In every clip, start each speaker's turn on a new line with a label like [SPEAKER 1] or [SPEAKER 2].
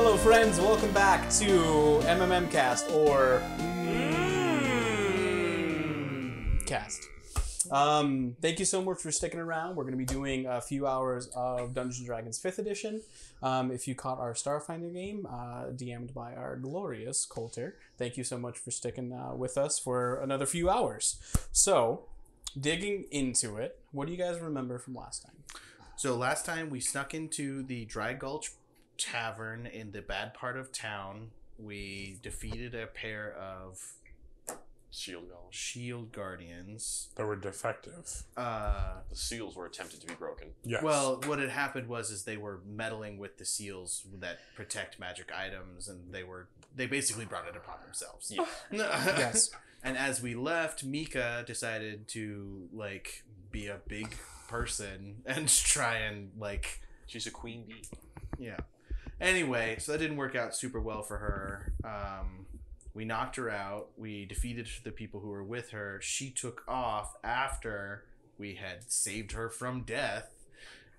[SPEAKER 1] Hello friends, welcome back to MMMcast, or Cast. Thank you so much for sticking around. We're going to be doing a few hours of Dungeons & Dragons 5th edition. If you caught our Starfinder game, DM'd by our glorious Coulter, thank you so much for sticking with us for another few hours. So, digging into it, what do you guys remember from last time?
[SPEAKER 2] So last time we snuck into the Dry Gulch Tavern in the bad part of town. We defeated a pair of shield guardians
[SPEAKER 3] that were defective.
[SPEAKER 4] The seals were attempted to be broken.
[SPEAKER 3] Yes.
[SPEAKER 2] Well, what had happened was they were meddling with the seals that protect magic items, and they basically brought it upon themselves.
[SPEAKER 4] Yeah.
[SPEAKER 1] Yes.
[SPEAKER 2] And as we left, Mika decided to be a big person and try and
[SPEAKER 4] She's a queen bee.
[SPEAKER 2] yeah. Anyway, so that didn't work out super well for her. We knocked her out. We defeated the people who were with her. She took off after we had saved her from death.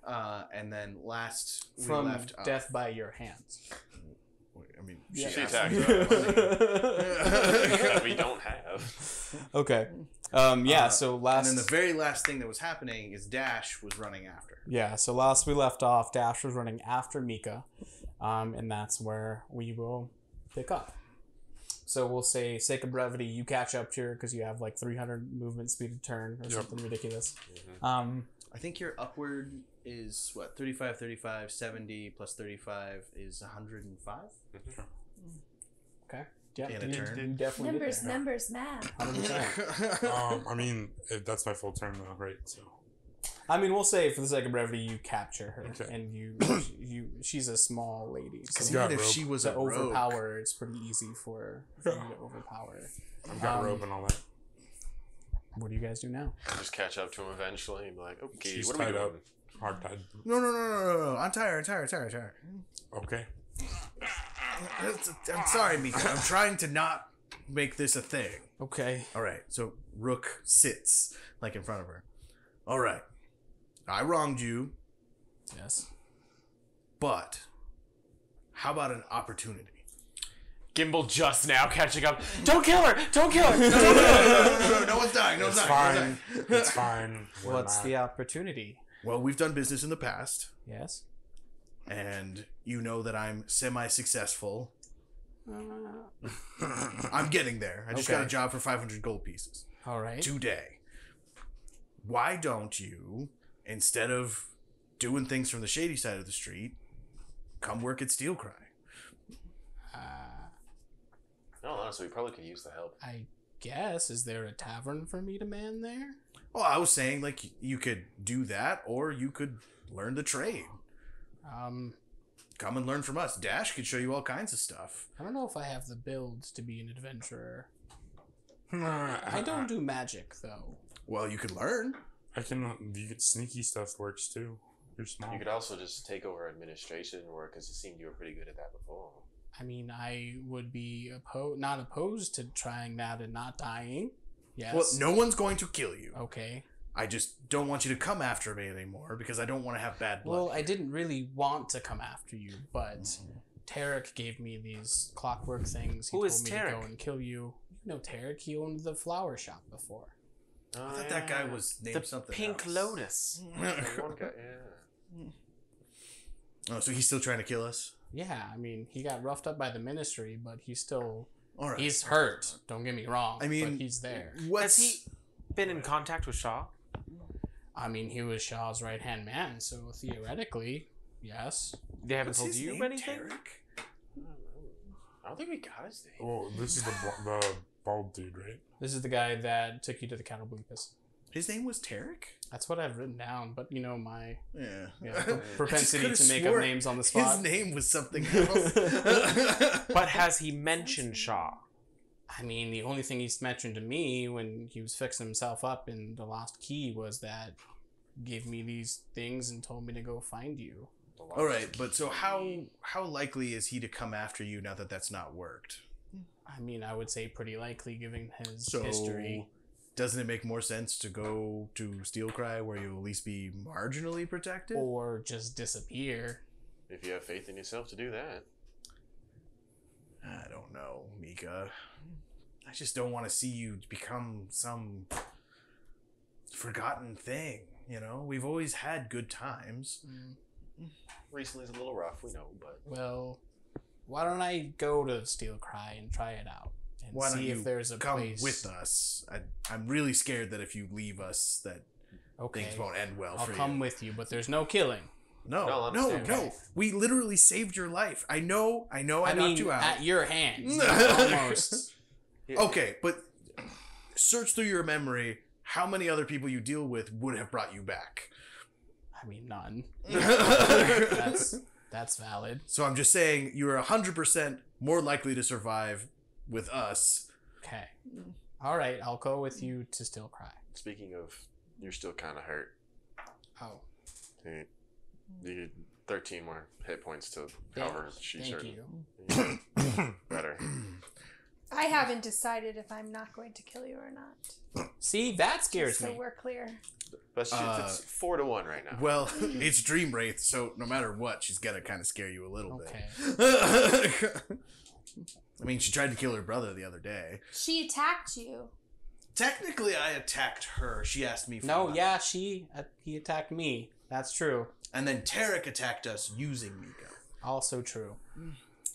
[SPEAKER 2] And then we left
[SPEAKER 1] death by your hands.
[SPEAKER 2] I mean,
[SPEAKER 1] Yeah.
[SPEAKER 4] She
[SPEAKER 2] asked
[SPEAKER 4] attacked
[SPEAKER 2] me.
[SPEAKER 4] that we don't have.
[SPEAKER 1] Okay. So last...
[SPEAKER 2] And then the very last thing that was happening is Dash was running after.
[SPEAKER 1] Yeah, so last we left off, Dash was running after Mika, and that's where we will pick up. So we'll say, sake of brevity, you catch up to her because you have 300 movement speed to turn or something ridiculous.
[SPEAKER 4] Mm-hmm.
[SPEAKER 2] I think your upward is, 35, 35, 70 plus 35 is 105?
[SPEAKER 1] Okay. Yeah,
[SPEAKER 2] In a
[SPEAKER 1] you
[SPEAKER 2] turn.
[SPEAKER 1] definitely get there.
[SPEAKER 5] Numbers, math.
[SPEAKER 1] 100%.
[SPEAKER 3] I mean, that's my full turn though, right? So.
[SPEAKER 1] I mean, we'll say for the sake of brevity, you capture her,
[SPEAKER 3] Okay.
[SPEAKER 1] and she's a small lady.
[SPEAKER 2] Because
[SPEAKER 1] So
[SPEAKER 3] got
[SPEAKER 2] even if
[SPEAKER 3] rope.
[SPEAKER 2] she was
[SPEAKER 1] to
[SPEAKER 2] a rogue,
[SPEAKER 1] overpower her, it's pretty easy for you to overpower her.
[SPEAKER 3] I've got rope and all that.
[SPEAKER 1] What do you guys do now?
[SPEAKER 4] Just catch up to him eventually and be like, okay,
[SPEAKER 3] She's
[SPEAKER 4] what are we
[SPEAKER 3] tied
[SPEAKER 4] doing?
[SPEAKER 3] up. Hard tied.
[SPEAKER 2] No. Untie her.
[SPEAKER 3] Okay.
[SPEAKER 2] I'm sorry, Mika. I'm trying to not make this a thing.
[SPEAKER 1] Okay.
[SPEAKER 2] All right. So Rook sits in front of her. All right. I wronged you,
[SPEAKER 1] Yes.
[SPEAKER 2] but how about an opportunity?
[SPEAKER 4] Gimbal just now catching up. Don't kill her! Don't kill her!
[SPEAKER 2] No one's dying. No one's
[SPEAKER 3] It's
[SPEAKER 2] dying.
[SPEAKER 3] fine. It's fine. We're
[SPEAKER 1] What's
[SPEAKER 3] not-
[SPEAKER 1] the opportunity?
[SPEAKER 2] Well, we've done business in the past,
[SPEAKER 1] Yes.
[SPEAKER 2] and you know that I'm semi-successful. I'm getting there. I just got a job for 500 gold pieces
[SPEAKER 1] All right.
[SPEAKER 2] today. Why don't you, instead of doing things from the shady side of the street, come work at Steelcry?
[SPEAKER 4] No, honestly, we probably could use the help.
[SPEAKER 1] I guess. Is there a tavern for me to man there?
[SPEAKER 2] Well, I was saying you could do that, or you could learn the trade. Come and learn from us. Dash could show you all kinds of stuff.
[SPEAKER 1] I don't know if I have the builds to be an adventurer. I don't do magic, though.
[SPEAKER 2] Well, you could learn.
[SPEAKER 3] You get sneaky stuff works too. You're small.
[SPEAKER 4] You could also just take over administration work because it seemed you were pretty good at that before.
[SPEAKER 1] I mean, I would be not opposed to trying that and not dying. Yes.
[SPEAKER 2] Well, no one's going to kill you.
[SPEAKER 1] Okay.
[SPEAKER 2] I just don't want you to come after me anymore because I don't want to have bad blood.
[SPEAKER 1] Well, I didn't really want to come after you, but Tarek gave me these clockwork things. He
[SPEAKER 4] Who
[SPEAKER 1] told
[SPEAKER 4] is
[SPEAKER 1] me to
[SPEAKER 4] Tarek?
[SPEAKER 1] go and kill you. You know Tarek. He owned the flower shop before.
[SPEAKER 4] Oh,
[SPEAKER 2] I thought that guy was named something
[SPEAKER 4] Pink
[SPEAKER 2] else.
[SPEAKER 4] Lotus. That one guy, yeah.
[SPEAKER 2] Oh, so he's still trying to kill us?
[SPEAKER 1] Yeah, I mean, he got roughed up by the ministry, but he's still...
[SPEAKER 2] All right.
[SPEAKER 1] He's hurt. Don't get me wrong.
[SPEAKER 2] I mean,
[SPEAKER 1] but he's there.
[SPEAKER 2] What's...
[SPEAKER 6] Has he been in contact with Shaw?
[SPEAKER 1] I mean, he was Shaw's right-hand man, so theoretically, yes.
[SPEAKER 6] They haven't
[SPEAKER 2] What's
[SPEAKER 6] told
[SPEAKER 2] his
[SPEAKER 6] you
[SPEAKER 2] name?
[SPEAKER 6] anything?
[SPEAKER 2] Tarek?
[SPEAKER 4] I don't think we got his name.
[SPEAKER 3] Oh, this is the bald dude, right?
[SPEAKER 1] This is the guy that took you to the Catobleepus.
[SPEAKER 2] His name was Tarek?
[SPEAKER 1] That's what I've written down, but my
[SPEAKER 2] Yeah.
[SPEAKER 1] propensity
[SPEAKER 2] I just
[SPEAKER 1] to make
[SPEAKER 2] could've
[SPEAKER 1] up names on the spot.
[SPEAKER 2] His name was something else.
[SPEAKER 6] But has he mentioned Shaw?
[SPEAKER 1] I mean, the only thing he's mentioned to me when he was fixing himself up in the Lost Key was that he gave me these things and told me to go find you.
[SPEAKER 2] All right, but so how likely is he to come after you now that that's not worked?
[SPEAKER 1] I mean, I would say pretty likely given his
[SPEAKER 2] So
[SPEAKER 1] history.
[SPEAKER 2] doesn't it make more sense to go to Steelcry where you'll at least be marginally protected?
[SPEAKER 1] Or just disappear.
[SPEAKER 4] If you have faith in yourself to do that.
[SPEAKER 2] I don't know, Mika. I just don't want to see you become some forgotten thing, you know? We've always had good times.
[SPEAKER 5] Recently's a little rough, we know, but
[SPEAKER 1] Well, why don't I go to Steel Cry and try it out and
[SPEAKER 2] Why don't
[SPEAKER 1] see
[SPEAKER 2] you
[SPEAKER 1] if there's a
[SPEAKER 2] come
[SPEAKER 1] place
[SPEAKER 2] with us? I'm really scared that if you leave us, that
[SPEAKER 1] Okay,
[SPEAKER 2] things won't end well
[SPEAKER 1] I'll
[SPEAKER 2] for
[SPEAKER 1] come
[SPEAKER 2] you.
[SPEAKER 1] with you, but there's no killing.
[SPEAKER 2] No.
[SPEAKER 5] understand.
[SPEAKER 2] We literally saved your life. I know. I knocked
[SPEAKER 1] mean,
[SPEAKER 2] you out.
[SPEAKER 1] at your hands, almost.
[SPEAKER 2] Okay, but search through your memory. How many other people you deal with would have brought you back?
[SPEAKER 1] I mean, none. That's valid.
[SPEAKER 2] So I'm just saying you're 100% more likely to survive with us.
[SPEAKER 1] Okay. All right, I'll go with you to Still Cry.
[SPEAKER 5] speaking of, you're still kind of hurt.
[SPEAKER 1] Oh,
[SPEAKER 5] You get 13 more hit points to cover. She's
[SPEAKER 1] thank
[SPEAKER 5] hurt.
[SPEAKER 1] you.
[SPEAKER 5] Better.
[SPEAKER 7] I haven't decided if I'm not going to kill you or not.
[SPEAKER 1] See, that scares
[SPEAKER 7] So
[SPEAKER 1] me.
[SPEAKER 7] we're clear.
[SPEAKER 5] But it's 4-1 right now.
[SPEAKER 2] Well, it's Dream Wraith, so no matter what, she's gonna kind of scare you a little
[SPEAKER 1] Okay.
[SPEAKER 2] bit. I mean, she tried to kill her brother the other day.
[SPEAKER 7] She attacked you.
[SPEAKER 2] Technically, I attacked her. She asked me for
[SPEAKER 1] No,
[SPEAKER 2] money.
[SPEAKER 1] yeah, he attacked me. That's true.
[SPEAKER 2] And then Tarek attacked us using Mika.
[SPEAKER 1] Also true.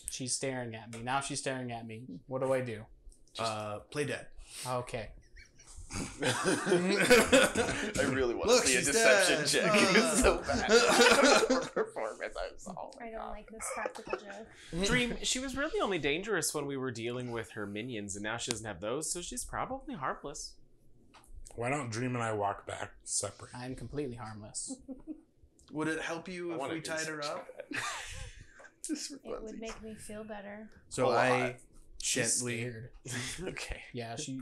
[SPEAKER 1] She's staring at me. Now she's staring at me. What do I do?
[SPEAKER 2] Play dead.
[SPEAKER 1] Okay.
[SPEAKER 5] I really want
[SPEAKER 2] Look,
[SPEAKER 5] to see a
[SPEAKER 2] she's
[SPEAKER 5] deception
[SPEAKER 2] dead.
[SPEAKER 5] check. It's so bad. Performance.
[SPEAKER 7] I don't like this practical joke.
[SPEAKER 6] Dream, she was really only dangerous when we were dealing with her minions, and now she doesn't have those, so she's probably harmless.
[SPEAKER 3] Why don't Dream and I walk back separate?
[SPEAKER 1] I'm completely harmless.
[SPEAKER 2] Would it help you if we tied her up?
[SPEAKER 7] It would make me feel better.
[SPEAKER 2] So
[SPEAKER 5] A
[SPEAKER 2] I
[SPEAKER 5] lot.
[SPEAKER 1] She's
[SPEAKER 2] gently.
[SPEAKER 1] scared.
[SPEAKER 5] Okay.
[SPEAKER 1] Yeah, she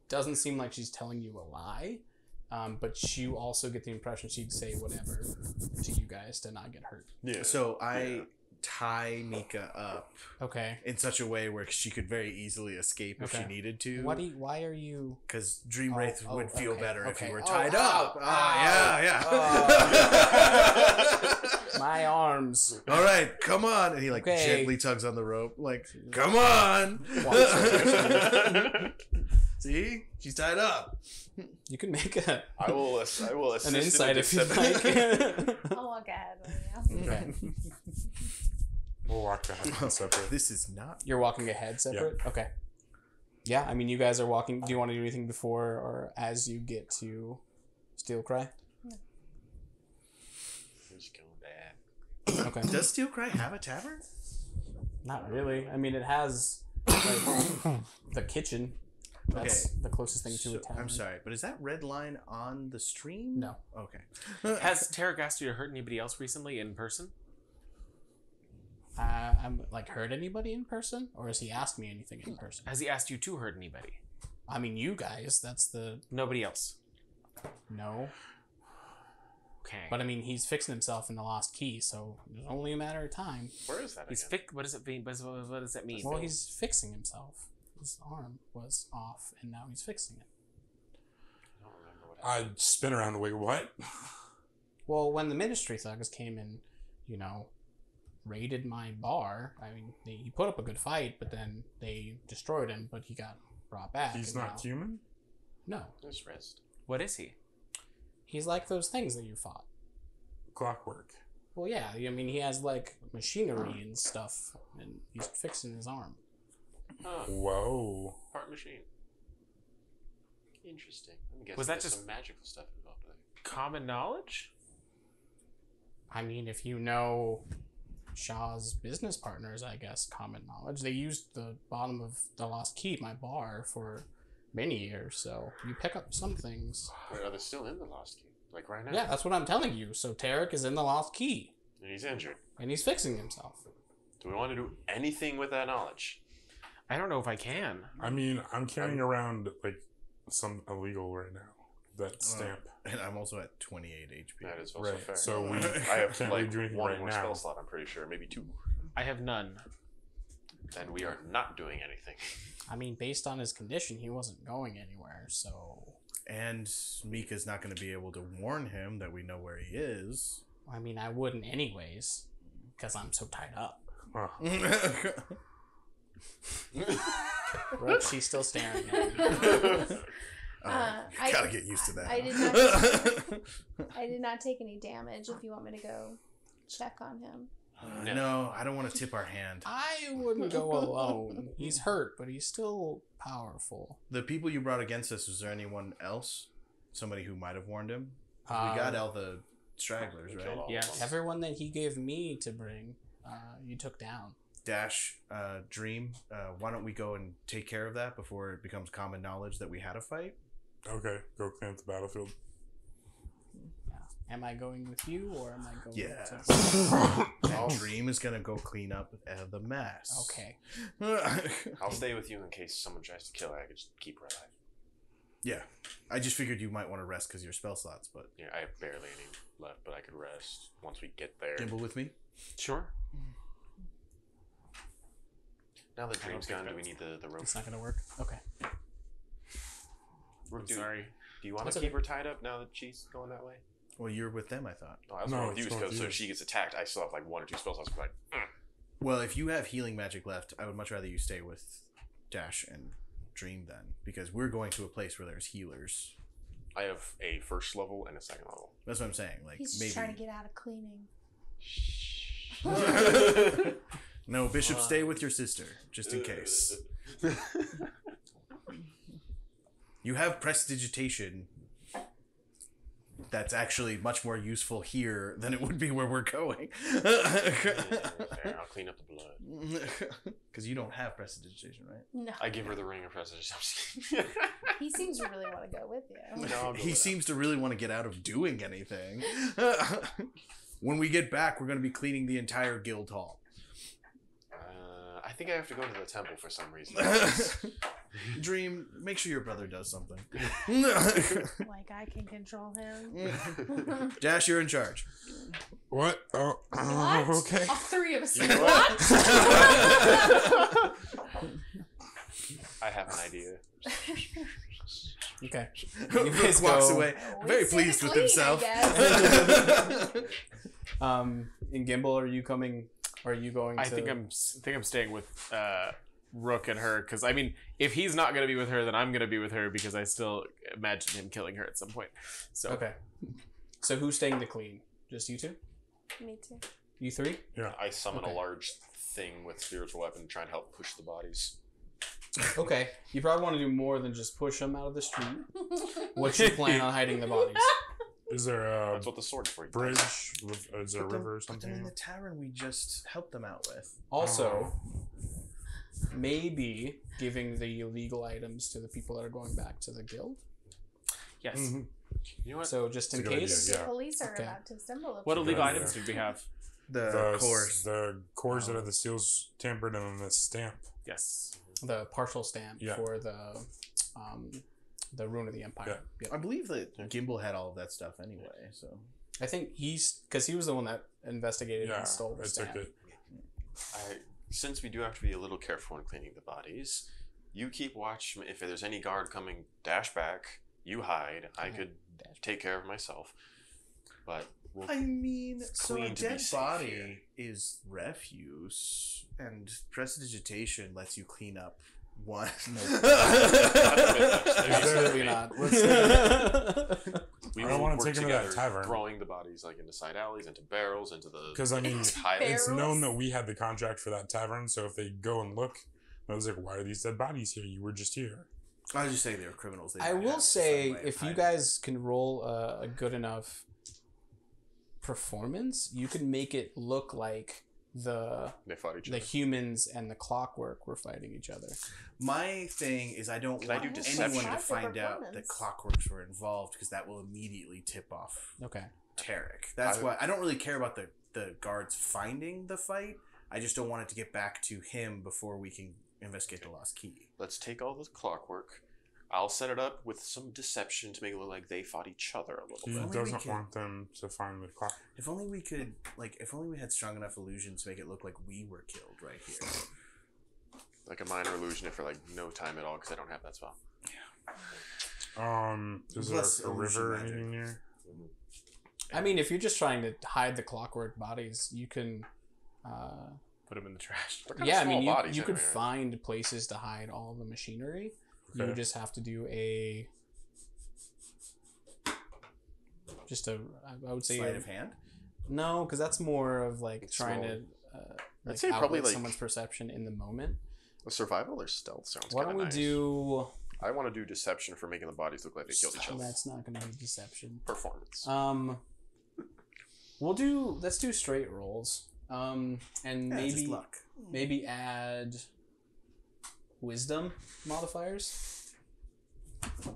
[SPEAKER 1] doesn't seem like she's telling you a lie. But you also get the impression she'd say whatever to you guys to not get hurt.
[SPEAKER 5] Yeah.
[SPEAKER 2] So I tie Mika up
[SPEAKER 1] Okay.
[SPEAKER 2] in such a way where she could very easily escape if she
[SPEAKER 1] Okay.
[SPEAKER 2] neted to.
[SPEAKER 1] Why are you?
[SPEAKER 2] Because Dream Wraith would feel
[SPEAKER 1] okay,
[SPEAKER 2] better if
[SPEAKER 1] okay.
[SPEAKER 2] you were
[SPEAKER 1] Oh,
[SPEAKER 2] tied
[SPEAKER 1] ow,
[SPEAKER 2] up.
[SPEAKER 1] ow,
[SPEAKER 2] Yeah.
[SPEAKER 1] My arms.
[SPEAKER 2] All right, come on. And he
[SPEAKER 1] Okay.
[SPEAKER 2] gently tugs on the rope. Like, come on. See? She's tied up.
[SPEAKER 1] You can make a
[SPEAKER 5] I will assist
[SPEAKER 1] an
[SPEAKER 5] in
[SPEAKER 1] insight
[SPEAKER 5] a
[SPEAKER 1] if you'd
[SPEAKER 5] deception.
[SPEAKER 1] like.
[SPEAKER 7] I'll walk ahead with you.
[SPEAKER 1] Okay.
[SPEAKER 3] We'll walk back separate.
[SPEAKER 2] This is not.
[SPEAKER 1] You're walking ahead separate? Okay. Yeah, I mean, you guys are walking. Do you want to do anything before or as you get to Steel Cry?
[SPEAKER 5] He's going bad.
[SPEAKER 1] Okay.
[SPEAKER 2] Does Steel Cry have a tavern?
[SPEAKER 1] Not really. I mean, it has like, the kitchen. That's the closest thing to
[SPEAKER 2] So-
[SPEAKER 1] a tavern.
[SPEAKER 2] I'm sorry, but is that red line on the stream?
[SPEAKER 1] No.
[SPEAKER 2] Okay.
[SPEAKER 6] Has Tarek asked you to hurt anybody else recently in person?
[SPEAKER 1] I'm like hurt anybody in person, or has he asked me anything in person?
[SPEAKER 6] Has he asked you to hurt anybody?
[SPEAKER 1] I mean, you guys. That's the
[SPEAKER 6] Nobody else.
[SPEAKER 1] no.
[SPEAKER 6] Okay.
[SPEAKER 1] But I mean, he's fixing himself in the Lost Key, so it's only a matter of time.
[SPEAKER 5] Where is that
[SPEAKER 6] He's
[SPEAKER 5] again?
[SPEAKER 6] What does it mean? What does that mean?
[SPEAKER 1] Well, he's fixing himself. His arm was off, and now he's fixing it.
[SPEAKER 5] I don't remember what
[SPEAKER 3] I'd spin around. Wait, what?
[SPEAKER 1] Well, when the Ministry thugs came and, raided my bar, I mean, he put up a good fight, but then they destroyed him, but he got brought back.
[SPEAKER 3] He's
[SPEAKER 1] and
[SPEAKER 3] not
[SPEAKER 1] now-
[SPEAKER 3] human?
[SPEAKER 1] No.
[SPEAKER 5] His wrist.
[SPEAKER 6] What is he?
[SPEAKER 1] He's like those things that you fought.
[SPEAKER 3] Clockwork.
[SPEAKER 1] Well, yeah, I mean, he has, like, machinery and stuff, and he's fixing his arm.
[SPEAKER 5] Huh.
[SPEAKER 3] Whoa.
[SPEAKER 5] Part machine. Interesting. I'm guessing
[SPEAKER 6] Was that
[SPEAKER 5] there's
[SPEAKER 6] just-
[SPEAKER 5] some magical stuff involved there.
[SPEAKER 6] Common knowledge?
[SPEAKER 1] I mean, if you know Shaw's business partners, I guess, common knowledge. They used the bottom of the Lost Key, my bar, for many years, so you pick up some things.
[SPEAKER 5] Wait, are they still in the Lost Key? Like right now?
[SPEAKER 1] Yeah, that's what I'm telling you. So Tarek is in the Lost Key,
[SPEAKER 5] And he's injured.
[SPEAKER 1] and he's fixing himself.
[SPEAKER 5] Do we want to do anything with that knowledge?
[SPEAKER 6] I don't know if I can.
[SPEAKER 3] I mean, I'm carrying around, like, some illegal right now. That stamp.
[SPEAKER 2] And I'm also at 28 HP.
[SPEAKER 5] That is also
[SPEAKER 3] Right.
[SPEAKER 5] fair.
[SPEAKER 3] So we
[SPEAKER 5] I have
[SPEAKER 3] can't
[SPEAKER 5] like
[SPEAKER 3] really do anything
[SPEAKER 5] one
[SPEAKER 3] right
[SPEAKER 5] more
[SPEAKER 3] now.
[SPEAKER 5] spell slot, I'm pretty sure. Maybe 2.
[SPEAKER 6] I have none.
[SPEAKER 5] Then we are not doing anything.
[SPEAKER 1] I mean, based on his condition, he wasn't going anywhere, so...
[SPEAKER 2] And Mika's not going to be able to warn him that we know where he is.
[SPEAKER 1] I mean, I wouldn't anyways, because I'm so tied up.
[SPEAKER 3] Huh.
[SPEAKER 1] Rook, she's still staring at you.
[SPEAKER 2] Gotta get used to that.
[SPEAKER 7] I did not take any damage. If you want me to go check on him.
[SPEAKER 2] No, I don't want to tip our hand.
[SPEAKER 1] I wouldn't go alone. He's hurt, but he's still powerful.
[SPEAKER 2] The people you brought against us, was there anyone else? Somebody who might have warned him? We got all the stragglers, right?
[SPEAKER 1] Yes. Everyone that he gave me to bring, you took down.
[SPEAKER 2] Dash, Dream, why don't we go and take care of that before it becomes common knowledge that we had a fight?
[SPEAKER 3] Okay, go clean up the battlefield.
[SPEAKER 1] Am I going with you, or am I going
[SPEAKER 2] And Dream is gonna go clean up the mess.
[SPEAKER 1] Okay.
[SPEAKER 5] I'll stay with you in case someone tries to kill her. I could just keep her alive.
[SPEAKER 2] Yeah. I just figured you might want to rest because your spell slots, but...
[SPEAKER 5] Yeah, I have barely any left, but I could rest once we get there.
[SPEAKER 2] Gimble with me?
[SPEAKER 6] Sure.
[SPEAKER 5] Now that Dream's gone, do we need the rope?
[SPEAKER 1] It's not going to work? Okay.
[SPEAKER 6] Sorry.
[SPEAKER 5] Do you want
[SPEAKER 1] That's
[SPEAKER 5] to keep
[SPEAKER 1] okay.
[SPEAKER 5] her tied up now that she's going that way?
[SPEAKER 2] Well, you're with them, I thought.
[SPEAKER 5] Oh, I was
[SPEAKER 3] No,
[SPEAKER 5] going with you
[SPEAKER 3] it's
[SPEAKER 5] because
[SPEAKER 3] with
[SPEAKER 5] so
[SPEAKER 3] you.
[SPEAKER 5] if she gets attacked, I still have like 1 or 2 spells. I was like,
[SPEAKER 2] Well, if you have healing magic left, I would much rather you stay with Dash and Dream then, because we're going to a place where there's healers.
[SPEAKER 5] I have a 1st level and a 2nd level.
[SPEAKER 2] That's what I'm saying. Like,
[SPEAKER 7] He's just
[SPEAKER 2] maybe...
[SPEAKER 7] trying to get out of cleaning.
[SPEAKER 2] No, Bishop, stay with your sister, just in case. You have prestidigitation. That's actually much more useful here than it would be where we're going.
[SPEAKER 5] There, I'll clean up the blood.
[SPEAKER 2] Because you don't have prestidigitation, right?
[SPEAKER 7] No.
[SPEAKER 5] I give her the ring of prestige.
[SPEAKER 7] He seems to really want to go with you.
[SPEAKER 5] No, I'll go
[SPEAKER 2] He
[SPEAKER 5] with
[SPEAKER 2] seems to really want to get out of doing anything. When we get back, we're going to be cleaning the entire guild hall.
[SPEAKER 5] I think I have to go to the temple for some reason.
[SPEAKER 2] Dream, make sure your brother does something.
[SPEAKER 7] Like I can control him.
[SPEAKER 2] Dash, you're in charge.
[SPEAKER 3] What? Oh,
[SPEAKER 7] What?
[SPEAKER 3] okay.
[SPEAKER 7] All 3 of us.
[SPEAKER 5] You know
[SPEAKER 7] What?
[SPEAKER 5] I have an idea.
[SPEAKER 1] Okay.
[SPEAKER 2] You guys walks away, very
[SPEAKER 7] We
[SPEAKER 2] pleased
[SPEAKER 7] stay
[SPEAKER 2] with
[SPEAKER 7] clean,
[SPEAKER 2] himself.
[SPEAKER 7] I guess.
[SPEAKER 1] In Gimbal, are you coming? Or are you going to...
[SPEAKER 6] I think I'm staying with Rook and her, because I mean, if he's not going to be with her, then I'm going to be with her, because I still imagine him killing her at some point. So
[SPEAKER 1] Okay. So who's staying to clean? Just you two?
[SPEAKER 7] Me too.
[SPEAKER 1] You 3?
[SPEAKER 5] I summon
[SPEAKER 1] Okay.
[SPEAKER 5] a large thing with spiritual weapon to try and help push the bodies.
[SPEAKER 1] Okay. You probably want to do more than just push them out of the street. What's your plan on hiding the bodies?
[SPEAKER 3] Is there a
[SPEAKER 5] That's what the sword's for.
[SPEAKER 3] bridge? Is there a river or
[SPEAKER 2] Put them in
[SPEAKER 3] something?
[SPEAKER 2] the tavern we just helped them out with.
[SPEAKER 1] Also, maybe giving the illegal items to the people that are going back to the guild.
[SPEAKER 6] yes.
[SPEAKER 3] Mhm.
[SPEAKER 5] You know what?
[SPEAKER 1] So just in
[SPEAKER 3] That's a good
[SPEAKER 1] case.
[SPEAKER 3] idea,
[SPEAKER 7] The
[SPEAKER 3] yeah.
[SPEAKER 7] police are
[SPEAKER 1] Okay.
[SPEAKER 7] about to assemble.
[SPEAKER 6] What
[SPEAKER 3] Good
[SPEAKER 6] illegal
[SPEAKER 3] idea.
[SPEAKER 6] items did we have?
[SPEAKER 2] The course.
[SPEAKER 3] The cores that have the seals tampered and then the stamp.
[SPEAKER 6] Yes.
[SPEAKER 1] The partial stamp
[SPEAKER 3] Yeah.
[SPEAKER 1] for the Rune of the Empire. Yep.
[SPEAKER 2] I believe that Gimbal had all of that stuff anyway, so...
[SPEAKER 1] I think because he was the one that investigated
[SPEAKER 3] Yeah,
[SPEAKER 1] and stole the
[SPEAKER 3] I
[SPEAKER 1] stamp.
[SPEAKER 3] took it.
[SPEAKER 5] Since we do have to be a little careful when cleaning the bodies, you keep watch. If there's any guard coming, dash back. You hide. I could take care of myself. But we'll
[SPEAKER 2] I mean, so a
[SPEAKER 5] clean to be
[SPEAKER 2] dead
[SPEAKER 5] safe
[SPEAKER 2] body
[SPEAKER 5] here.
[SPEAKER 2] is refuse, and prestidigitation lets you clean up one.
[SPEAKER 1] Absolutely not.
[SPEAKER 5] We
[SPEAKER 3] I don't
[SPEAKER 5] will
[SPEAKER 3] want to
[SPEAKER 5] work
[SPEAKER 3] take him to that
[SPEAKER 5] together,
[SPEAKER 3] tavern.
[SPEAKER 5] throwing the bodies like into side alleys, into barrels, into the.
[SPEAKER 3] Because, I mean,
[SPEAKER 5] highlands.
[SPEAKER 3] it's known that we had the contract for that tavern, so if they go and look, I was like, why are these dead bodies here? You were just here.
[SPEAKER 2] I was just saying they were criminals. They
[SPEAKER 1] I
[SPEAKER 2] might
[SPEAKER 1] will
[SPEAKER 2] have
[SPEAKER 1] say,
[SPEAKER 2] some way of
[SPEAKER 1] if you
[SPEAKER 2] hiding.
[SPEAKER 1] guys can roll a good enough performance, you can make it look like
[SPEAKER 5] They fought each
[SPEAKER 1] the
[SPEAKER 5] other.
[SPEAKER 1] humans and the clockwork were fighting each other.
[SPEAKER 2] My thing is I don't
[SPEAKER 5] Can I
[SPEAKER 2] want
[SPEAKER 5] do deception?
[SPEAKER 2] anyone to
[SPEAKER 7] How's the
[SPEAKER 2] find out that
[SPEAKER 7] performance?
[SPEAKER 2] clockworks were involved because that will immediately tip off
[SPEAKER 1] Okay.
[SPEAKER 2] Tarek. That's why I don't really care about the guards finding the fight. I just don't want it to get back to him before we can investigate the lost key.
[SPEAKER 5] Let's take all the clockwork. I'll set it up with some deception to make it look like they fought each other a little
[SPEAKER 3] He
[SPEAKER 5] bit.
[SPEAKER 2] only we
[SPEAKER 3] doesn't
[SPEAKER 2] could-
[SPEAKER 3] want them to find the clock.
[SPEAKER 2] If only we could, if only we had strong enough illusions to make it look like we were killed right here.
[SPEAKER 5] Like a minor illusion for like no time at all because I don't have that spell.
[SPEAKER 3] Is
[SPEAKER 2] Plus
[SPEAKER 3] there a
[SPEAKER 2] illusion
[SPEAKER 3] river or
[SPEAKER 2] magic.
[SPEAKER 3] anything near?
[SPEAKER 1] I mean, if you're just trying to hide the clockwork bodies, you can
[SPEAKER 6] put them in the trash.
[SPEAKER 5] They're kinda
[SPEAKER 1] Yeah, I
[SPEAKER 5] small
[SPEAKER 1] mean,
[SPEAKER 5] bodies
[SPEAKER 1] you could
[SPEAKER 5] anyway, right?
[SPEAKER 1] find places to hide all the machinery. You
[SPEAKER 3] Okay.
[SPEAKER 1] would just have to do I would say
[SPEAKER 2] Sleight of hand.
[SPEAKER 1] no, because that's more of like trying
[SPEAKER 5] Roll.
[SPEAKER 1] to like
[SPEAKER 5] say probably,
[SPEAKER 1] outwit
[SPEAKER 5] like-
[SPEAKER 1] someone's perception in the moment.
[SPEAKER 5] A survival or stealth sounds
[SPEAKER 1] Why
[SPEAKER 5] kind
[SPEAKER 1] don't
[SPEAKER 5] of
[SPEAKER 1] we
[SPEAKER 5] nice.
[SPEAKER 1] do?
[SPEAKER 5] I want to do deception for making the bodies look like they killed each other.
[SPEAKER 1] That's not going to be deception.
[SPEAKER 5] Performance.
[SPEAKER 1] Let's do straight rolls. And
[SPEAKER 2] Yeah, just luck.
[SPEAKER 1] maybe add wisdom modifiers.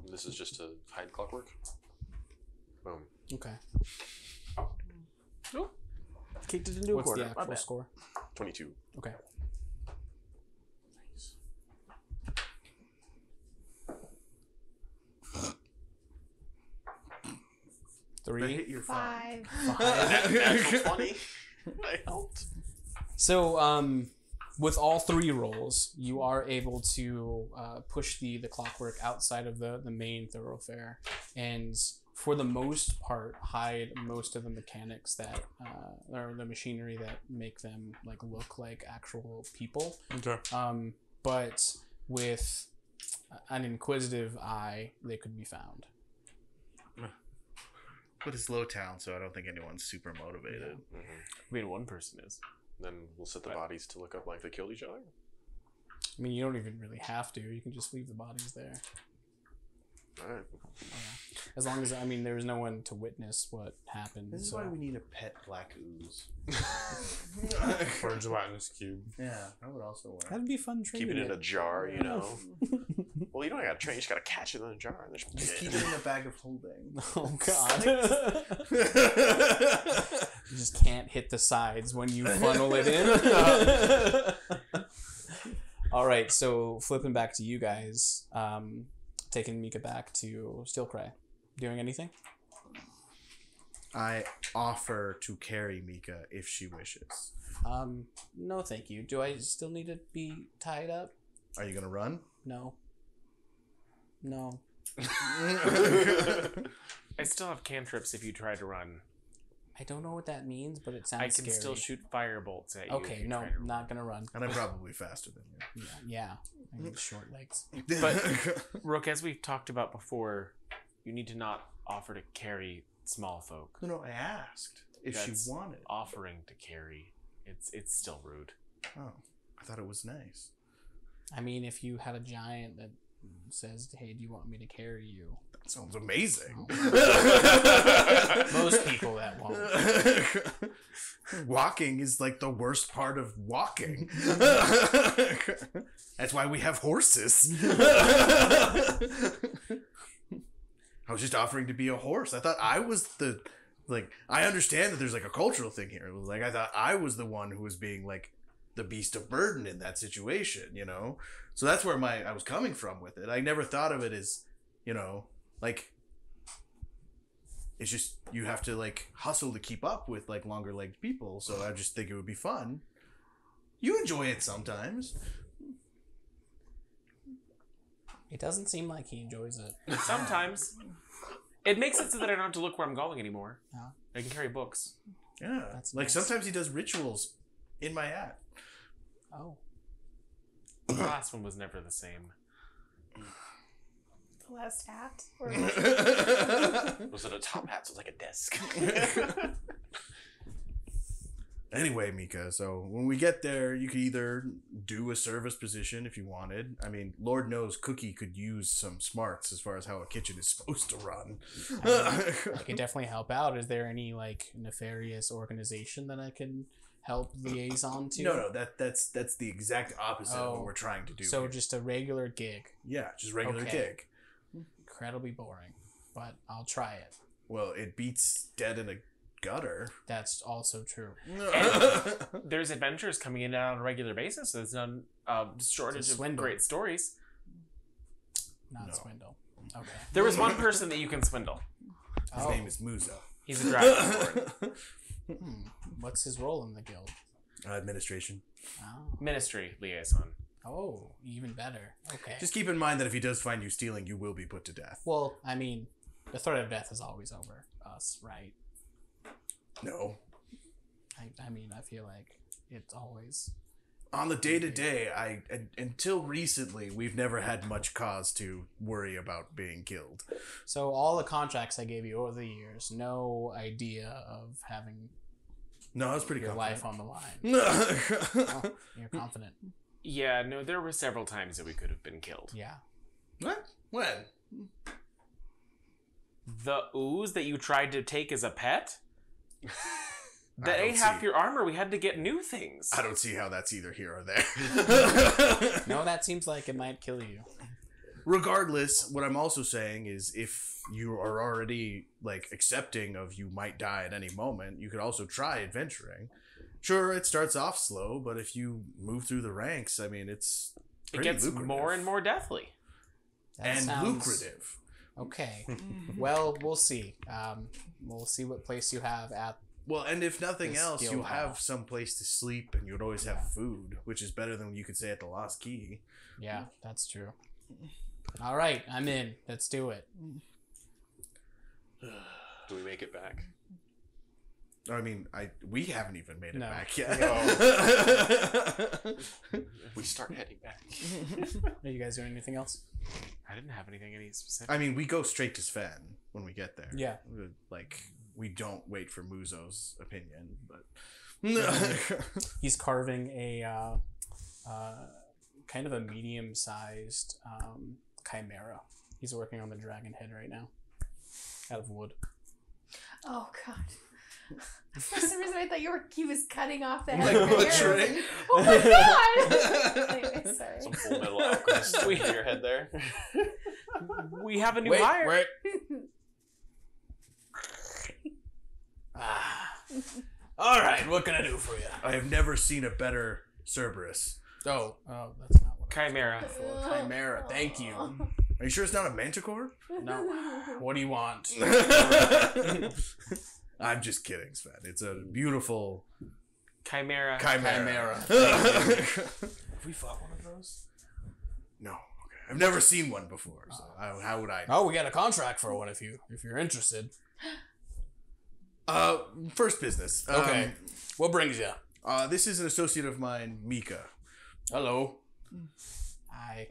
[SPEAKER 5] This is just to hide clockwork. Boom.
[SPEAKER 1] Okay.
[SPEAKER 6] Kicked it into a
[SPEAKER 1] What's
[SPEAKER 6] quarter.
[SPEAKER 1] the
[SPEAKER 6] My
[SPEAKER 1] actual
[SPEAKER 6] bad.
[SPEAKER 1] score?
[SPEAKER 5] 22.
[SPEAKER 1] Okay.
[SPEAKER 2] That
[SPEAKER 1] Three.
[SPEAKER 2] hit your 5.
[SPEAKER 7] 5.
[SPEAKER 5] Natural 20. I helped.
[SPEAKER 1] So, with all 3 rolls, you are able to push the clockwork outside of the main thoroughfare, and for the most part, hide most of the mechanics that or the machinery that make them like look like actual people.
[SPEAKER 3] Okay.
[SPEAKER 1] But with an inquisitive eye, they could be found.
[SPEAKER 2] But it's low town, so I don't think anyone's super motivated.
[SPEAKER 5] Mhm.
[SPEAKER 6] I mean, one person is.
[SPEAKER 5] Then we'll set the bodies to look up like they killed each other.
[SPEAKER 1] I mean, you don't even really have to. You can just leave the bodies there.
[SPEAKER 5] Alright.
[SPEAKER 1] As long as, I mean, there's no one to witness what happened.
[SPEAKER 2] This is
[SPEAKER 1] so.
[SPEAKER 2] why we need a pet black ooze.
[SPEAKER 3] For a gelatinous cube.
[SPEAKER 2] Yeah, that would also work.
[SPEAKER 1] That'd be fun training
[SPEAKER 5] Keep it in a jar, you know. Well, you don't gotta train. You just gotta catch it in a jar and
[SPEAKER 2] Just
[SPEAKER 5] just
[SPEAKER 2] keep it in a bag of holding.
[SPEAKER 1] Oh, God. You just can't hit the sides when you funnel it in. All right, so flipping back to you guys, taking Mika back to Steelcry. Doing anything?
[SPEAKER 2] I offer to carry Mika if she wishes.
[SPEAKER 1] No, thank you. Do I still need to be tied up?
[SPEAKER 2] Are you gonna run?
[SPEAKER 1] No. No.
[SPEAKER 6] I still have cantrips if you try to run.
[SPEAKER 1] I don't know what that means, but it sounds
[SPEAKER 6] I can
[SPEAKER 1] scary.
[SPEAKER 6] still shoot fire bolts at you. if
[SPEAKER 1] Okay,
[SPEAKER 6] you
[SPEAKER 1] no,
[SPEAKER 6] try to run.
[SPEAKER 1] not gonna run.
[SPEAKER 2] And I'm probably faster than you.
[SPEAKER 1] Yeah. I need short legs.
[SPEAKER 6] But Rook, as we've talked about before, you need to not offer to carry small folk.
[SPEAKER 2] no, I asked if
[SPEAKER 6] That's
[SPEAKER 2] she wanted.
[SPEAKER 6] Offering to carry, it's still rude.
[SPEAKER 2] Oh, I thought it was nice.
[SPEAKER 1] I mean, if you had a giant that says, "Hey, do you want me to carry you?"
[SPEAKER 2] That sounds amazing.
[SPEAKER 1] Most people that won't.
[SPEAKER 2] Walking is like the worst part of walking. That's why we have horses. I was just offering to be a horse. I thought I was the, like, I understand that there's like a cultural thing here. It was like, I thought I was the one who was being like the beast of burden in that situation, you know? So that's where I was coming from with it. I never thought of it as, you know, like, it's just, you have to like hustle to keep up with like longer legged people. So I just think it would be fun. You enjoy it sometimes.
[SPEAKER 1] It doesn't seem like he enjoys it.
[SPEAKER 6] Sometimes. It makes it so that I don't have to look where I'm going anymore.
[SPEAKER 1] Yeah.
[SPEAKER 6] I can carry books.
[SPEAKER 2] Yeah.
[SPEAKER 1] That's
[SPEAKER 2] like
[SPEAKER 1] nice.
[SPEAKER 2] sometimes he does rituals in my hat.
[SPEAKER 1] Oh.
[SPEAKER 6] The last one was never the same.
[SPEAKER 7] The last hat? Or
[SPEAKER 5] Was it a top hat? So it's like a desk.
[SPEAKER 2] Anyway, Mika, so when we get there, you could either do a service position if you wanted. I mean, Lord knows Cookie could use some smarts as far as how a kitchen is supposed to run.
[SPEAKER 1] I could definitely help out. Is there any like nefarious organization that I can help liaison to?
[SPEAKER 2] No, that's the exact opposite of
[SPEAKER 1] Oh.
[SPEAKER 2] what we're trying to do.
[SPEAKER 1] So
[SPEAKER 2] here.
[SPEAKER 1] just a regular gig.
[SPEAKER 2] Yeah, just regular
[SPEAKER 1] Okay.
[SPEAKER 2] gig.
[SPEAKER 1] Incredibly boring, but I'll try it.
[SPEAKER 2] Well, it beats dead in a gutter.
[SPEAKER 1] That's also true.
[SPEAKER 6] There's adventures coming in on a regular basis. So there's none shortage of
[SPEAKER 1] swindle.
[SPEAKER 6] great stories.
[SPEAKER 1] Not
[SPEAKER 2] No.
[SPEAKER 1] swindle. Okay.
[SPEAKER 6] There was one person that you can swindle.
[SPEAKER 2] His name is Musa.
[SPEAKER 6] He's a dragon.
[SPEAKER 1] What's his role in the guild?
[SPEAKER 2] Administration.
[SPEAKER 1] Oh.
[SPEAKER 6] Ministry liaison.
[SPEAKER 1] Oh, even better. Okay.
[SPEAKER 2] Just keep in mind that if he does find you stealing, you will be put to death.
[SPEAKER 1] Well, I mean, the threat of death is always over us, right?
[SPEAKER 2] No.
[SPEAKER 1] I mean, I feel like it's always
[SPEAKER 2] on the day-to-day, until recently, we've never had much cause to worry about being killed.
[SPEAKER 1] So all the contracts I gave you over the years, no idea of having
[SPEAKER 2] No, I was pretty
[SPEAKER 1] your life
[SPEAKER 2] confident.
[SPEAKER 1] on the line. Oh, you're confident.
[SPEAKER 6] Yeah, no, there were several times that we could have been killed.
[SPEAKER 1] Yeah.
[SPEAKER 2] What? When?
[SPEAKER 6] The ooze that you tried to take as a pet?
[SPEAKER 2] I
[SPEAKER 6] That
[SPEAKER 2] don't
[SPEAKER 6] ate half
[SPEAKER 2] see-
[SPEAKER 6] your armor. We had to get new things.
[SPEAKER 2] I don't see how that's either here or there.
[SPEAKER 1] No, that seems like it might kill you.
[SPEAKER 2] Regardless, what I'm also saying is if you are already like accepting of you might die at any moment, you could also try adventuring. Sure, it starts off slow, but if you move through the ranks, I mean,
[SPEAKER 6] It
[SPEAKER 2] pretty
[SPEAKER 6] gets
[SPEAKER 2] lucrative.
[SPEAKER 6] more and more deathly.
[SPEAKER 1] That
[SPEAKER 2] and
[SPEAKER 1] sounds
[SPEAKER 2] lucrative.
[SPEAKER 1] Okay. Well, we'll see. We'll see what place you have at.
[SPEAKER 2] Well, and if nothing
[SPEAKER 1] This
[SPEAKER 2] else,
[SPEAKER 1] guild
[SPEAKER 2] you'll
[SPEAKER 1] hall.
[SPEAKER 2] have some place to sleep, and you'd always have food, which is better than you could say at the Lost Key.
[SPEAKER 1] Yeah, that's true. All right, I'm in. Let's do it.
[SPEAKER 5] Do we make it back?
[SPEAKER 2] I mean, we haven't even made it
[SPEAKER 1] No.
[SPEAKER 2] back yet.
[SPEAKER 5] We start heading back.
[SPEAKER 1] Are you guys doing anything else?
[SPEAKER 6] I didn't have anything any specific.
[SPEAKER 2] I mean, we go straight to Sven when we get there.
[SPEAKER 1] Yeah.
[SPEAKER 2] Like, we don't wait for Muzo's opinion, but...
[SPEAKER 1] He's carving a kind of a medium-sized chimera. He's working on the dragon head right now, out of wood.
[SPEAKER 7] Oh god. For some reason I thought he was cutting off the head.
[SPEAKER 2] Like
[SPEAKER 7] of the
[SPEAKER 2] butchering?
[SPEAKER 7] arrow. Oh my god! Anyway, sorry.
[SPEAKER 5] Some Full Metal Alchemist in your head there.
[SPEAKER 6] We have a new hire.
[SPEAKER 1] Wait. All right, what can I do for you?
[SPEAKER 2] I have never seen a better Cerberus.
[SPEAKER 1] Oh, that's not what.
[SPEAKER 6] Chimera.
[SPEAKER 1] Chimera. Thank you.
[SPEAKER 2] Are you sure it's not a Manticore?
[SPEAKER 1] No. What do you want?
[SPEAKER 2] I'm just kidding, Sven. It's a beautiful
[SPEAKER 6] Chimera.
[SPEAKER 2] chimera.
[SPEAKER 1] Have we fought one of those?
[SPEAKER 2] No. Okay. I've never seen one before, so how would I?
[SPEAKER 1] Oh, we got a contract for one if you're interested.
[SPEAKER 2] First business.
[SPEAKER 1] Okay. What brings you?
[SPEAKER 2] This is an associate of mine, Mika.
[SPEAKER 1] Hello. Hi.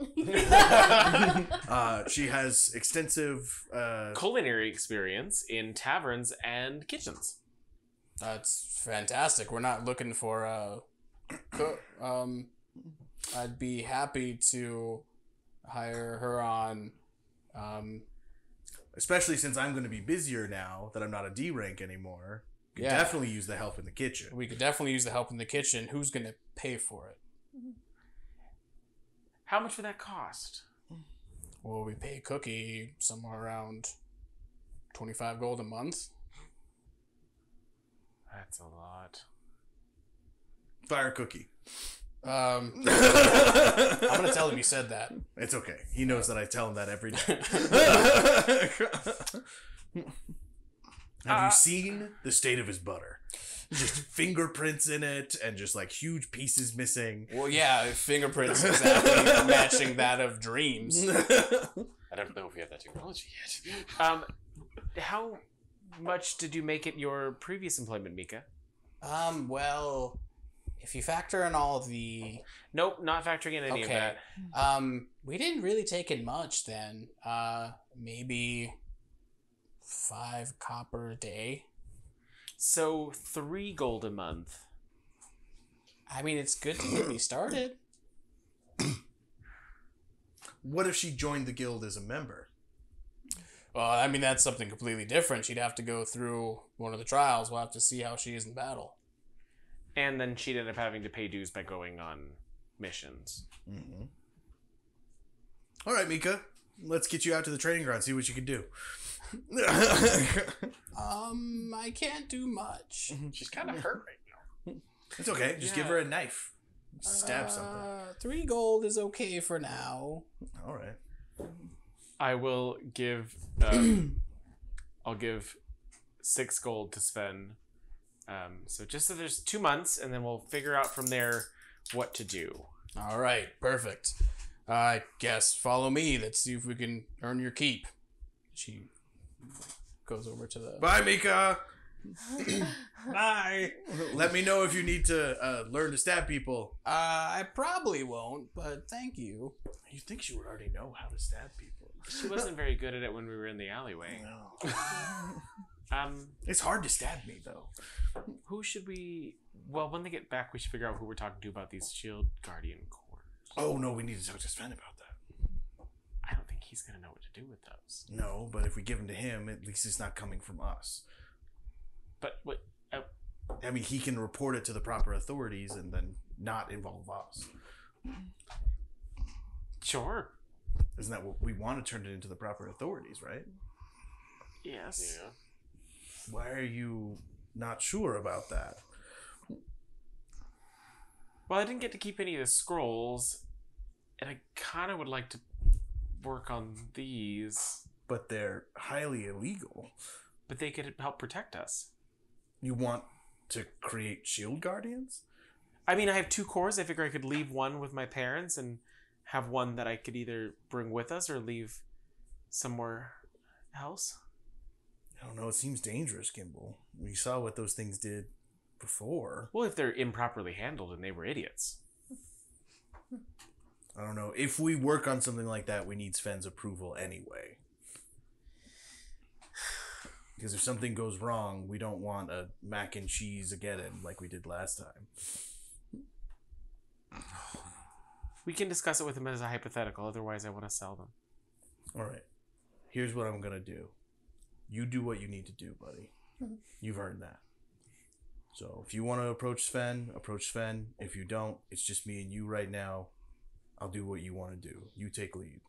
[SPEAKER 2] She has extensive
[SPEAKER 6] Culinary experience in taverns and kitchens.
[SPEAKER 1] That's fantastic. We're not looking for a cook. I'd be happy to hire her on.
[SPEAKER 2] Especially since I'm going to be busier now that I'm not a D rank anymore. Could
[SPEAKER 1] Yeah.
[SPEAKER 2] definitely use the help in the kitchen.
[SPEAKER 1] We could definitely use the help in the kitchen. Who's gonna pay for it?
[SPEAKER 6] How much would that cost?
[SPEAKER 1] Well, we pay Cookie somewhere around 25 gold a month.
[SPEAKER 6] That's a lot.
[SPEAKER 2] Fire Cookie.
[SPEAKER 1] I'm gonna tell him you said that.
[SPEAKER 2] It's okay. He knows that I tell him that every day. Have you seen the state of his butter? Just fingerprints in it and just like huge pieces missing.
[SPEAKER 1] Well, yeah, fingerprints exactly matching that of Dreams.
[SPEAKER 5] I don't know if we have that technology yet.
[SPEAKER 6] How much did you make at your previous employment, Mika?
[SPEAKER 1] Well, if you factor in all of the...
[SPEAKER 6] Nope, not factoring in any of
[SPEAKER 1] Okay.
[SPEAKER 6] that.
[SPEAKER 1] We didn't really take in much then. Maybe 5 copper a day.
[SPEAKER 6] So 3 gold a month.
[SPEAKER 1] I mean, it's good to get me started.
[SPEAKER 2] What if she joined the guild as a member?
[SPEAKER 1] Well, I mean, that's something completely different. She'd have to go through one of the trials. We'll have to see how she is in battle.
[SPEAKER 6] And then she'd end up having to pay dues by going on missions.
[SPEAKER 2] Mm-hmm. All right, Mika. Let's get you out to the training ground, see what you can do.
[SPEAKER 1] I can't do much.
[SPEAKER 5] She's kind of hurt right now.
[SPEAKER 2] It's okay. Just give her a knife. Stab something.
[SPEAKER 1] 3 gold is okay for now.
[SPEAKER 2] All right.
[SPEAKER 6] I will give. I'll give 6 gold to Sven. So just so there's 2 months, and then we'll figure out from there what to do.
[SPEAKER 1] All right, perfect. I guess follow me. Let's see if we can earn your keep. She goes over to the...
[SPEAKER 2] Bye, Mika.
[SPEAKER 1] Bye.
[SPEAKER 2] Let me know if you need to learn to stab people.
[SPEAKER 1] I probably won't, but thank you.
[SPEAKER 2] You think she would already know how to stab people?
[SPEAKER 6] She wasn't very good at it when we were in the alleyway.
[SPEAKER 2] No.
[SPEAKER 6] It's
[SPEAKER 2] hard to stab me, though.
[SPEAKER 6] Who should we... Well, when they get back, we should figure out who we're talking to about these shield guardian cores.
[SPEAKER 2] Oh, no, we need to talk to Sven about that.
[SPEAKER 6] I don't think he's going to know what to do with those.
[SPEAKER 2] No, but if we give them to him, at least it's not coming from us.
[SPEAKER 6] But what...
[SPEAKER 2] I mean, he can report it to the proper authorities and then not involve us.
[SPEAKER 6] Sure.
[SPEAKER 2] Isn't that what we want to turn it into the proper authorities, right?
[SPEAKER 6] Yes.
[SPEAKER 5] Yeah.
[SPEAKER 2] Why are you not sure about that?
[SPEAKER 6] Well, I didn't get to keep any of the scrolls, and I kind of would like to work on these.
[SPEAKER 2] But they're highly illegal.
[SPEAKER 6] But they could help protect us.
[SPEAKER 2] You want to create shield guardians?
[SPEAKER 6] I mean, I have 2 cores. I figure I could leave one with my parents and have one that I could either bring with us or leave somewhere else.
[SPEAKER 2] I don't know. It seems dangerous, Gimbal. We saw what those things did before.
[SPEAKER 6] Well, if they're improperly handled and they were idiots.
[SPEAKER 2] I don't know. If we work on something like that, we need Sven's approval anyway. Because if something goes wrong, we don't want a mac and cheese again like we did last time.
[SPEAKER 6] We can discuss it with him as a hypothetical. Otherwise, I want to sell them.
[SPEAKER 2] All right. Here's what I'm going to do. You do what you need to do, buddy. You've earned that. So if you want to approach Sven, approach Sven. If you don't, it's just me and you right now. I'll do what you want to do. You take lead.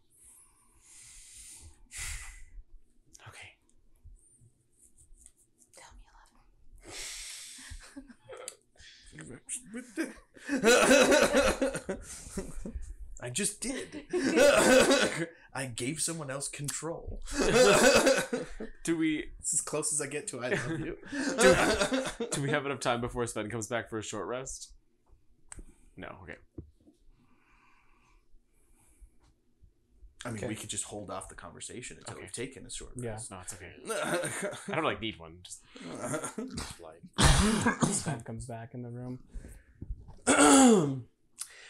[SPEAKER 6] Okay.
[SPEAKER 2] I just did. I gave someone else control.
[SPEAKER 6] Do we...
[SPEAKER 2] It's as close as I get to I love you.
[SPEAKER 6] Do we have enough time before Sven comes back for a short rest? No, okay.
[SPEAKER 2] I mean,
[SPEAKER 1] Okay.
[SPEAKER 2] we could just hold off the conversation until
[SPEAKER 6] Okay.
[SPEAKER 2] we've taken a short
[SPEAKER 1] Yeah.
[SPEAKER 2] rest.
[SPEAKER 6] No, it's okay. I don't need one. Just...
[SPEAKER 5] Like,
[SPEAKER 1] Sven comes back in the room.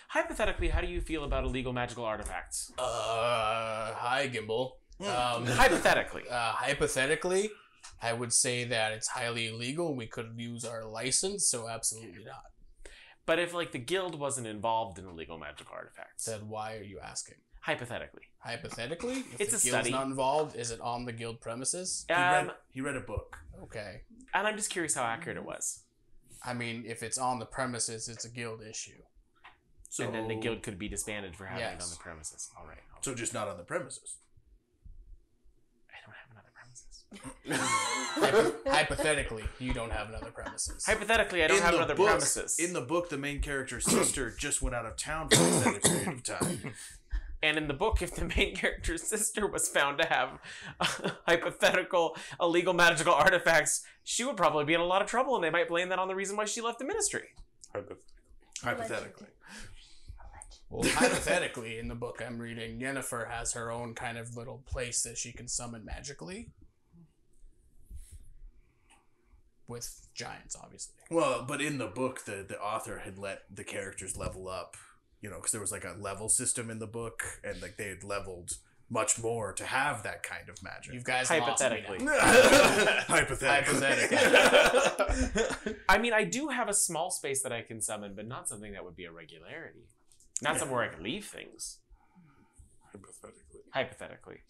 [SPEAKER 6] Hypothetically, how do you feel about illegal magical artifacts?
[SPEAKER 1] Hi, Gimbal.
[SPEAKER 6] Hypothetically.
[SPEAKER 1] Hypothetically, I would say that it's highly illegal. We could use our license, so absolutely not.
[SPEAKER 6] But if, like, the guild wasn't involved in illegal magical artifacts,
[SPEAKER 1] Then why are you asking?
[SPEAKER 6] hypothetically.
[SPEAKER 1] Hypothetically, if
[SPEAKER 6] It's
[SPEAKER 1] the
[SPEAKER 6] a
[SPEAKER 1] guild's
[SPEAKER 6] study.
[SPEAKER 1] not involved, is it on the guild premises?
[SPEAKER 2] He read a book.
[SPEAKER 1] Okay.
[SPEAKER 6] And I'm just curious how accurate it was.
[SPEAKER 1] I mean, if it's on the premises, it's a guild issue.
[SPEAKER 2] So,
[SPEAKER 6] And then the guild could be disbanded for having it
[SPEAKER 1] Yes.
[SPEAKER 6] on the premises. All right.
[SPEAKER 2] So just not on the premises.
[SPEAKER 6] I don't have another premises.
[SPEAKER 1] Hypothetically, you don't have another premises.
[SPEAKER 6] Hypothetically, I don't have another premises.
[SPEAKER 2] In the book, the main character's sister just went out of town for an extended period of time.
[SPEAKER 6] And in the book, if the main character's sister was found to have hypothetical illegal magical artifacts, she would probably be in a lot of trouble, and they might blame that on the reason why she left the ministry.
[SPEAKER 2] Hypothetically.
[SPEAKER 1] Well, hypothetically, in the book I'm reading, Yennefer has her own kind of little place that she can summon magically. With giants, obviously.
[SPEAKER 2] Well, but in the book, the author had let the characters level up, you know, because there was like a level system in the book, and like they had leveled much more to have that kind of magic.
[SPEAKER 1] You guys
[SPEAKER 6] Hypothetically.
[SPEAKER 2] Hypothetically.
[SPEAKER 6] I mean, I do have a small space that I can summon, but not something that would be a regularity. Not somewhere where I can leave things. Hypothetically.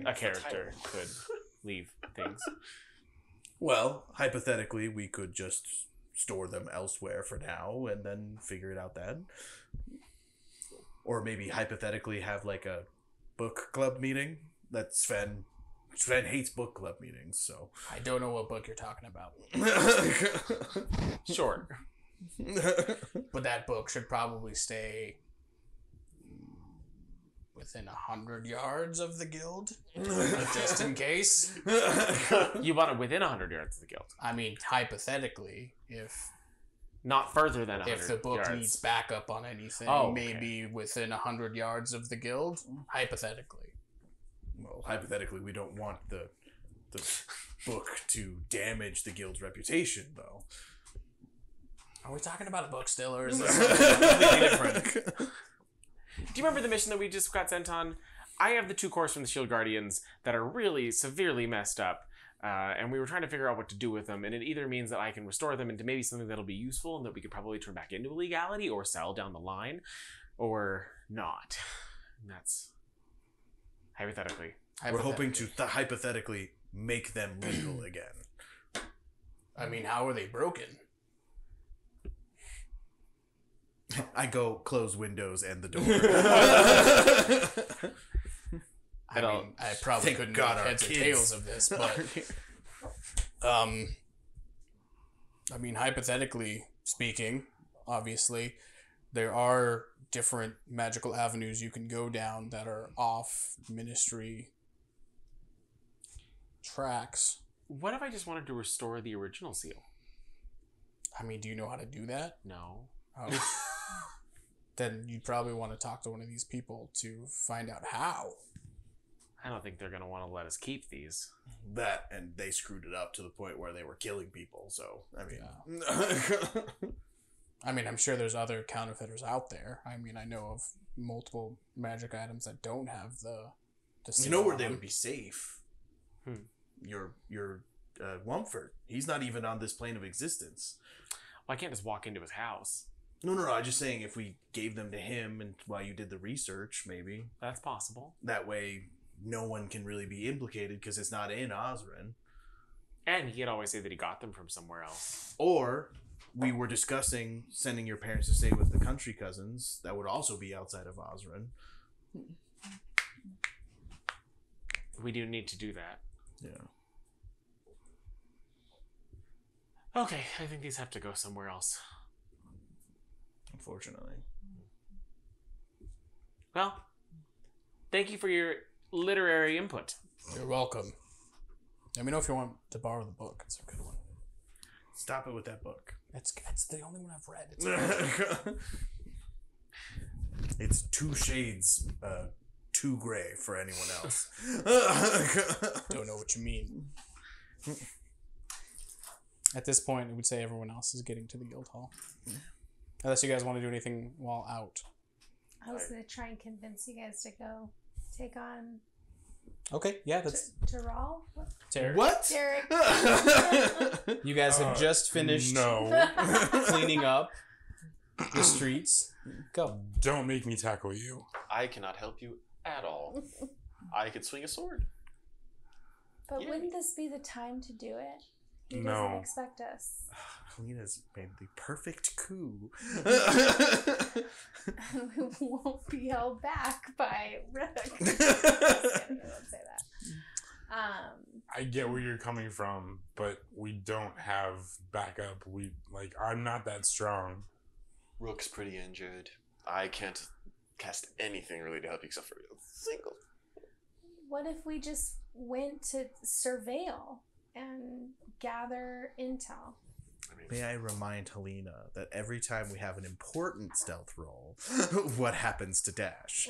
[SPEAKER 6] A character could leave things.
[SPEAKER 2] Well, hypothetically, we could just store them elsewhere for now and then figure it out then. Or maybe hypothetically have like a book club meeting. That Sven hates book club meetings, so.
[SPEAKER 1] I don't know what book you're talking about.
[SPEAKER 6] Sure.
[SPEAKER 1] But that book should probably stay within 100 yards of the guild, just in case.
[SPEAKER 6] You want it within 100 yards of the guild.
[SPEAKER 1] I mean, hypothetically, if
[SPEAKER 6] Not further than 100
[SPEAKER 1] if the book
[SPEAKER 6] yards.
[SPEAKER 1] needs backup on anything,
[SPEAKER 6] Oh, okay.
[SPEAKER 1] maybe within 100 yards of the guild, hypothetically.
[SPEAKER 2] Well, hypothetically, we don't want the book to damage the guild's reputation, though.
[SPEAKER 1] Are we talking about a book still, or is this something completely different?
[SPEAKER 6] Do you remember the mission that we just got sent on? I have the 2 cores from the Shield Guardians that are really severely messed up. And we were trying to figure out what to do with them. And it either means that I can restore them into maybe something that'll be useful and that we could probably turn back into a legality or sell down the line, or not. And that's hypothetically.
[SPEAKER 2] We're hoping to hypothetically make them legal again.
[SPEAKER 1] I mean, how are they broken?
[SPEAKER 2] I go close windows and the door.
[SPEAKER 1] I mean, I probably
[SPEAKER 2] Thank
[SPEAKER 1] couldn't
[SPEAKER 2] God
[SPEAKER 1] make
[SPEAKER 2] our
[SPEAKER 1] heads or
[SPEAKER 2] kids
[SPEAKER 1] tails of this, but I mean, hypothetically speaking, obviously, there are different magical avenues you can go down that are off ministry tracks.
[SPEAKER 6] What if I just wanted to restore the original seal?
[SPEAKER 1] I mean, do you know how to do that?
[SPEAKER 6] No.
[SPEAKER 1] Oh. Then you probably want to talk to one of these people to find out how.
[SPEAKER 6] I don't think they're going to want to let us keep these.
[SPEAKER 2] That, and they screwed it up to the point where they were killing people, so, I mean...
[SPEAKER 1] I mean, I'm sure there's other counterfeiters out there. I mean, I know of multiple magic items that don't have the
[SPEAKER 2] You know
[SPEAKER 1] seal
[SPEAKER 2] where
[SPEAKER 1] on
[SPEAKER 2] they
[SPEAKER 1] them.
[SPEAKER 2] would be safe?
[SPEAKER 6] Hmm.
[SPEAKER 2] Your Wumford. He's not even on this plane of existence.
[SPEAKER 6] Well, I can't just walk into his house.
[SPEAKER 2] No, I'm just saying if we gave them to him and while you did the research, maybe.
[SPEAKER 6] That's possible.
[SPEAKER 2] That way, no one can really be implicated because it's not in Osrin.
[SPEAKER 6] And he could always say that he got them from somewhere else.
[SPEAKER 2] Or we were discussing sending your parents to stay with the country cousins. That would also be outside of Osrin.
[SPEAKER 6] We do need to do that.
[SPEAKER 2] Yeah.
[SPEAKER 6] Okay, I think these have to go somewhere else.
[SPEAKER 2] Unfortunately.
[SPEAKER 6] Well, thank you for your literary input.
[SPEAKER 1] You're welcome. Let me know if you want to borrow the book. It's a good one.
[SPEAKER 2] Stop it with that book.
[SPEAKER 1] It's the only one I've read.
[SPEAKER 2] It's 2 shades too gray for anyone else.
[SPEAKER 1] Don't know what you mean. At this point, I would say everyone else is getting to the guild hall. Unless you guys want to do anything while out.
[SPEAKER 7] I was going to try and convince you guys to go take on
[SPEAKER 1] Okay, yeah, that's
[SPEAKER 7] Terrell.
[SPEAKER 1] Derek.
[SPEAKER 2] What?
[SPEAKER 7] Derek.
[SPEAKER 1] You guys have just finished
[SPEAKER 3] No.
[SPEAKER 1] cleaning up the streets. Go.
[SPEAKER 3] Don't make me tackle you.
[SPEAKER 5] I cannot help you at all. I could swing a sword.
[SPEAKER 7] But
[SPEAKER 5] Yeah.
[SPEAKER 7] wouldn't this be the time to do it? He
[SPEAKER 3] No.
[SPEAKER 7] doesn't expect us.
[SPEAKER 2] Helena's made the perfect coup.
[SPEAKER 7] We won't be held back by Rick. Just kidding, I won't say that.
[SPEAKER 3] I get where you're coming from, but we don't have backup. I'm not that strong.
[SPEAKER 5] Rook's pretty injured. I can't cast anything really to help you except for a single.
[SPEAKER 7] What if we just went to surveil and gather intel?
[SPEAKER 5] I mean,
[SPEAKER 2] May I remind Helena that every time we have an important stealth roll, what happens to Dash?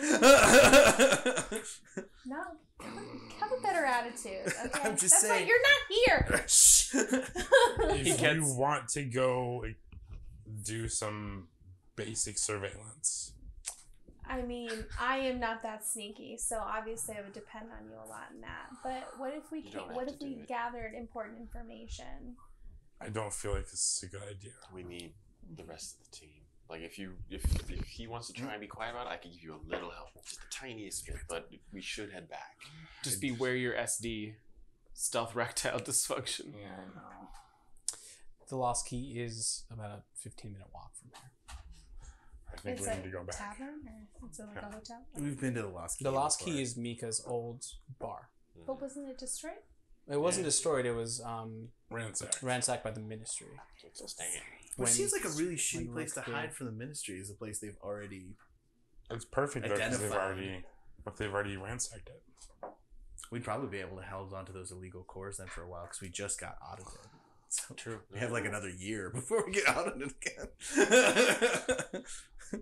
[SPEAKER 7] No, have a better attitude. Okay,
[SPEAKER 2] I'm just
[SPEAKER 7] that's
[SPEAKER 2] saying.
[SPEAKER 7] why you're not here.
[SPEAKER 3] If
[SPEAKER 6] gets-
[SPEAKER 3] you want to go do some basic surveillance,
[SPEAKER 7] I mean, I am not that sneaky, so obviously I would depend on you a lot in that. But what if we
[SPEAKER 5] You don't have
[SPEAKER 7] what
[SPEAKER 5] to
[SPEAKER 7] if we
[SPEAKER 5] do it.
[SPEAKER 7] gathered important information?
[SPEAKER 3] I don't feel like this is a good idea.
[SPEAKER 5] we need the rest of the team. Like if he wants to try and be quiet about it, I can give you a little help, just the tiniest bit. But we should head back.
[SPEAKER 6] Just beware your SD stealth rectile dysfunction.
[SPEAKER 1] The Lost Key is about a 15-minute walk from here.
[SPEAKER 3] I think
[SPEAKER 7] It's
[SPEAKER 3] we
[SPEAKER 7] a
[SPEAKER 3] need to go back.
[SPEAKER 7] tavern, or is it like a hotel?
[SPEAKER 2] We've been to the Lost Key.
[SPEAKER 1] The Lost
[SPEAKER 2] before.
[SPEAKER 1] Key is Mika's old bar.
[SPEAKER 7] But wasn't it destroyed?
[SPEAKER 1] It wasn't destroyed. It was
[SPEAKER 3] Ransack.
[SPEAKER 1] ransacked by the ministry.
[SPEAKER 5] So it's staying.
[SPEAKER 2] Which
[SPEAKER 1] when-
[SPEAKER 2] seems like a really shitty
[SPEAKER 1] when
[SPEAKER 2] place to
[SPEAKER 1] Rook
[SPEAKER 2] hide
[SPEAKER 1] did.
[SPEAKER 2] from the ministry. Is a place they've already.
[SPEAKER 3] It's perfect though, because
[SPEAKER 2] Identified.
[SPEAKER 3] they've already ransacked it.
[SPEAKER 2] We'd probably be able to hold on to those illegal cores then for a while because we just got audited. So
[SPEAKER 6] True.
[SPEAKER 2] we have like another year before we get audited again.
[SPEAKER 3] I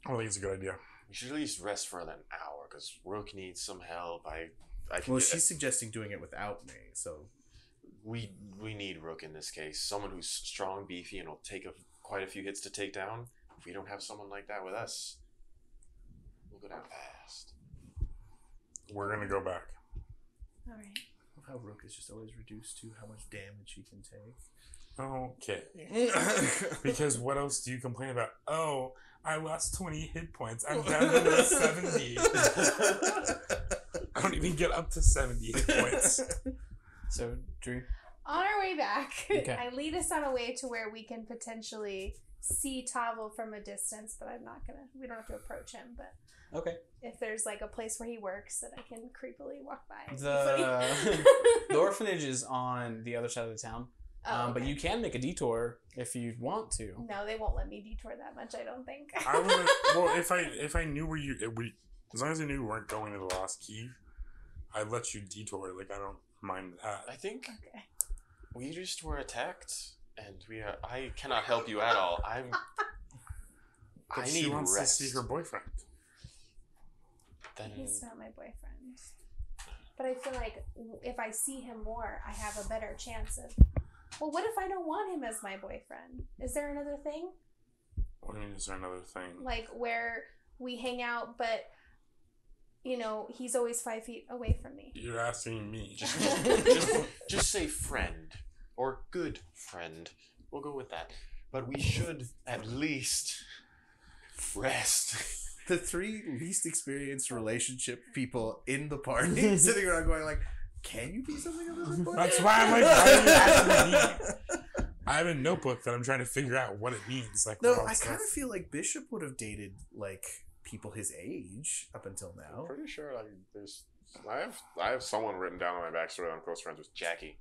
[SPEAKER 3] think it's a good idea.
[SPEAKER 5] We should at least rest for an hour because Rook needs some help. I I can
[SPEAKER 2] Well,
[SPEAKER 5] do
[SPEAKER 2] she's
[SPEAKER 5] it.
[SPEAKER 2] suggesting doing it without me, so
[SPEAKER 5] We need Rook in this case. Someone who's strong, beefy, and will take quite a few hits to take down. If we don't have someone like that with us, we'll go down fast.
[SPEAKER 3] We're gonna go back.
[SPEAKER 7] All right.
[SPEAKER 2] how Rook is just always reduced to how much damage he can take.
[SPEAKER 3] Okay. Because what else do you complain about? Oh, I lost 20 hit points. I'm down to 70. I don't even get up to 70 hit points.
[SPEAKER 1] So, Drew.
[SPEAKER 7] On our way back,
[SPEAKER 1] Okay.
[SPEAKER 7] I lead us on a way to where we can potentially see Tavo from a distance, but we don't have to approach him, but
[SPEAKER 1] Okay.
[SPEAKER 7] if there's like a place where he works that I can creepily walk by. it'd be
[SPEAKER 1] The
[SPEAKER 7] funny.
[SPEAKER 1] the orphanage is on the other side of the town.
[SPEAKER 7] Oh,
[SPEAKER 1] But
[SPEAKER 7] okay.
[SPEAKER 1] you can make a detour if you want to.
[SPEAKER 7] No, they won't let me detour that much, I don't think.
[SPEAKER 3] I would. Well, if I knew where as long as I knew we weren't going to the Lost Key, I'd let you detour. Like I don't mind that.
[SPEAKER 5] I think
[SPEAKER 7] Okay.
[SPEAKER 5] we just were attacked, and I cannot help you at all. I
[SPEAKER 3] But
[SPEAKER 5] need
[SPEAKER 3] she wants
[SPEAKER 5] rest.
[SPEAKER 3] to see her boyfriend.
[SPEAKER 5] Then
[SPEAKER 7] He's not my boyfriend. But I feel like if I see him more, I have a better chance of... Well, what if I don't want him as my boyfriend? Is there another thing?
[SPEAKER 3] What do you mean? Is there another thing?
[SPEAKER 7] Like where we hang out, but, he's always 5 feet away from me.
[SPEAKER 3] You're asking me.
[SPEAKER 5] just say friend or good friend. We'll go with that. But we should at least rest.
[SPEAKER 2] The three least experienced relationship people in the party sitting around going like, can you be something other than boyfriend?
[SPEAKER 3] That's why I'm like, why are you asking me? I have a notebook that I'm trying to figure out what it means. Like,
[SPEAKER 2] No,
[SPEAKER 3] what all
[SPEAKER 2] I
[SPEAKER 3] stuff.
[SPEAKER 2] kind of feel like Bishop would have dated like people his age up until
[SPEAKER 5] I'm
[SPEAKER 2] now.
[SPEAKER 5] pretty sure I have someone written down on my backstory that I'm close friends with Jackie.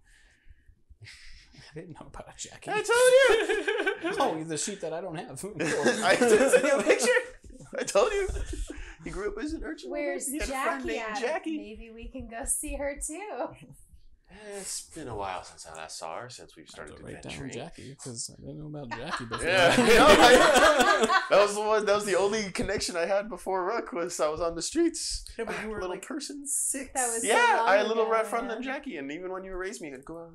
[SPEAKER 1] I didn't know about a Jackie.
[SPEAKER 5] I told you.
[SPEAKER 1] Oh, the sheep that I don't have.
[SPEAKER 5] I didn't send you a picture. I told you. He grew up as an urchin.
[SPEAKER 7] Where's
[SPEAKER 5] He had a friend
[SPEAKER 7] Jackie
[SPEAKER 5] named
[SPEAKER 7] at?
[SPEAKER 5] Jackie.
[SPEAKER 7] Maybe we can go see her too.
[SPEAKER 5] It's been a while since I last saw her, since we've
[SPEAKER 1] I had
[SPEAKER 5] started
[SPEAKER 1] to write down
[SPEAKER 5] adventuring.
[SPEAKER 1] Jackie because I didn't know about Jackie before.
[SPEAKER 5] Yeah, that was the one. That was the only connection I had before Rook. Was I was on the streets.
[SPEAKER 2] Yeah, but you were
[SPEAKER 5] little
[SPEAKER 2] like
[SPEAKER 5] person.
[SPEAKER 2] 6.
[SPEAKER 7] That was-
[SPEAKER 5] Yeah,
[SPEAKER 7] so long
[SPEAKER 5] I had a little
[SPEAKER 7] ago,
[SPEAKER 5] red friend
[SPEAKER 7] yeah.
[SPEAKER 5] named Jackie, and even when you raised me, I'd go out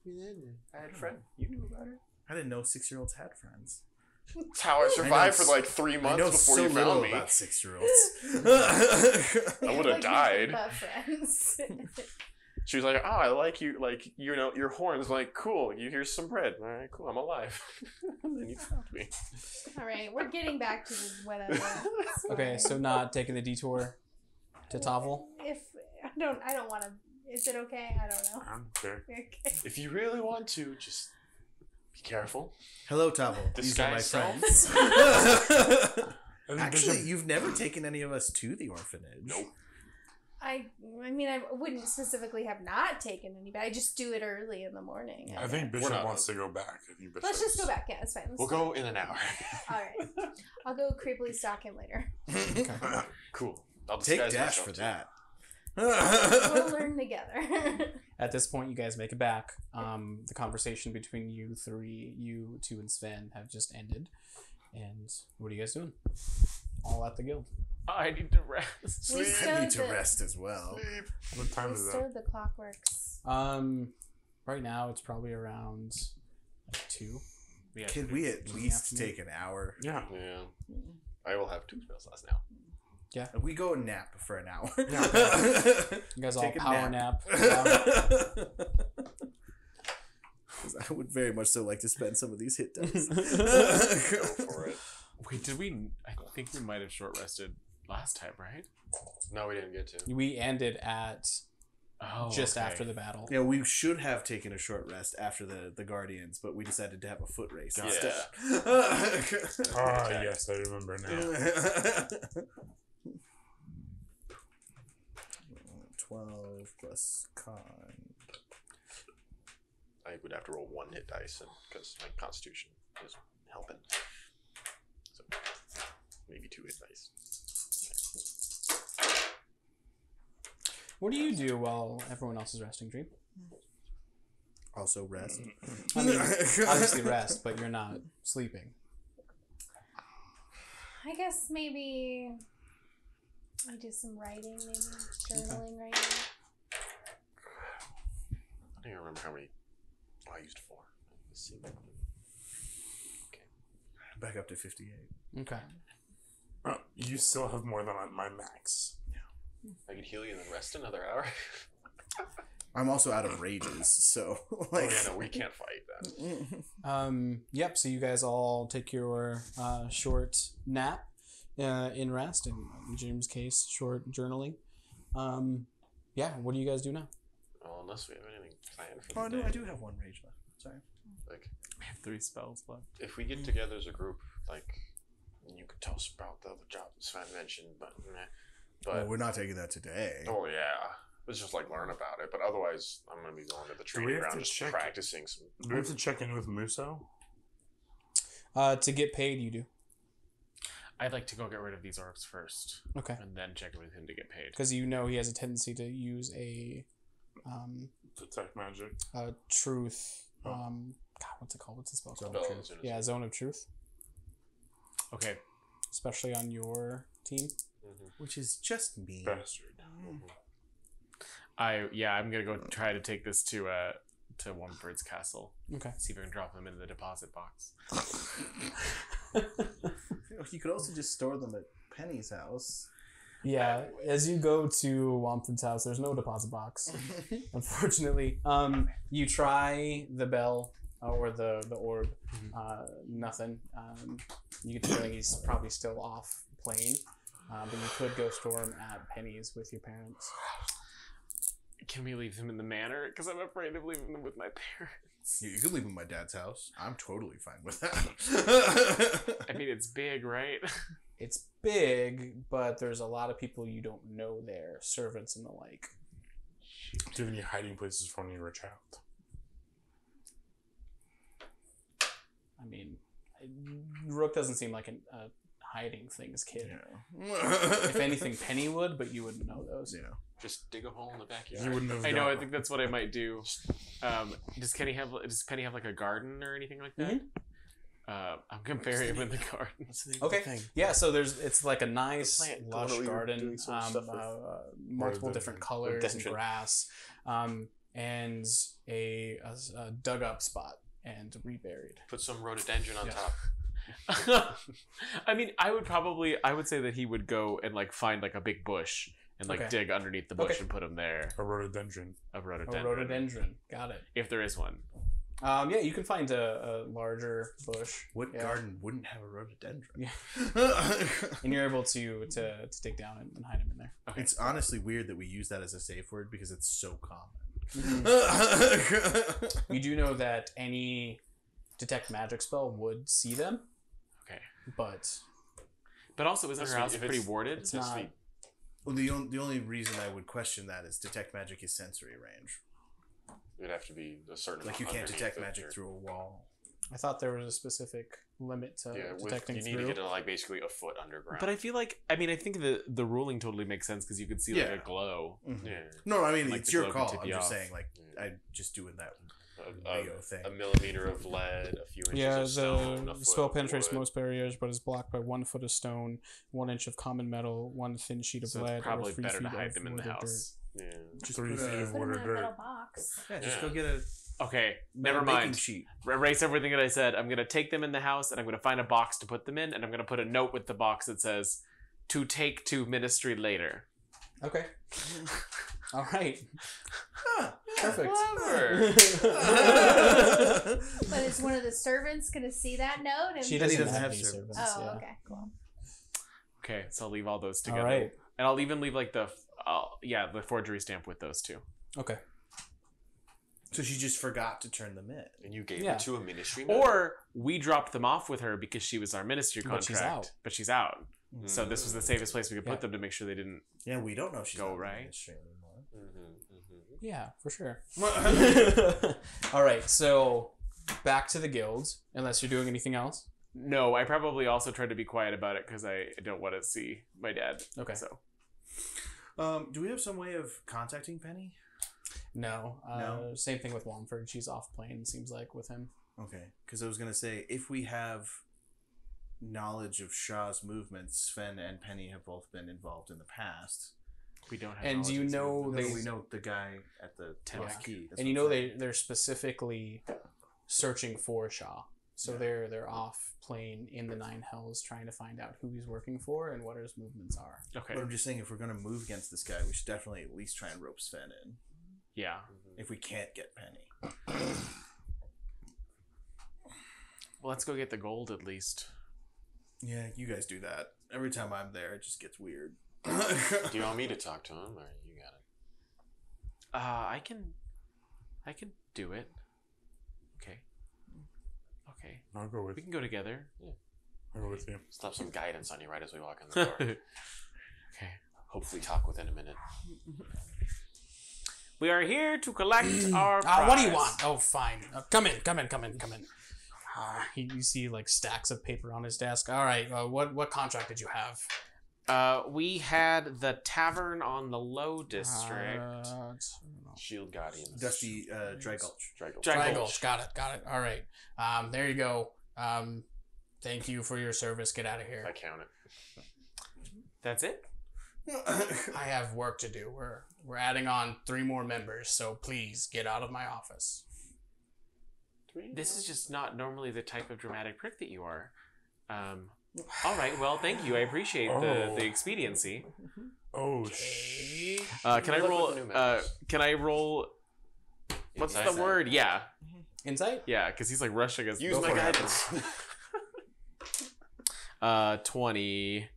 [SPEAKER 5] and I had a friend. You knew about her.
[SPEAKER 2] I didn't know 6-year-olds had friends.
[SPEAKER 5] That's how I survived for like 3
[SPEAKER 2] I
[SPEAKER 5] months
[SPEAKER 2] know
[SPEAKER 5] before
[SPEAKER 2] so
[SPEAKER 5] you
[SPEAKER 2] little
[SPEAKER 5] found me.
[SPEAKER 2] about 6-year-olds.
[SPEAKER 5] I would have
[SPEAKER 7] Like,
[SPEAKER 5] died.
[SPEAKER 7] But friends.
[SPEAKER 5] She was like, "Oh, I like you. Like your horns. Like, cool. You here's some bread. All right, cool. I'm alive." And then you found me.
[SPEAKER 7] All right, we're getting back to whatever. It's
[SPEAKER 1] Okay,
[SPEAKER 7] fine.
[SPEAKER 1] so not taking the detour to Tavel.
[SPEAKER 7] If I don't want to. Is it okay? I don't know.
[SPEAKER 3] I'm sure.
[SPEAKER 7] Okay.
[SPEAKER 5] If you really want to, just be careful.
[SPEAKER 2] Hello, Tavo. These are my
[SPEAKER 5] Disguise self.
[SPEAKER 2] friends.
[SPEAKER 3] I think
[SPEAKER 2] Actually,
[SPEAKER 3] Bishop-
[SPEAKER 2] you've never taken any of us to the orphanage.
[SPEAKER 5] Nope.
[SPEAKER 7] I mean, I wouldn't specifically have not taken any, but I just do it early in the morning.
[SPEAKER 3] I think
[SPEAKER 5] We're
[SPEAKER 3] Bishop
[SPEAKER 5] not-
[SPEAKER 3] wants to go back. I think Bishop
[SPEAKER 7] Let's just go back. Yeah, it's fine.
[SPEAKER 5] We'll go in an hour.
[SPEAKER 7] All right. I'll go creepily stalk him later.
[SPEAKER 5] Cool. I'll
[SPEAKER 2] Take
[SPEAKER 5] disguise
[SPEAKER 2] Dash
[SPEAKER 5] myself
[SPEAKER 2] for
[SPEAKER 5] too.
[SPEAKER 2] that.
[SPEAKER 7] We'll learn together.
[SPEAKER 1] At this point, you guys make it back. The conversation between you two, and Sven have just ended. And what are you guys doing? All at the guild.
[SPEAKER 6] I need to rest.
[SPEAKER 7] We
[SPEAKER 5] Sleep.
[SPEAKER 2] I need to
[SPEAKER 7] stowed
[SPEAKER 2] rest as well.
[SPEAKER 3] What time
[SPEAKER 7] We
[SPEAKER 3] is it?
[SPEAKER 7] stowed the clockworks.
[SPEAKER 1] Right now it's probably around like 2.
[SPEAKER 6] Yeah.
[SPEAKER 2] Can we at least take an hour?
[SPEAKER 3] Yeah.
[SPEAKER 5] Yeah. I will have 2 spell slots now.
[SPEAKER 2] We go nap for an hour.
[SPEAKER 1] You guys all
[SPEAKER 2] Take a
[SPEAKER 1] power
[SPEAKER 2] nap.
[SPEAKER 1] nap.
[SPEAKER 2] 'Cause I would very much so like to spend some of these hit dice.
[SPEAKER 5] Go for it.
[SPEAKER 6] Wait, did we? I think we might have short rested last time, right?
[SPEAKER 5] No, we didn't get to.
[SPEAKER 1] We ended at
[SPEAKER 6] Oh,
[SPEAKER 1] just
[SPEAKER 6] okay.
[SPEAKER 1] after the battle.
[SPEAKER 2] Yeah, we should have taken a short rest after the Guardians, but we decided to have a foot race
[SPEAKER 5] Yeah.
[SPEAKER 2] instead.
[SPEAKER 3] Oh, yes, I remember now.
[SPEAKER 2] 12 plus con.
[SPEAKER 5] I would have to roll 1 hit dice because my constitution is helping. So maybe 2 hit dice.
[SPEAKER 1] What do you do while everyone else is resting, Dream?
[SPEAKER 2] Also rest.
[SPEAKER 1] I mean, obviously rest, but you're not sleeping.
[SPEAKER 7] I guess maybe I do some writing, maybe journaling right now.
[SPEAKER 5] see.
[SPEAKER 2] Back up to 58.
[SPEAKER 1] Okay.
[SPEAKER 3] You still have more than my max.
[SPEAKER 5] I could heal you and then rest another hour.
[SPEAKER 2] I'm also out of rages, so like.
[SPEAKER 5] Oh, yeah, no, we can't fight that.
[SPEAKER 1] Yep. So you guys all take your short nap in rest. In Jim's case, short journaling. Yeah. What do you guys do now?
[SPEAKER 5] Well, unless we have anything planned for
[SPEAKER 2] Oh
[SPEAKER 5] the
[SPEAKER 2] no,
[SPEAKER 5] day.
[SPEAKER 2] I do have one rage left. Sorry.
[SPEAKER 5] Like,
[SPEAKER 6] I have 3 spells left.
[SPEAKER 5] if we get together as a group, like, you could tell us about the other job Sven mentioned, but
[SPEAKER 2] Well, we're not taking that today.
[SPEAKER 5] oh yeah, let's just like learn about it. But otherwise, I'm gonna be going to the
[SPEAKER 3] we
[SPEAKER 5] training
[SPEAKER 3] have
[SPEAKER 5] ground,
[SPEAKER 3] to
[SPEAKER 5] just
[SPEAKER 3] check-
[SPEAKER 5] practicing some.
[SPEAKER 3] Do we have to check in with Muso?
[SPEAKER 1] To get paid, you do.
[SPEAKER 6] I'd like to go get rid of these orbs first,
[SPEAKER 1] Okay.
[SPEAKER 6] and then check with him to get paid.
[SPEAKER 1] Because you know he has a tendency to use a
[SPEAKER 3] Detect magic.
[SPEAKER 1] truth.
[SPEAKER 3] Oh.
[SPEAKER 1] God, what's it called? What's the spell
[SPEAKER 2] Zone
[SPEAKER 1] called?
[SPEAKER 2] of
[SPEAKER 5] Truth.
[SPEAKER 1] Yeah, zone of truth.
[SPEAKER 6] Okay.
[SPEAKER 1] Especially on your team.
[SPEAKER 2] Which is just me.
[SPEAKER 3] Bastard.
[SPEAKER 6] I'm gonna go try to take this to Womford's castle.
[SPEAKER 1] Okay.
[SPEAKER 6] See if I can drop them into the deposit box.
[SPEAKER 2] You could also just store them at Penny's house.
[SPEAKER 1] Yeah, as you go to Womford's house, there's no deposit box, unfortunately. You try the bell or the orb, nothing. You get the feeling he's probably still off playing, but you could go store him at Penny's with your parents.
[SPEAKER 6] Can we leave them in the manor? Because I'm afraid of leaving them with my parents.
[SPEAKER 2] You could leave them at my dad's house. I'm totally fine with that.
[SPEAKER 6] I mean, it's big, right?
[SPEAKER 1] It's big, but there's a lot of people you don't know there, servants and the like.
[SPEAKER 3] Do you have any hiding places for when you were a child?
[SPEAKER 1] I mean, Rook doesn't seem like a hiding things kid.
[SPEAKER 2] Yeah.
[SPEAKER 1] If anything, Penny would, but you wouldn't know those.
[SPEAKER 2] Yeah.
[SPEAKER 5] Just dig a hole in the backyard.
[SPEAKER 3] You wouldn't have
[SPEAKER 6] I know. I
[SPEAKER 3] gone.
[SPEAKER 6] think that's what I might do. Does Penny have like a garden or anything like that? I'm gonna bury him in the garden.
[SPEAKER 1] Okay. Yeah, so it's like a nice
[SPEAKER 5] Plant.
[SPEAKER 1] lush
[SPEAKER 5] Don't know you're
[SPEAKER 1] garden,
[SPEAKER 5] doing so much stuff with
[SPEAKER 1] multiple
[SPEAKER 3] rhododendron.
[SPEAKER 1] different colors and
[SPEAKER 5] Rhododendron.
[SPEAKER 1] grass, and a dug up spot and reburied.
[SPEAKER 5] Put some rhododendron on
[SPEAKER 1] Yeah.
[SPEAKER 5] top.
[SPEAKER 6] I mean, I would say that he would go and like find like a big bush and like
[SPEAKER 1] Okay.
[SPEAKER 6] dig underneath the bush
[SPEAKER 1] Okay.
[SPEAKER 6] and put him there.
[SPEAKER 3] A rhododendron.
[SPEAKER 6] A
[SPEAKER 1] A
[SPEAKER 6] rhododendron.
[SPEAKER 1] rhododendron. Got it.
[SPEAKER 6] If there is one.
[SPEAKER 1] Yeah, you can find a larger bush.
[SPEAKER 2] What
[SPEAKER 1] Yeah.
[SPEAKER 2] garden wouldn't have a rhododendron?
[SPEAKER 1] Yeah. And you're able to dig down and hide him in there.
[SPEAKER 6] Okay.
[SPEAKER 2] It's honestly weird that we use that as a safe word because it's so common.
[SPEAKER 1] You do know that any detect magic spell would see them,
[SPEAKER 6] Okay.
[SPEAKER 1] but
[SPEAKER 6] But also, isn't
[SPEAKER 5] That's
[SPEAKER 6] her house
[SPEAKER 5] if
[SPEAKER 6] pretty
[SPEAKER 5] it's-
[SPEAKER 6] warded?
[SPEAKER 1] it's
[SPEAKER 5] That's
[SPEAKER 1] not.
[SPEAKER 5] sweet.
[SPEAKER 2] Well, the only reason I would question that is detect magic is sensory range.
[SPEAKER 5] It'd have to be a certain.
[SPEAKER 2] Like you
[SPEAKER 5] amount
[SPEAKER 2] can't
[SPEAKER 5] underneath
[SPEAKER 2] detect
[SPEAKER 5] it,
[SPEAKER 2] magic
[SPEAKER 5] or-
[SPEAKER 2] through a wall.
[SPEAKER 1] I thought there was a specific limit to
[SPEAKER 5] Yeah,
[SPEAKER 1] detecting
[SPEAKER 5] you need
[SPEAKER 1] through.
[SPEAKER 5] to get to like basically a foot underground.
[SPEAKER 6] But I feel like I think the ruling totally makes sense because you could see like
[SPEAKER 2] Yeah.
[SPEAKER 6] a glow.
[SPEAKER 5] yeah,
[SPEAKER 2] No, I mean
[SPEAKER 6] Like
[SPEAKER 2] it's
[SPEAKER 6] the
[SPEAKER 2] your
[SPEAKER 6] glow can
[SPEAKER 2] call.
[SPEAKER 6] tip
[SPEAKER 2] I'm
[SPEAKER 6] you
[SPEAKER 2] just
[SPEAKER 6] off.
[SPEAKER 2] saying, like
[SPEAKER 5] Yeah.
[SPEAKER 2] I'm just doing that
[SPEAKER 5] a
[SPEAKER 2] Lego thing.
[SPEAKER 5] millimeter of lead, a few inches
[SPEAKER 1] Yeah,
[SPEAKER 5] of stone.
[SPEAKER 1] the
[SPEAKER 5] a foot
[SPEAKER 1] spell
[SPEAKER 5] of
[SPEAKER 1] penetrates
[SPEAKER 5] wood.
[SPEAKER 1] most barriers, but is blocked by 1 foot of stone, 1 inch of common metal, 1 thin sheet of
[SPEAKER 6] So
[SPEAKER 1] lead,
[SPEAKER 6] it's probably
[SPEAKER 1] or 3
[SPEAKER 6] better
[SPEAKER 1] feet
[SPEAKER 6] to hide
[SPEAKER 1] of
[SPEAKER 6] them in the
[SPEAKER 1] wood or
[SPEAKER 6] house.
[SPEAKER 5] Yeah.
[SPEAKER 2] Just
[SPEAKER 3] 3
[SPEAKER 2] put
[SPEAKER 3] feet
[SPEAKER 2] a-
[SPEAKER 3] of
[SPEAKER 7] Put
[SPEAKER 3] wood
[SPEAKER 7] them
[SPEAKER 3] or
[SPEAKER 7] in a little
[SPEAKER 3] dirt.
[SPEAKER 7] box.
[SPEAKER 2] Yeah, just
[SPEAKER 5] Yeah.
[SPEAKER 2] go get a
[SPEAKER 6] Okay, never
[SPEAKER 2] baking
[SPEAKER 6] mind.
[SPEAKER 2] sheet.
[SPEAKER 6] Erase everything that I said. I'm gonna take them in the house and I'm gonna find a box to put them in, and I'm gonna put a note with the box that says, "To take to ministry later."
[SPEAKER 1] Okay. All right.
[SPEAKER 2] Ah,
[SPEAKER 1] Perfect.
[SPEAKER 7] But is one of the servants going to see that note? And
[SPEAKER 1] She
[SPEAKER 2] Penny
[SPEAKER 1] doesn't,
[SPEAKER 2] doesn't
[SPEAKER 1] have
[SPEAKER 2] have
[SPEAKER 1] any
[SPEAKER 2] servants.
[SPEAKER 1] servants.
[SPEAKER 7] Oh,
[SPEAKER 1] yeah.
[SPEAKER 7] okay, cool.
[SPEAKER 6] Okay, so I'll leave all those
[SPEAKER 1] All
[SPEAKER 6] together,
[SPEAKER 1] right.
[SPEAKER 6] and I'll even leave like the forgery stamp with those two.
[SPEAKER 1] Okay.
[SPEAKER 2] So she just forgot to turn them in.
[SPEAKER 5] And you gave
[SPEAKER 1] Yeah.
[SPEAKER 5] it to a ministry man?
[SPEAKER 6] Or we dropped them off with her because she was our ministry
[SPEAKER 1] But
[SPEAKER 6] contract,
[SPEAKER 1] she's out.
[SPEAKER 6] but she's out. So this was the safest place we could
[SPEAKER 1] Yeah.
[SPEAKER 6] put them to make sure they didn't.
[SPEAKER 2] Yeah, we don't know she's
[SPEAKER 6] Go
[SPEAKER 2] not in the
[SPEAKER 6] right.
[SPEAKER 2] ministry anymore.
[SPEAKER 1] Yeah, for sure. All right. So back to the guilds, unless you're doing anything else.
[SPEAKER 6] No, I probably also tried to be quiet about it because I don't want to see my dad.
[SPEAKER 1] Okay.
[SPEAKER 6] So
[SPEAKER 2] Do we have some way of contacting Penny?
[SPEAKER 1] No.
[SPEAKER 2] No?
[SPEAKER 1] Same thing with Womford. She's off plane, seems like, with him.
[SPEAKER 2] Okay, because I was gonna say if we have knowledge of Shaw's movements, Sven and Penny have both been involved in the past.
[SPEAKER 6] we don't have.
[SPEAKER 1] And do you
[SPEAKER 6] knowledge of his
[SPEAKER 1] know
[SPEAKER 6] movements.
[SPEAKER 1] they
[SPEAKER 2] we know the guy at the
[SPEAKER 6] Yeah.
[SPEAKER 2] marquee. That's
[SPEAKER 1] and
[SPEAKER 2] what
[SPEAKER 1] you
[SPEAKER 2] I'm
[SPEAKER 1] know
[SPEAKER 2] saying.
[SPEAKER 1] they're specifically searching for Shaw. So they're off playing in the Nine Hells, trying to find out who he's working for and what his movements are.
[SPEAKER 6] Okay.
[SPEAKER 2] But I'm just saying, if we're going to move against this guy, we should definitely at least try and rope Sven in.
[SPEAKER 6] Yeah.
[SPEAKER 2] If we can't get Penny.
[SPEAKER 6] Well, let's go get the gold at least.
[SPEAKER 2] Yeah, you guys do that. Every time I'm there, it just gets weird.
[SPEAKER 5] Do you want me to talk to him, or you got it?
[SPEAKER 6] I can do it. Okay. Okay.
[SPEAKER 3] I'll go with
[SPEAKER 6] We can go together.
[SPEAKER 3] I'll go with you.
[SPEAKER 5] Slap some guidance on you right as we walk in the door.
[SPEAKER 6] Okay.
[SPEAKER 5] Hopefully talk within a minute.
[SPEAKER 6] We are here to collect our
[SPEAKER 1] What do you
[SPEAKER 6] prize.
[SPEAKER 1] want? Oh, fine. Come in. You see like stacks of paper on his desk. All right. What contract did you have?
[SPEAKER 6] We had the tavern on the Low District.
[SPEAKER 5] Shield Guardians.
[SPEAKER 2] Dusty Dry Gulch.
[SPEAKER 6] Dry
[SPEAKER 1] Gulch. Got it. All right. There you go. Thank you for your service. Get out of here.
[SPEAKER 5] I count it.
[SPEAKER 6] That's it?
[SPEAKER 1] I have work to do. We're adding on 3 more members, so please get out of my office.
[SPEAKER 6] This is just not normally the type of dramatic prick that you are. All right, well, thank you. I appreciate the expediency.
[SPEAKER 3] Oh,
[SPEAKER 6] Can I roll? Can I roll? What's
[SPEAKER 5] Insight?
[SPEAKER 6] the word? Yeah,
[SPEAKER 1] Insight?
[SPEAKER 6] yeah, because he's like rushing us.
[SPEAKER 5] Use my guidance.
[SPEAKER 6] 21.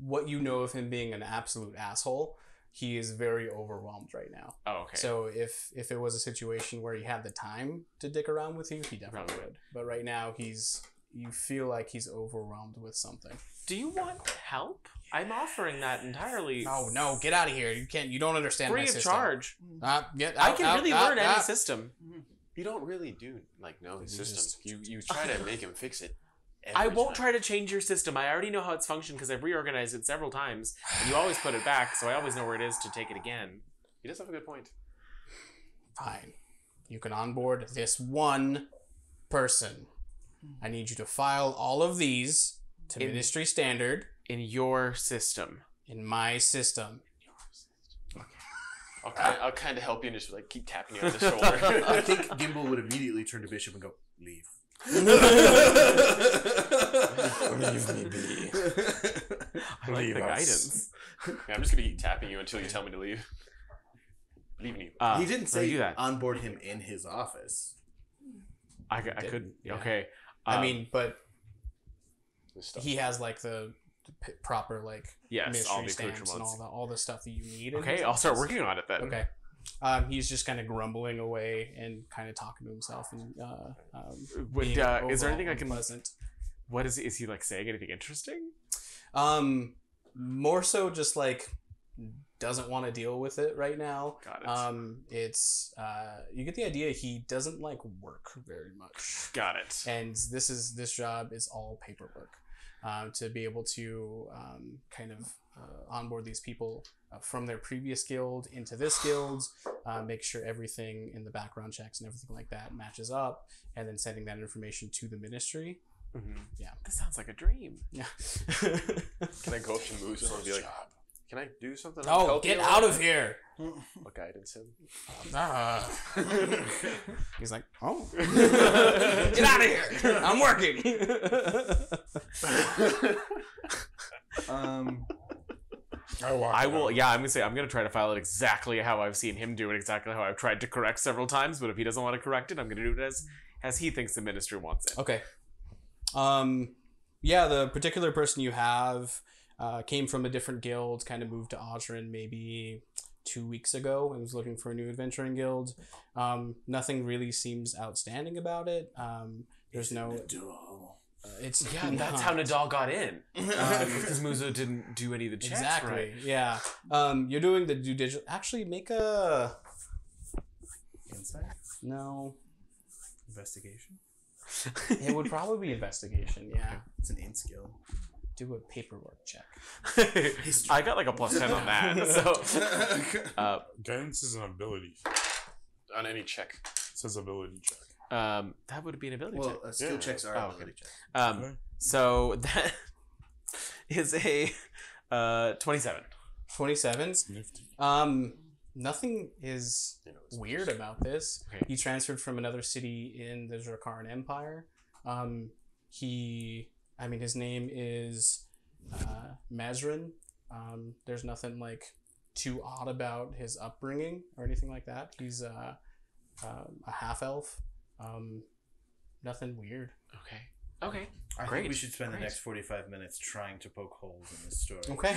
[SPEAKER 1] What you know of him being an absolute asshole, he is very overwhelmed right now.
[SPEAKER 6] Oh, okay.
[SPEAKER 1] So if it was a situation where he had the time to dick around with you, he definitely would. But right now, you feel like he's overwhelmed with something.
[SPEAKER 6] Do you want help? I'm offering that entirely.
[SPEAKER 1] No, get out of here. You don't understand
[SPEAKER 6] free
[SPEAKER 1] my
[SPEAKER 6] of
[SPEAKER 1] system.
[SPEAKER 6] charge.
[SPEAKER 1] Get
[SPEAKER 6] I
[SPEAKER 1] out,
[SPEAKER 6] can
[SPEAKER 1] out,
[SPEAKER 6] really
[SPEAKER 1] out,
[SPEAKER 6] learn
[SPEAKER 1] out.
[SPEAKER 6] any system.
[SPEAKER 5] You don't really know his
[SPEAKER 1] You
[SPEAKER 5] system.
[SPEAKER 1] just-
[SPEAKER 5] You try to make him fix it.
[SPEAKER 6] I
[SPEAKER 5] every
[SPEAKER 6] won't
[SPEAKER 5] time.
[SPEAKER 6] try to change your system. I already know how it's functioned because I've reorganized it several times, and you always put it back, so I always know where it is to take it again.
[SPEAKER 5] He does have a good point.
[SPEAKER 1] Fine. You can onboard this one person. I need you to file all of these to
[SPEAKER 6] In-
[SPEAKER 1] Ministry Standard
[SPEAKER 6] In your system.
[SPEAKER 1] in my system.
[SPEAKER 5] I'll kind of help you and just like keep tapping you on the shoulder.
[SPEAKER 2] I think Gimbal would immediately turn to Bishop and go, leave.
[SPEAKER 3] leave me be.
[SPEAKER 6] I like
[SPEAKER 3] Leave
[SPEAKER 6] the
[SPEAKER 3] us.
[SPEAKER 6] guidance.
[SPEAKER 5] Yeah, I'm just gonna keep tapping you until you tell me to leave. Leave me.
[SPEAKER 2] He didn't
[SPEAKER 6] let me
[SPEAKER 2] say
[SPEAKER 6] do that.
[SPEAKER 2] onboard him in his office.
[SPEAKER 6] I could.
[SPEAKER 1] Yeah.
[SPEAKER 6] Okay.
[SPEAKER 1] I mean, but
[SPEAKER 5] This stuff.
[SPEAKER 1] he has like the proper like
[SPEAKER 6] yes, all
[SPEAKER 1] mystery
[SPEAKER 6] the
[SPEAKER 1] stamps and
[SPEAKER 6] accoutrements.
[SPEAKER 1] all the stuff that you need. in
[SPEAKER 6] Okay,
[SPEAKER 1] his
[SPEAKER 6] I'll start
[SPEAKER 1] office.
[SPEAKER 6] working on it then.
[SPEAKER 1] Okay. He's just kind of grumbling away and kind of talking to himself and
[SPEAKER 6] Would,
[SPEAKER 1] being
[SPEAKER 6] is there
[SPEAKER 1] overall
[SPEAKER 6] anything I can?
[SPEAKER 1] unpleasant.
[SPEAKER 6] What is he like saying? Anything interesting?
[SPEAKER 1] More so just like doesn't want to deal with it right now.
[SPEAKER 6] Got it.
[SPEAKER 1] It's you get the idea he doesn't like work very much.
[SPEAKER 6] Got it.
[SPEAKER 1] And this job is all paperwork. To be able to kind of onboard these people from their previous guild into this guild, make sure everything in the background checks and everything like that matches up, and then sending that information to the ministry.
[SPEAKER 6] Mm-hmm.
[SPEAKER 1] Yeah.
[SPEAKER 6] This sounds like a dream.
[SPEAKER 1] Yeah.
[SPEAKER 5] Can I go up to Muzo and be like, can I do something?
[SPEAKER 1] Oh,
[SPEAKER 5] Help
[SPEAKER 1] get
[SPEAKER 5] you?
[SPEAKER 1] out of here!
[SPEAKER 5] What guidance him?
[SPEAKER 1] He's like, oh, get out of here! I'm working.
[SPEAKER 3] I
[SPEAKER 6] will. Yeah, I'm gonna say I'm gonna try to file it exactly how I've seen him do it, exactly how I've tried to correct several times. But if he doesn't want to correct it, I'm gonna do it as he thinks the minister wants it.
[SPEAKER 1] Okay. Yeah, the particular person you have came from a different guild, kind of moved to Audrin maybe 2 weeks ago and was looking for a new adventuring guild. Nothing really seems outstanding about it. There's no... it's
[SPEAKER 6] Yeah, that's how Nadal got in. Because Muzo didn't do any of the checks.
[SPEAKER 1] Exactly,
[SPEAKER 6] Right.
[SPEAKER 1] yeah. You're doing the due diligence... Actually, make a...
[SPEAKER 2] Insight?
[SPEAKER 1] No.
[SPEAKER 2] Investigation?
[SPEAKER 1] It would probably be investigation, yeah.
[SPEAKER 2] It's an int skill.
[SPEAKER 1] Do a paperwork check.
[SPEAKER 6] I got like a +10 on that. So,
[SPEAKER 3] Guidance is an ability.
[SPEAKER 5] On any check.
[SPEAKER 3] It says ability check.
[SPEAKER 6] that would be an ability
[SPEAKER 2] Well,
[SPEAKER 6] check.
[SPEAKER 2] skill
[SPEAKER 5] Yeah.
[SPEAKER 2] checks are
[SPEAKER 6] Oh,
[SPEAKER 2] ability checks.
[SPEAKER 3] Okay.
[SPEAKER 6] So that is a 27.
[SPEAKER 1] 27s.
[SPEAKER 3] Nifty.
[SPEAKER 1] Nothing is weird about this.
[SPEAKER 6] Okay.
[SPEAKER 1] He transferred from another city in the Drakarn Empire. His name is Mazrin. There's nothing like too odd about his upbringing or anything like that. He's a half elf. Nothing weird.
[SPEAKER 6] Okay.
[SPEAKER 2] I
[SPEAKER 6] Great.
[SPEAKER 2] think we should spend the
[SPEAKER 6] Great.
[SPEAKER 2] next 45 minutes trying to poke holes in this story.
[SPEAKER 1] Okay.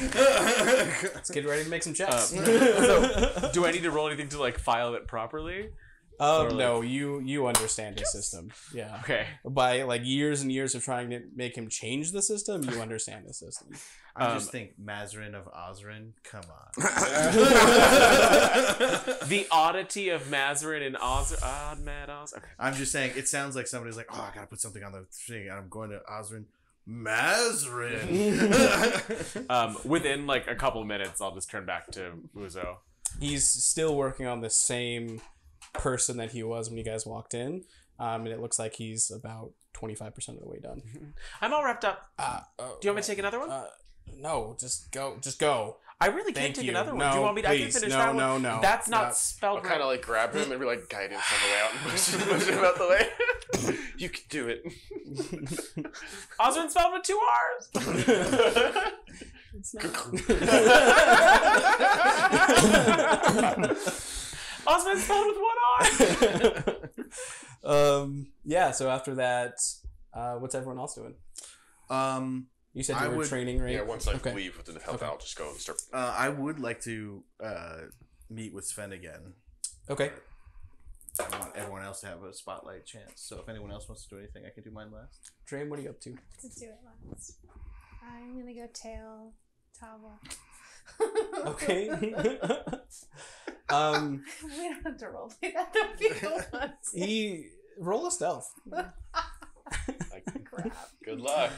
[SPEAKER 1] Let's get ready to make some checks.
[SPEAKER 6] So, do I need to roll anything to like file it properly?
[SPEAKER 1] No, you understand the system. Yeah.
[SPEAKER 6] Okay.
[SPEAKER 1] By like years and years of trying to make him change the system, you understand the system.
[SPEAKER 2] I just think Mazarin of Osrin, come on.
[SPEAKER 6] The oddity of Mazarin and Odd Mad Oz. Okay.
[SPEAKER 2] I'm just saying, it sounds like somebody's like, oh, I gotta put something on the thing, and I'm going to Osrin. Mazarin!
[SPEAKER 6] Within like a couple minutes, I'll just turn back to Uzo.
[SPEAKER 1] He's still working on the same person that he was when you guys walked in, and it looks like he's about 25% of the way done.
[SPEAKER 6] I'm all wrapped up. Do you want me to take another one?
[SPEAKER 1] No, just go.
[SPEAKER 6] I really can't
[SPEAKER 1] Thank
[SPEAKER 6] take
[SPEAKER 1] you.
[SPEAKER 6] another one.
[SPEAKER 1] No,
[SPEAKER 6] Do you want me to?
[SPEAKER 1] please.
[SPEAKER 6] I can finish
[SPEAKER 1] No,
[SPEAKER 6] that
[SPEAKER 1] no,
[SPEAKER 6] one.
[SPEAKER 1] no.
[SPEAKER 6] That's not
[SPEAKER 1] No.
[SPEAKER 6] spelled
[SPEAKER 5] I'll
[SPEAKER 6] right.
[SPEAKER 5] kind of like grab him and be like, guide him some way out and push him out the way. You can do it.
[SPEAKER 6] Osrin spelled with 2 R's.
[SPEAKER 1] It's not.
[SPEAKER 6] Osrin spelled with 1 R.
[SPEAKER 1] Yeah, so after that, what's everyone else doing? You said you
[SPEAKER 2] I
[SPEAKER 1] were
[SPEAKER 2] would-
[SPEAKER 1] training, right?
[SPEAKER 5] Yeah, once I
[SPEAKER 1] Okay.
[SPEAKER 5] leave with the health,
[SPEAKER 1] Okay.
[SPEAKER 5] I'll just go and start.
[SPEAKER 2] I would like to meet with Sven again.
[SPEAKER 1] Okay.
[SPEAKER 2] I want everyone else to have a spotlight chance. So if anyone else wants to do anything, I can do mine last.
[SPEAKER 1] Dream, what are you up to?
[SPEAKER 7] To do it last. I'm gonna go tail Tava.
[SPEAKER 1] Okay.
[SPEAKER 7] We don't have to roll play that. That'd be the one.
[SPEAKER 1] He roll a stealth.
[SPEAKER 7] Crap.
[SPEAKER 5] Good luck.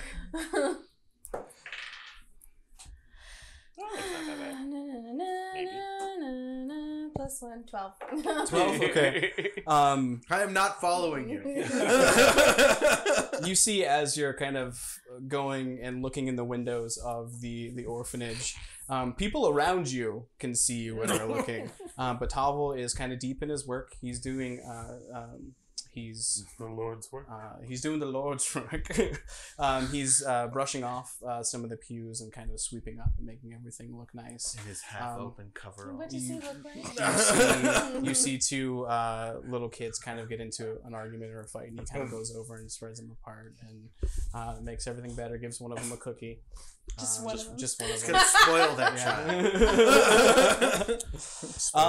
[SPEAKER 7] +1, 12.
[SPEAKER 1] 12. Okay.
[SPEAKER 2] I am not following you.
[SPEAKER 1] You see as you're kind of going and looking in the windows of the orphanage, people around you can see you when they're looking. But Tavel is kind of deep in his work. He's doing he's
[SPEAKER 3] The Lord's work.
[SPEAKER 1] he's doing the Lord's work. He's brushing off some of the pews and kind of sweeping up and making everything look nice.
[SPEAKER 2] In his half-open coverall.
[SPEAKER 7] What does he look like?
[SPEAKER 1] You see two little kids kind of get into an argument or a fight, and he kind of goes over and spreads them apart and makes everything better. Gives one of them a cookie.
[SPEAKER 7] Just one of them?
[SPEAKER 1] Just one of
[SPEAKER 2] It's
[SPEAKER 1] them.
[SPEAKER 2] gonna spoil that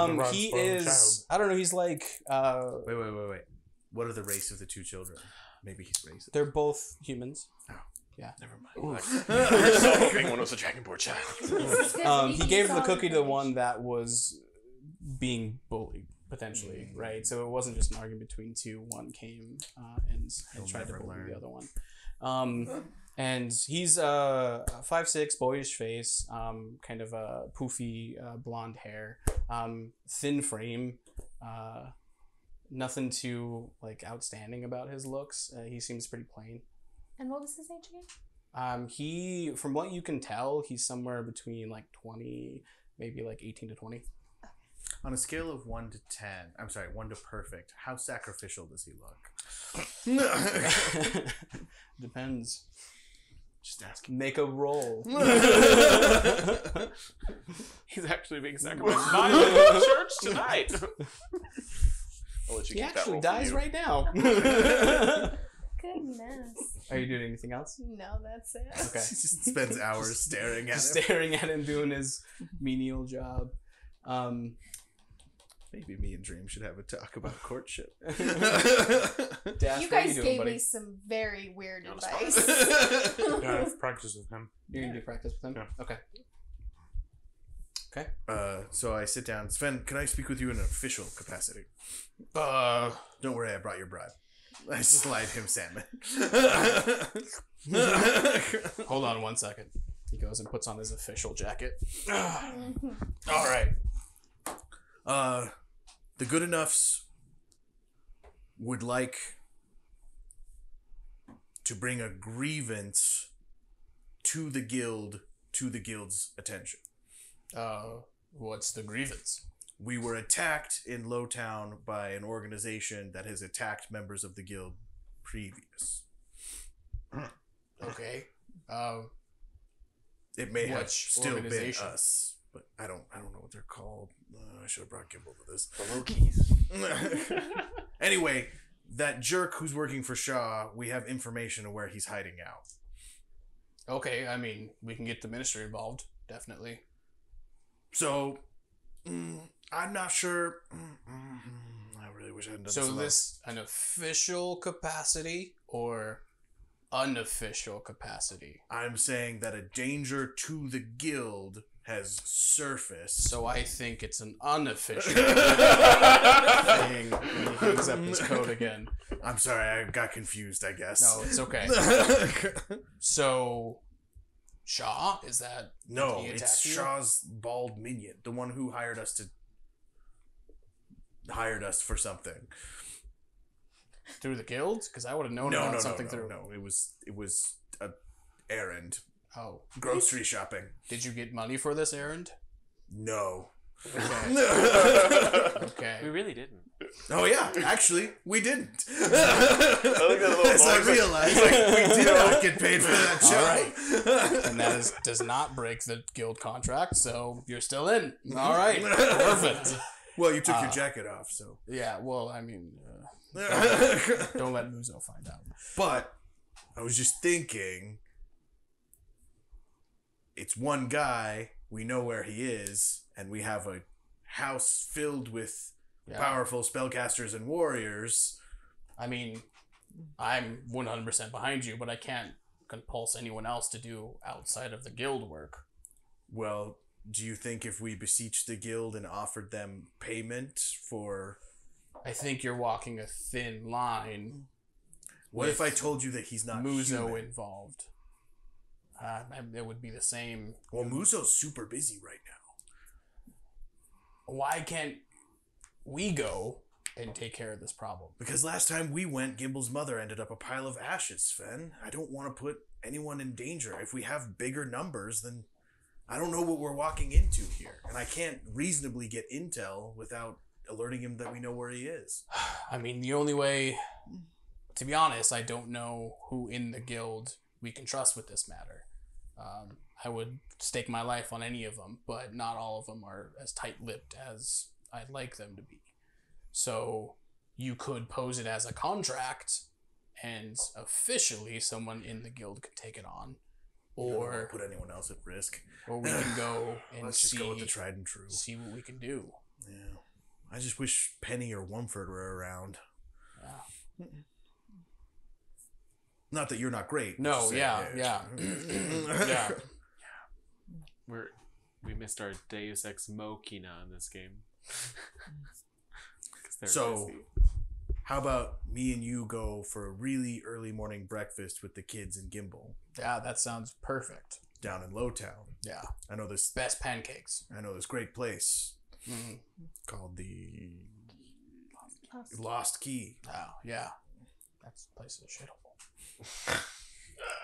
[SPEAKER 2] child.
[SPEAKER 1] He is. I don't know. He's like.
[SPEAKER 2] Wait. What are the race of the two children? Maybe he's racist.
[SPEAKER 1] They're both humans.
[SPEAKER 2] Never mind.
[SPEAKER 5] We're so hoping one was a dragonborn child.
[SPEAKER 1] He gave the cookie to the one that was being bullied, potentially, right? So it wasn't just an argument between two. One came and tried to
[SPEAKER 2] never
[SPEAKER 1] bully
[SPEAKER 2] learn.
[SPEAKER 1] the other one. And he's 5'6", boyish face, kind of a poofy blonde hair, thin frame. Nothing too like outstanding about his looks. He seems pretty plain.
[SPEAKER 7] And what was his age again?
[SPEAKER 1] He, from what you can tell, he's somewhere between like 20, maybe like 18 to 20.
[SPEAKER 2] On a scale of 1 to 10, I'm sorry, 1 to perfect, how sacrificial does he look?
[SPEAKER 1] Depends.
[SPEAKER 2] Just asking.
[SPEAKER 1] Make a roll.
[SPEAKER 6] He's actually being sacrificed. Not even in church tonight.
[SPEAKER 5] I'll let you
[SPEAKER 1] He
[SPEAKER 5] keep that
[SPEAKER 1] actually
[SPEAKER 5] roll
[SPEAKER 1] dies
[SPEAKER 5] for you.
[SPEAKER 1] right now.
[SPEAKER 7] Goodness.
[SPEAKER 1] Are you doing anything else?
[SPEAKER 7] No, that's it.
[SPEAKER 1] Okay.
[SPEAKER 2] He just spends hours staring at
[SPEAKER 1] Just
[SPEAKER 2] him.
[SPEAKER 1] staring at him doing his menial job.
[SPEAKER 2] Maybe me and Dream should have a talk about courtship.
[SPEAKER 1] Dash,
[SPEAKER 7] You
[SPEAKER 1] what are
[SPEAKER 7] guys
[SPEAKER 1] doing,
[SPEAKER 7] gave
[SPEAKER 1] buddy?
[SPEAKER 7] me some very weird
[SPEAKER 5] On the
[SPEAKER 7] advice.
[SPEAKER 3] Yeah, I've practiced with him.
[SPEAKER 1] You're gonna do practice with him?
[SPEAKER 3] Yeah.
[SPEAKER 1] Okay.
[SPEAKER 2] So I sit down. Sven, can I speak with you in an official capacity? Don't worry, I brought your bribe. I slide him salmon.
[SPEAKER 1] Hold on 1 second. He goes and puts on his official jacket. All right.
[SPEAKER 2] The Good Enoughs would like to bring a grievance to the guild's attention.
[SPEAKER 1] What's the grievance?
[SPEAKER 2] we were attacked in Lowtown by an organization that has attacked members of the guild previous.
[SPEAKER 1] Okay.
[SPEAKER 2] It may have
[SPEAKER 1] Which
[SPEAKER 2] still been
[SPEAKER 1] organization?
[SPEAKER 2] us, but I don't know what they're called. I should have brought Gimbal to this.
[SPEAKER 5] The Loki's.
[SPEAKER 2] Anyway, that jerk who's working for Shaw, we have information of where he's hiding out.
[SPEAKER 1] Okay, I mean, we can get the ministry involved, definitely.
[SPEAKER 2] So, I'm not sure. I really wish I hadn't done
[SPEAKER 1] So
[SPEAKER 2] this.
[SPEAKER 1] this an official capacity or unofficial capacity?
[SPEAKER 2] I'm saying that a danger to the guild has surfaced.
[SPEAKER 1] So I think it's an unofficial thing. When he hangs up his coat again.
[SPEAKER 2] I'm sorry, I got confused, I guess.
[SPEAKER 1] No, it's okay. So, Shaw, is that...
[SPEAKER 2] No,
[SPEAKER 1] he
[SPEAKER 2] it's
[SPEAKER 1] attacked you?
[SPEAKER 2] Shaw's bald minion, the one who hired us for something.
[SPEAKER 1] Through the guild? Because I would have known about something through...
[SPEAKER 2] No, it was a errand.
[SPEAKER 1] Oh.
[SPEAKER 2] Grocery shopping.
[SPEAKER 1] Did you get money for this errand?
[SPEAKER 2] No.
[SPEAKER 1] Okay. Okay.
[SPEAKER 6] We really didn't.
[SPEAKER 2] Oh yeah, actually, we didn't.
[SPEAKER 5] I like that little
[SPEAKER 2] As I
[SPEAKER 5] noise,
[SPEAKER 2] realized, we did not get paid for that show.
[SPEAKER 1] All right. And that does not break the guild contract, so you're still in. All right. Perfect.
[SPEAKER 2] Well, you took your jacket off, so.
[SPEAKER 1] Yeah, well, I mean,
[SPEAKER 2] But
[SPEAKER 1] don't let Muzo find out.
[SPEAKER 2] I was just thinking, it's one guy, we know where he is, and we have a house filled with powerful spellcasters and warriors.
[SPEAKER 1] I mean, I'm 100% behind you, but I can't compulse anyone else to do outside of the guild work.
[SPEAKER 2] Well, do you think if we beseeched the guild and offered them payment for...
[SPEAKER 1] I think you're walking a thin line.
[SPEAKER 2] What if I told you that he's not
[SPEAKER 1] Muzo
[SPEAKER 2] human?
[SPEAKER 1] involved? It would be the same.
[SPEAKER 2] Well, Muzo's super busy right now.
[SPEAKER 1] Why can't we go and take care of this problem?
[SPEAKER 2] Because last time we went, Gimbal's mother ended up a pile of ashes, Sven. I don't want to put anyone in danger. If we have bigger numbers, then I don't know what we're walking into here. And I can't reasonably get intel without alerting him that we know where he is.
[SPEAKER 1] I mean, the only way, to be honest, I don't know who in the guild we can trust with this matter. I would stake my life on any of them, but not all of them are as tight-lipped as I'd like them to be. So you could pose it as a contract, and officially someone in the guild could take it on,
[SPEAKER 2] I don't want
[SPEAKER 1] or
[SPEAKER 2] to put anyone else at risk.
[SPEAKER 1] or we can go and
[SPEAKER 2] Let's just go with the tried and true.
[SPEAKER 1] see what we can do.
[SPEAKER 2] Yeah. I just wish Penny or Wumford were around.
[SPEAKER 1] Yeah.
[SPEAKER 2] Not that you're not great.
[SPEAKER 1] No,
[SPEAKER 2] just saying,
[SPEAKER 1] yeah. Yeah.
[SPEAKER 6] We missed our Deus Ex Machina in this game. 'Cause they're
[SPEAKER 2] So,
[SPEAKER 6] busy.
[SPEAKER 2] how about me and you go for a really early morning breakfast with the kids in Gimbal
[SPEAKER 1] Yeah, that sounds perfect.
[SPEAKER 2] down in Lowtown?
[SPEAKER 1] Yeah.
[SPEAKER 2] I know this
[SPEAKER 1] Best pancakes.
[SPEAKER 2] great place
[SPEAKER 1] Mm.
[SPEAKER 2] called the Lost Key.
[SPEAKER 1] Oh, yeah. That's the place of the shithole.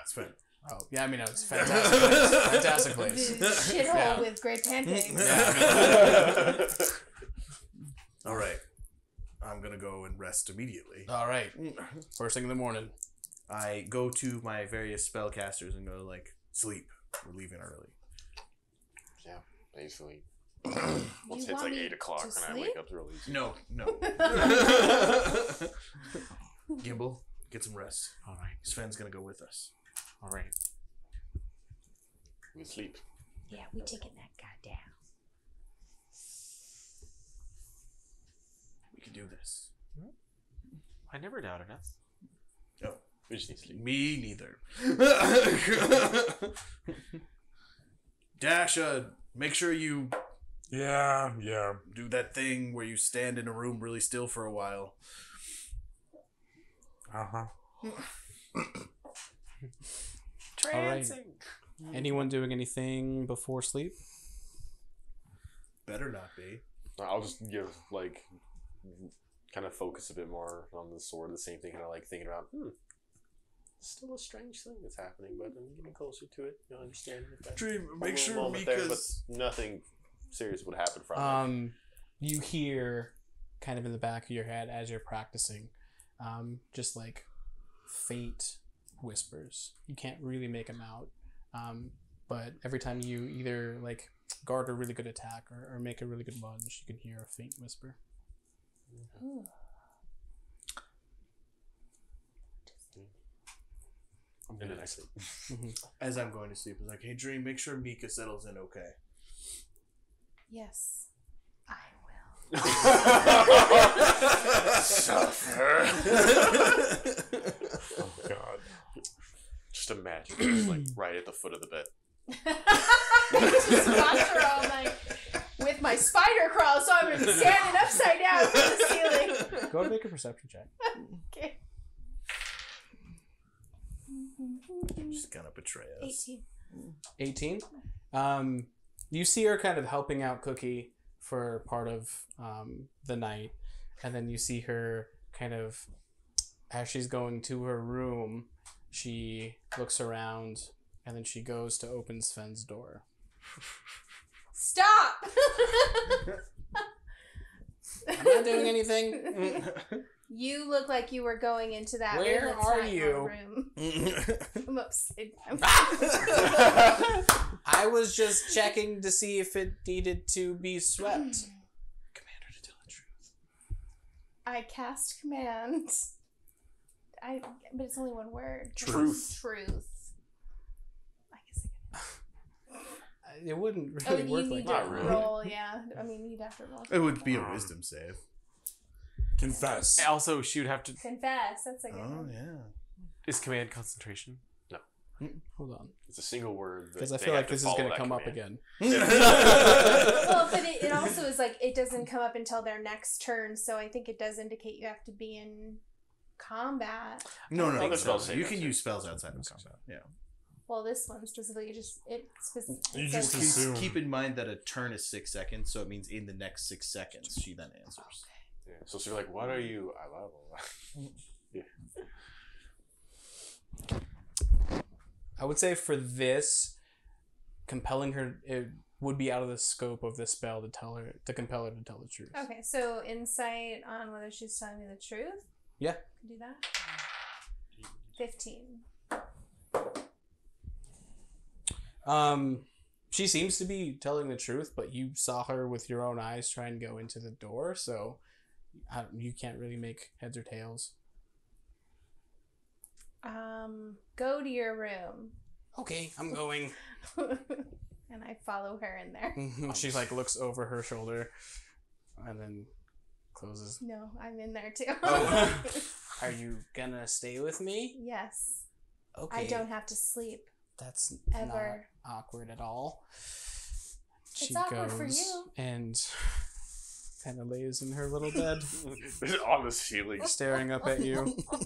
[SPEAKER 2] It's fun.
[SPEAKER 1] Oh, yeah, I mean, it's a fantastic place. Fantastic
[SPEAKER 7] The
[SPEAKER 1] place.
[SPEAKER 7] shithole
[SPEAKER 1] Yeah.
[SPEAKER 7] with great pancakes.
[SPEAKER 2] All right. I'm going to go and rest immediately.
[SPEAKER 1] All right. First thing in the morning.
[SPEAKER 2] I go to my various spellcasters and go like, sleep. We're leaving early.
[SPEAKER 5] Yeah, basically.
[SPEAKER 7] You
[SPEAKER 5] Once it's
[SPEAKER 7] want
[SPEAKER 5] like
[SPEAKER 7] me
[SPEAKER 5] 8 o'clock
[SPEAKER 7] to
[SPEAKER 5] and I
[SPEAKER 7] sleep?
[SPEAKER 5] wake up early.
[SPEAKER 2] No. Gimbal, get some rest.
[SPEAKER 6] All right.
[SPEAKER 2] Sven's going to go with us.
[SPEAKER 6] All right.
[SPEAKER 5] We sleep.
[SPEAKER 7] Yeah, we taking that guy down.
[SPEAKER 2] We can do this.
[SPEAKER 6] I never doubted us.
[SPEAKER 2] Oh,
[SPEAKER 5] We just need sleep.
[SPEAKER 2] me neither. Dash, make sure you
[SPEAKER 3] Yeah.
[SPEAKER 2] do that thing where you stand in a room really still for a while.
[SPEAKER 3] Uh-huh.
[SPEAKER 6] Trancing.
[SPEAKER 1] Anyone doing anything before sleep?
[SPEAKER 2] Better not be.
[SPEAKER 5] I'll just give, like, kind of focus a bit more on the sword. The same thing, kind of like thinking about, still a strange thing that's happening, but I'm getting closer to it. You'll understand.
[SPEAKER 2] Dream,
[SPEAKER 5] Make sure
[SPEAKER 2] Mika's...
[SPEAKER 5] but nothing serious would happen from it.
[SPEAKER 1] you hear kind of in the back of your head as you're practicing, just like faint whispers. You can't really make them out, but every time you either like guard a really good attack or make a really good lunge, you can hear a faint whisper.
[SPEAKER 7] Ooh.
[SPEAKER 5] And then I sleep.
[SPEAKER 2] As I'm going to sleep, it's like, hey, Dream, make sure Mika settles in okay.
[SPEAKER 7] Yes, I will.
[SPEAKER 5] Suffer.
[SPEAKER 3] Oh God.
[SPEAKER 5] Just imagine, just like right at the foot of the bed.
[SPEAKER 7] Just watch her all night with my spider crawl, so I'm gonna be standing upside down from the ceiling.
[SPEAKER 1] Go and make a perception check.
[SPEAKER 7] Okay.
[SPEAKER 2] She's gonna betray us.
[SPEAKER 7] 18.
[SPEAKER 1] 18. You see her kind of helping out Cookie for part of the night, and then you see her kind of as she's going to her room, she looks around and then she goes to open Sven's door.
[SPEAKER 7] Stop!
[SPEAKER 1] I'm not doing anything.
[SPEAKER 7] You look like you were going into that
[SPEAKER 1] Where
[SPEAKER 7] room.
[SPEAKER 1] are
[SPEAKER 7] It's not
[SPEAKER 1] you?
[SPEAKER 7] your room. I'm upside down.
[SPEAKER 1] I was just checking to see if it needed to be swept.
[SPEAKER 2] Commander, to tell the truth.
[SPEAKER 7] I cast command. But it's only one word.
[SPEAKER 5] Truth.
[SPEAKER 7] Truth. I guess
[SPEAKER 1] It wouldn't
[SPEAKER 7] I
[SPEAKER 1] really
[SPEAKER 7] could.
[SPEAKER 1] work
[SPEAKER 7] You
[SPEAKER 1] like
[SPEAKER 7] need
[SPEAKER 1] that.
[SPEAKER 7] to
[SPEAKER 5] really.
[SPEAKER 7] roll, yeah. I mean, you'd have to roll.
[SPEAKER 2] It would be a wisdom save.
[SPEAKER 3] Confess.
[SPEAKER 6] Also, she would have to.
[SPEAKER 7] Confess. That's a good
[SPEAKER 2] Oh,
[SPEAKER 7] one.
[SPEAKER 2] yeah.
[SPEAKER 6] Is command concentration?
[SPEAKER 1] Hold on.
[SPEAKER 5] It's a single word.
[SPEAKER 1] Because I feel like this is going to come up again.
[SPEAKER 7] Well, but it also is like it doesn't come up until their next turn, so I think it does indicate you have to be in combat.
[SPEAKER 2] No.
[SPEAKER 5] Other spells say
[SPEAKER 2] You
[SPEAKER 5] that,
[SPEAKER 2] can
[SPEAKER 5] too.
[SPEAKER 2] use spells outside of combat. Yeah.
[SPEAKER 7] Well, this one specifically,
[SPEAKER 3] You
[SPEAKER 7] it
[SPEAKER 3] just
[SPEAKER 7] says-
[SPEAKER 3] assume.
[SPEAKER 2] Keep in mind that a turn is 6 seconds, so it means in the next 6 seconds she then answers.
[SPEAKER 5] Yeah. So you're like, what are you? I love. Yeah.
[SPEAKER 1] I would say for this, compelling her, it would be out of the scope of the spell to compel her to tell the truth.
[SPEAKER 7] Okay, so insight on whether she's telling me the truth.
[SPEAKER 1] Yeah.
[SPEAKER 7] Can do that. 15.
[SPEAKER 1] She seems to be telling the truth, but you saw her with your own eyes try and go into the door, so you can't really make heads or tails.
[SPEAKER 7] Go to your room.
[SPEAKER 1] Okay, I'm going.
[SPEAKER 7] And I follow her in there.
[SPEAKER 1] She like looks over her shoulder and then closes.
[SPEAKER 7] No, I'm in there too.
[SPEAKER 1] Oh. Are you gonna stay with me?
[SPEAKER 7] Yes.
[SPEAKER 1] Okay.
[SPEAKER 7] I don't have to sleep.
[SPEAKER 1] That's
[SPEAKER 7] Ever.
[SPEAKER 1] not awkward at all. She
[SPEAKER 7] awkward for you.
[SPEAKER 1] and kind of lays in her little bed,
[SPEAKER 5] On the ceiling.
[SPEAKER 1] staring up at you.
[SPEAKER 3] Oh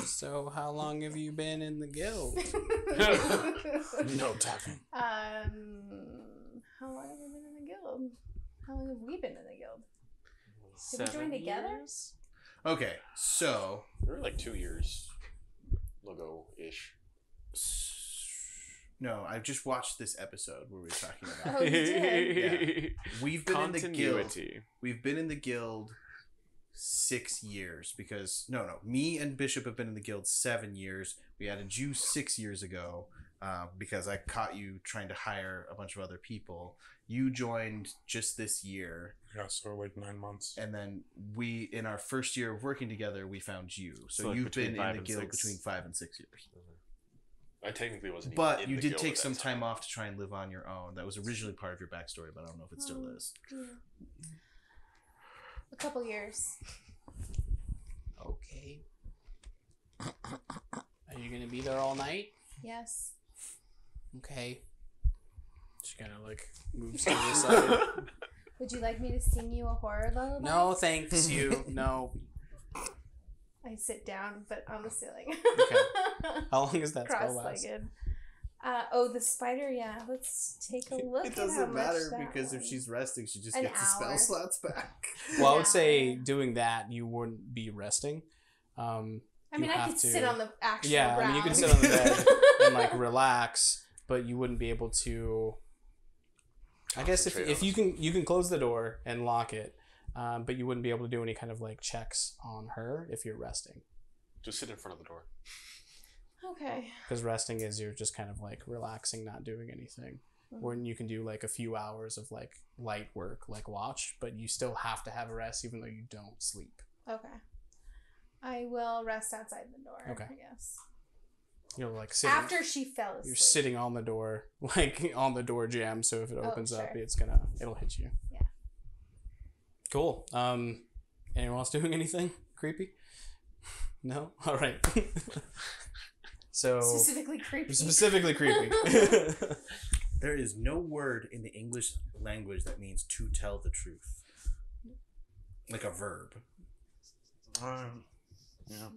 [SPEAKER 1] So, how long have you been in the guild?
[SPEAKER 3] No talking.
[SPEAKER 7] How long have we been in the guild? How long have we been in the guild? Did we join together?
[SPEAKER 6] Years?
[SPEAKER 2] Okay, so
[SPEAKER 5] We were like 2 years ago-ish.
[SPEAKER 2] no, I just watched this episode where we were talking about.
[SPEAKER 7] Oh, you did?
[SPEAKER 2] Yeah. We've been in the guild.
[SPEAKER 6] Continuity.
[SPEAKER 2] We've been in the guild 6 years because me and Bishop have been in the guild 7 years. We added you 6 years ago because I caught you trying to hire a bunch of other people. You joined just this year,
[SPEAKER 3] Yeah, so like 9 months.
[SPEAKER 2] and then we, in our first year of working together, we found you. So,
[SPEAKER 6] So, like,
[SPEAKER 2] you've
[SPEAKER 6] between
[SPEAKER 2] been in
[SPEAKER 6] 5
[SPEAKER 2] the
[SPEAKER 6] and
[SPEAKER 2] guild
[SPEAKER 6] 6.
[SPEAKER 2] between 5 and 6 years.
[SPEAKER 5] I technically wasn't.
[SPEAKER 2] But
[SPEAKER 5] even
[SPEAKER 2] you
[SPEAKER 5] in the
[SPEAKER 2] did
[SPEAKER 5] guild
[SPEAKER 2] take
[SPEAKER 5] at
[SPEAKER 2] some
[SPEAKER 5] that
[SPEAKER 2] time off to try and live on your own. That was originally part of your backstory, but I don't know if it still is.
[SPEAKER 7] A couple years.
[SPEAKER 1] Okay. Are you gonna be there all night?
[SPEAKER 7] Yes.
[SPEAKER 1] Okay. She kind of like moves to the side.
[SPEAKER 7] Would you like me to sing you a horror lullaby?
[SPEAKER 1] No, thanks you. No.
[SPEAKER 7] I sit down, but on the ceiling.
[SPEAKER 1] Okay. How long is that spell last?
[SPEAKER 7] Cross-legged. The spider. Yeah, let's take a look.
[SPEAKER 2] It
[SPEAKER 7] at how
[SPEAKER 2] doesn't
[SPEAKER 7] much
[SPEAKER 2] matter
[SPEAKER 7] that
[SPEAKER 2] because if
[SPEAKER 7] was.
[SPEAKER 2] she's resting, she just
[SPEAKER 7] An
[SPEAKER 2] gets the spell
[SPEAKER 7] hour.
[SPEAKER 2] slots back.
[SPEAKER 1] Well, I
[SPEAKER 7] Yeah.
[SPEAKER 1] would say doing that you wouldn't be resting.
[SPEAKER 7] I mean,
[SPEAKER 1] you
[SPEAKER 7] I
[SPEAKER 1] have
[SPEAKER 7] could
[SPEAKER 1] to-
[SPEAKER 7] sit on the actual
[SPEAKER 1] Yeah,
[SPEAKER 7] ground.
[SPEAKER 1] I mean you could sit on the bed and like relax, but you wouldn't be able to I guess if you can close the door and lock it, but you wouldn't be able to do any kind of like checks on her if you're resting.
[SPEAKER 5] Just sit in front of the door.
[SPEAKER 7] Okay.
[SPEAKER 1] Because resting is you're just kind of like relaxing, not doing anything. When you can do like a few hours of like light work, like watch, but you still have to have a rest even though you don't sleep.
[SPEAKER 7] Okay. I will rest outside the door.
[SPEAKER 1] Okay.
[SPEAKER 7] I guess.
[SPEAKER 1] You're like sitting.
[SPEAKER 7] After she fell asleep.
[SPEAKER 1] You're sitting on the door, like on the door jamb. So if it opens up,
[SPEAKER 7] sure.
[SPEAKER 1] it'll hit you.
[SPEAKER 7] Yeah.
[SPEAKER 1] Cool. Anyone else doing anything creepy? No. All right. So
[SPEAKER 7] specifically creepy.
[SPEAKER 2] There is no word in the English language that means to tell the truth. Like a verb.
[SPEAKER 3] Yeah.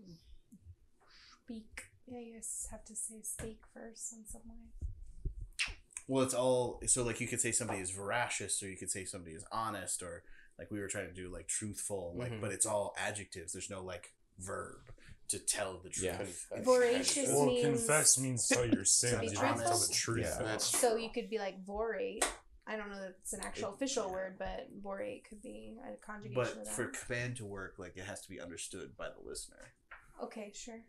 [SPEAKER 7] Speak. Yeah, you guys have to say speak first in some way.
[SPEAKER 2] Well, it's all... So, like, you could say somebody is veracious, or you could say somebody is honest, or, like, we were trying to do, like, truthful, like, but it's all adjectives. There's no, like, verb to tell the truth.
[SPEAKER 1] Yeah.
[SPEAKER 7] Voracious
[SPEAKER 3] Well,
[SPEAKER 7] means...
[SPEAKER 3] confess means tell your sins.
[SPEAKER 7] be
[SPEAKER 3] You don't have to tell the
[SPEAKER 7] truthful?
[SPEAKER 3] truth.
[SPEAKER 1] Yeah.
[SPEAKER 7] So you could be like vorate. I don't know that it's an actual official word, but vorate could be a conjugation of
[SPEAKER 2] But
[SPEAKER 7] that.
[SPEAKER 2] for command to work, like, it has to be understood by the listener.
[SPEAKER 7] Okay, sure.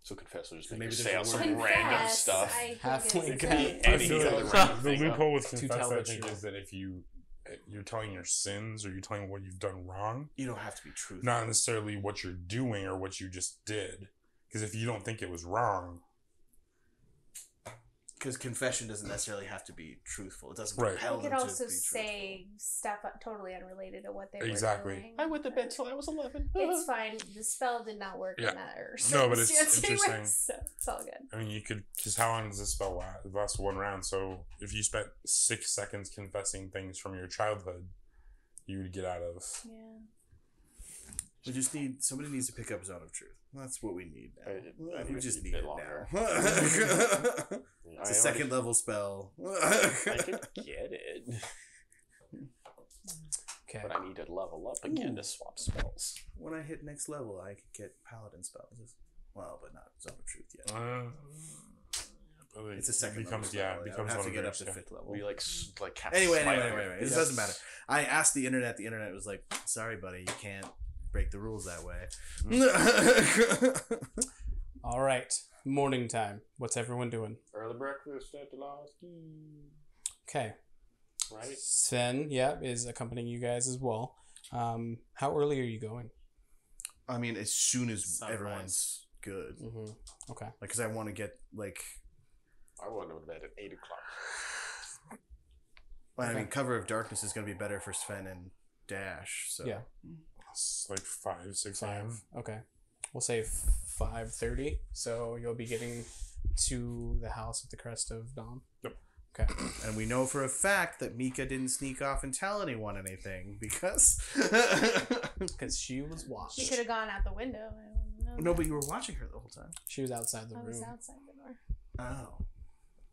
[SPEAKER 5] So confess will just
[SPEAKER 2] So
[SPEAKER 5] make
[SPEAKER 2] maybe
[SPEAKER 5] you
[SPEAKER 2] there's
[SPEAKER 5] say
[SPEAKER 2] a
[SPEAKER 5] out some
[SPEAKER 2] word.
[SPEAKER 5] random stuff.
[SPEAKER 7] I think
[SPEAKER 1] Halfling
[SPEAKER 7] is
[SPEAKER 1] guy.
[SPEAKER 3] I
[SPEAKER 5] Any
[SPEAKER 3] feel
[SPEAKER 5] other
[SPEAKER 3] like
[SPEAKER 5] random
[SPEAKER 3] the
[SPEAKER 5] thing
[SPEAKER 3] loophole with
[SPEAKER 1] to
[SPEAKER 3] confess,
[SPEAKER 1] tell
[SPEAKER 3] I
[SPEAKER 1] the
[SPEAKER 3] think,
[SPEAKER 1] truth.
[SPEAKER 3] is that if you're telling your sins or you're telling what you've done wrong,
[SPEAKER 2] You don't have to be truthful.
[SPEAKER 3] not necessarily what you're doing or what you just did. Because if you don't think it was wrong,
[SPEAKER 2] Because confession doesn't necessarily have to be truthful. It doesn't
[SPEAKER 3] Right.
[SPEAKER 2] compel
[SPEAKER 7] You
[SPEAKER 2] them
[SPEAKER 7] could
[SPEAKER 2] to
[SPEAKER 7] also
[SPEAKER 2] be
[SPEAKER 7] say stuff totally unrelated to what they
[SPEAKER 3] Exactly.
[SPEAKER 7] were doing.
[SPEAKER 5] I went to bed till I was 11.
[SPEAKER 7] It's fine. The spell did not work
[SPEAKER 3] Yeah.
[SPEAKER 7] in that
[SPEAKER 3] No, but it's
[SPEAKER 7] circumstance anyway,
[SPEAKER 3] interesting.
[SPEAKER 7] so it's all good.
[SPEAKER 3] I mean, you could, because how long does this spell last? It lasts one round. So if you spent 6 seconds confessing things from your childhood, you would get out of.
[SPEAKER 7] Yeah.
[SPEAKER 2] We just need... Somebody needs to pick up Zone of Truth. That's what we need now.
[SPEAKER 5] I
[SPEAKER 2] We
[SPEAKER 5] need
[SPEAKER 2] just
[SPEAKER 5] a
[SPEAKER 2] need
[SPEAKER 5] bit
[SPEAKER 2] it
[SPEAKER 5] longer.
[SPEAKER 2] now. It's a second level spell.
[SPEAKER 5] I could get it,
[SPEAKER 1] okay.
[SPEAKER 5] but I need to level up again to swap spells.
[SPEAKER 2] When I hit next level, I could get paladin spells. Well, but not Zone of Truth yet.
[SPEAKER 3] But
[SPEAKER 2] It's a second
[SPEAKER 3] becomes,
[SPEAKER 2] level
[SPEAKER 3] yeah,
[SPEAKER 2] spell.
[SPEAKER 3] it
[SPEAKER 2] Yeah,
[SPEAKER 3] becomes
[SPEAKER 2] I'll have
[SPEAKER 3] one
[SPEAKER 2] to
[SPEAKER 3] of
[SPEAKER 2] get up
[SPEAKER 3] yours,
[SPEAKER 2] to
[SPEAKER 3] yeah.
[SPEAKER 2] 5th level.
[SPEAKER 5] We like cast
[SPEAKER 2] Anyway.
[SPEAKER 5] Spider-Man.
[SPEAKER 2] It doesn't matter. I asked the internet. The internet was like, "Sorry, buddy, you can't break the rules that way."
[SPEAKER 1] All right. Morning time. What's everyone doing?
[SPEAKER 5] Early breakfast at the last.
[SPEAKER 1] Okay.
[SPEAKER 5] Right?
[SPEAKER 1] Sven, is accompanying you guys as well. How early are you going?
[SPEAKER 2] I mean, as soon as
[SPEAKER 6] Sunrise.
[SPEAKER 2] everyone's good,
[SPEAKER 1] Okay.
[SPEAKER 2] like, because I want to get like.
[SPEAKER 5] I want to go to bed at 8 o'clock.
[SPEAKER 2] Well, I
[SPEAKER 1] Okay.
[SPEAKER 2] mean, Cover of Darkness is going to be better for Sven and Dash. So
[SPEAKER 1] Yeah.
[SPEAKER 3] It's like 5, 6 a.m.
[SPEAKER 1] Okay. We'll say 5:30. So you'll be getting to the house at the crest of dawn.
[SPEAKER 3] Yep.
[SPEAKER 1] Okay.
[SPEAKER 2] And we know for a fact that Mika didn't sneak off and tell anyone anything because.
[SPEAKER 1] Because she was watched.
[SPEAKER 7] She could have gone out the window. I don't know.
[SPEAKER 2] No, but you were watching her the whole time.
[SPEAKER 1] She was outside the
[SPEAKER 7] I was
[SPEAKER 1] room.
[SPEAKER 7] outside the door.
[SPEAKER 2] Oh,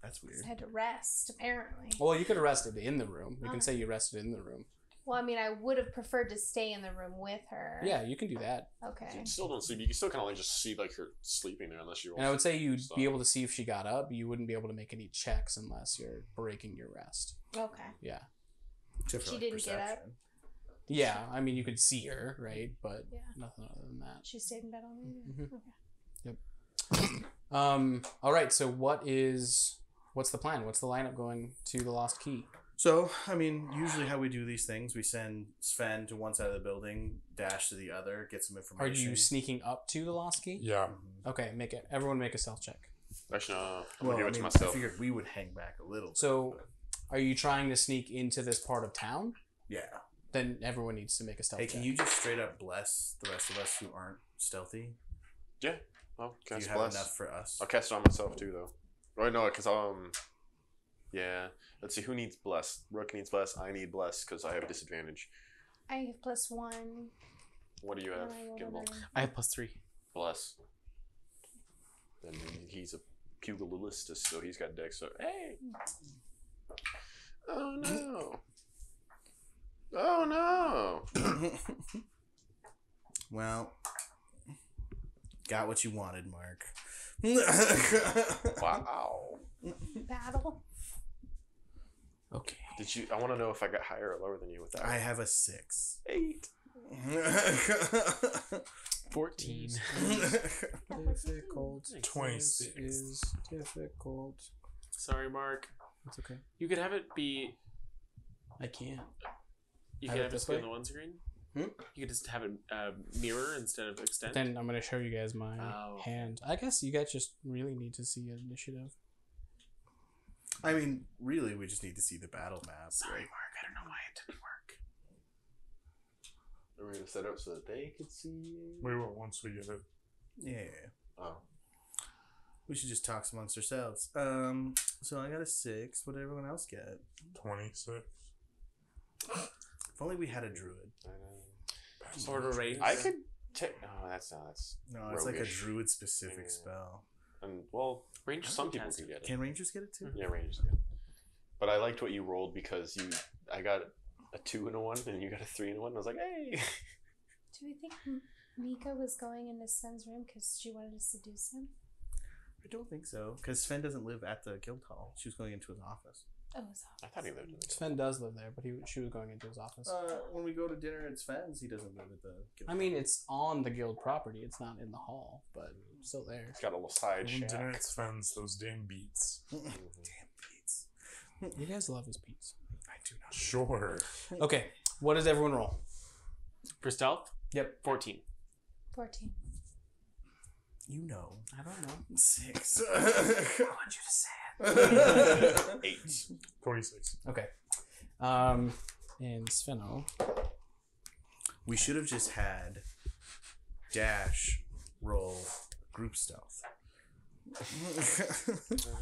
[SPEAKER 2] that's weird.
[SPEAKER 7] I had to rest, apparently.
[SPEAKER 1] Well, you could have rested in the room. You can
[SPEAKER 7] Okay.
[SPEAKER 1] say you rested in the room.
[SPEAKER 7] Well, I mean, I would have preferred to stay in the room with her.
[SPEAKER 1] Yeah, you can do that.
[SPEAKER 7] Okay.
[SPEAKER 5] You still don't sleep. You can still kind of like just see like you're sleeping there unless you.
[SPEAKER 1] And I would say you'd
[SPEAKER 5] So-
[SPEAKER 1] be able to see if she got up. You wouldn't be able to make any checks unless you're breaking your rest.
[SPEAKER 7] Okay.
[SPEAKER 1] Yeah.
[SPEAKER 2] Except for,
[SPEAKER 7] She didn't get up?
[SPEAKER 2] perception.
[SPEAKER 1] Yeah, I mean, you could see her, right? But
[SPEAKER 7] Yeah.
[SPEAKER 1] nothing other than that.
[SPEAKER 7] She stayed in bed all night.
[SPEAKER 1] Mhm.
[SPEAKER 7] Okay.
[SPEAKER 1] All right, so what's the plan? What's the lineup going to the Lost Key?
[SPEAKER 2] So, I mean, usually how we do these things, we send Sven to one side of the building, Dash to the other, get some
[SPEAKER 1] Are
[SPEAKER 2] information.
[SPEAKER 1] you sneaking up to the Lost Key?
[SPEAKER 3] Yeah.
[SPEAKER 1] Okay, everyone make a stealth check.
[SPEAKER 5] Actually, no. I'm
[SPEAKER 2] Well,
[SPEAKER 5] gonna give
[SPEAKER 2] I
[SPEAKER 5] it to
[SPEAKER 2] mean,
[SPEAKER 5] myself.
[SPEAKER 2] I figured we would hang back a little bit.
[SPEAKER 1] So,
[SPEAKER 2] but
[SPEAKER 1] are you trying to sneak into this part of town?
[SPEAKER 2] yeah.
[SPEAKER 1] Then everyone needs to make a stealth
[SPEAKER 2] Hey,
[SPEAKER 1] check.
[SPEAKER 2] can you just straight up bless the rest of us who aren't stealthy?
[SPEAKER 5] Yeah. I'll
[SPEAKER 2] Do you
[SPEAKER 5] cast
[SPEAKER 2] have
[SPEAKER 5] bless.
[SPEAKER 2] enough for us?
[SPEAKER 5] I'll cast it on myself too, though. Right? No, because yeah. Let's see who needs bless. Rook needs bless. I need bless because I have disadvantage.
[SPEAKER 7] I have +1.
[SPEAKER 5] What do you have,
[SPEAKER 7] and I rolled
[SPEAKER 5] Gimbal?
[SPEAKER 7] under.
[SPEAKER 6] I have +3.
[SPEAKER 5] Bless. Then he's a pugilistus, so he's got dex. So hey. Oh no. Oh no.
[SPEAKER 2] Well, got what you wanted, Mark.
[SPEAKER 5] Wow.
[SPEAKER 7] Battle.
[SPEAKER 1] Okay.
[SPEAKER 5] Did you? I want to know if I got higher or lower than you with that.
[SPEAKER 2] I have a 6.
[SPEAKER 5] 8.
[SPEAKER 6] 14.
[SPEAKER 1] Difficult.
[SPEAKER 3] 26.
[SPEAKER 1] Is difficult.
[SPEAKER 6] Sorry, Mark.
[SPEAKER 1] It's okay.
[SPEAKER 6] You could have it be.
[SPEAKER 1] I can't.
[SPEAKER 6] You
[SPEAKER 1] Have
[SPEAKER 6] could
[SPEAKER 1] it
[SPEAKER 6] have
[SPEAKER 1] this
[SPEAKER 6] it be on
[SPEAKER 1] way?
[SPEAKER 6] the one screen.
[SPEAKER 1] Hmm?
[SPEAKER 6] You could just have it mirror instead of extend.
[SPEAKER 1] Then I'm gonna show you guys my
[SPEAKER 6] Oh.
[SPEAKER 1] hand. I guess you guys just really need to see initiative.
[SPEAKER 2] I mean, really, we just need to see the battle map.
[SPEAKER 6] Sorry,
[SPEAKER 2] Right?
[SPEAKER 6] Mark. I don't know why it didn't work.
[SPEAKER 5] Are we gonna set up so that they could see?
[SPEAKER 3] We will once we get it.
[SPEAKER 2] Yeah.
[SPEAKER 5] Oh,
[SPEAKER 2] We should just talk amongst ourselves. So I got a 6. What did everyone else get?
[SPEAKER 3] 26.
[SPEAKER 2] If only we had a druid.
[SPEAKER 5] I know.
[SPEAKER 6] Order range.
[SPEAKER 5] I could take. No, that's not. That's
[SPEAKER 2] No, it's like a
[SPEAKER 5] roguish.
[SPEAKER 2] druid specific
[SPEAKER 5] Yeah.
[SPEAKER 2] spell.
[SPEAKER 5] And well,
[SPEAKER 6] Range
[SPEAKER 5] some
[SPEAKER 6] is
[SPEAKER 5] people
[SPEAKER 6] fantastic.
[SPEAKER 5] can get it.
[SPEAKER 2] Can rangers get it too?
[SPEAKER 5] Yeah, range is good. But I liked what you rolled because I got a 2 and a 1, and you got a 3 and a 1. I was like, hey.
[SPEAKER 7] Do we think Mika was going into Sven's room because she wanted to seduce him?
[SPEAKER 2] I don't think so, because Sven doesn't live at the guild hall. She was going into his office.
[SPEAKER 7] Oh, his
[SPEAKER 5] I thought he lived in the
[SPEAKER 1] Sven does live there, but she was going into his office.
[SPEAKER 2] When we go to dinner at Sven's, he doesn't live at the guild
[SPEAKER 1] I mean, it's on the guild property. It's not in the hall, but still there.
[SPEAKER 5] It's got a little side
[SPEAKER 3] When dinner
[SPEAKER 5] shack.
[SPEAKER 3] at Sven's, those damn beats.
[SPEAKER 2] Damn beats.
[SPEAKER 1] You guys love his beats.
[SPEAKER 2] I do not.
[SPEAKER 3] Sure.
[SPEAKER 1] Okay, what does everyone roll?
[SPEAKER 6] For stealth?
[SPEAKER 1] Yep.
[SPEAKER 6] 14.
[SPEAKER 7] 14.
[SPEAKER 2] You know.
[SPEAKER 1] I don't know.
[SPEAKER 2] 6.
[SPEAKER 1] I want you to say it.
[SPEAKER 5] 8.
[SPEAKER 3] 26.
[SPEAKER 1] Okay. And Sveno.
[SPEAKER 2] We should have just had Dash roll group stealth.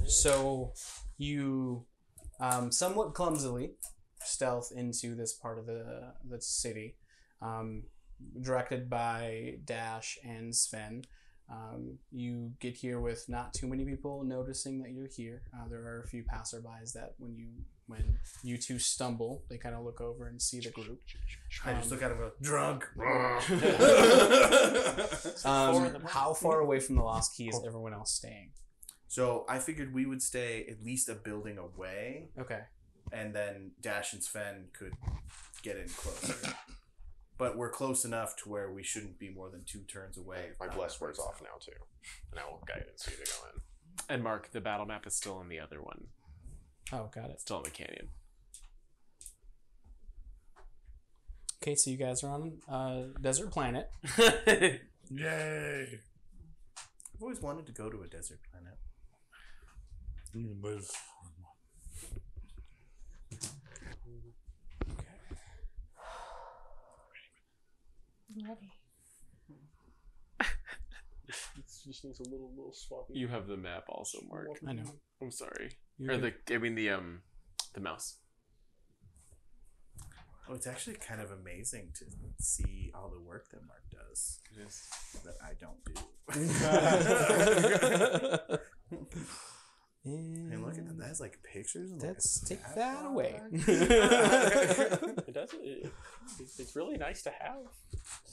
[SPEAKER 1] So you somewhat clumsily stealth into this part of the city, directed by Dash and Sven. You get here with not too many people noticing that you're here. There are a few passerbys that when you two stumble, they kind of look over and see the group.
[SPEAKER 2] I just look at him and go, drunk.
[SPEAKER 1] How far away from the Lost Key is everyone else staying?
[SPEAKER 2] So I figured we would stay at least a building away,
[SPEAKER 1] Okay.
[SPEAKER 2] and then Dash and Sven could get in closer. But we're close enough to where we shouldn't be more than 2 turns away.
[SPEAKER 5] My bless word's off now, too. And I will guidance you to go in.
[SPEAKER 6] And Mark, the battle map is still in the other one.
[SPEAKER 1] Oh, got it.
[SPEAKER 6] It's still in the canyon.
[SPEAKER 1] Okay, so you guys are on desert planet.
[SPEAKER 3] Yay!
[SPEAKER 2] I've always wanted to go to a desert planet.
[SPEAKER 3] You live.
[SPEAKER 7] I'm ready.
[SPEAKER 5] It just needs a little swapping.
[SPEAKER 6] You have the map also, Mark.
[SPEAKER 1] I know.
[SPEAKER 6] I'm sorry.
[SPEAKER 1] You're
[SPEAKER 6] Or
[SPEAKER 1] good.
[SPEAKER 6] the mouse.
[SPEAKER 2] Oh, it's actually kind of amazing to see all the work that Mark does
[SPEAKER 6] It is.
[SPEAKER 2] that I don't do. Hey, look at that. That has like pictures. And
[SPEAKER 1] Let's
[SPEAKER 2] like a
[SPEAKER 1] take
[SPEAKER 2] snap
[SPEAKER 1] that
[SPEAKER 2] log.
[SPEAKER 1] away.
[SPEAKER 5] It does. It's really nice to have.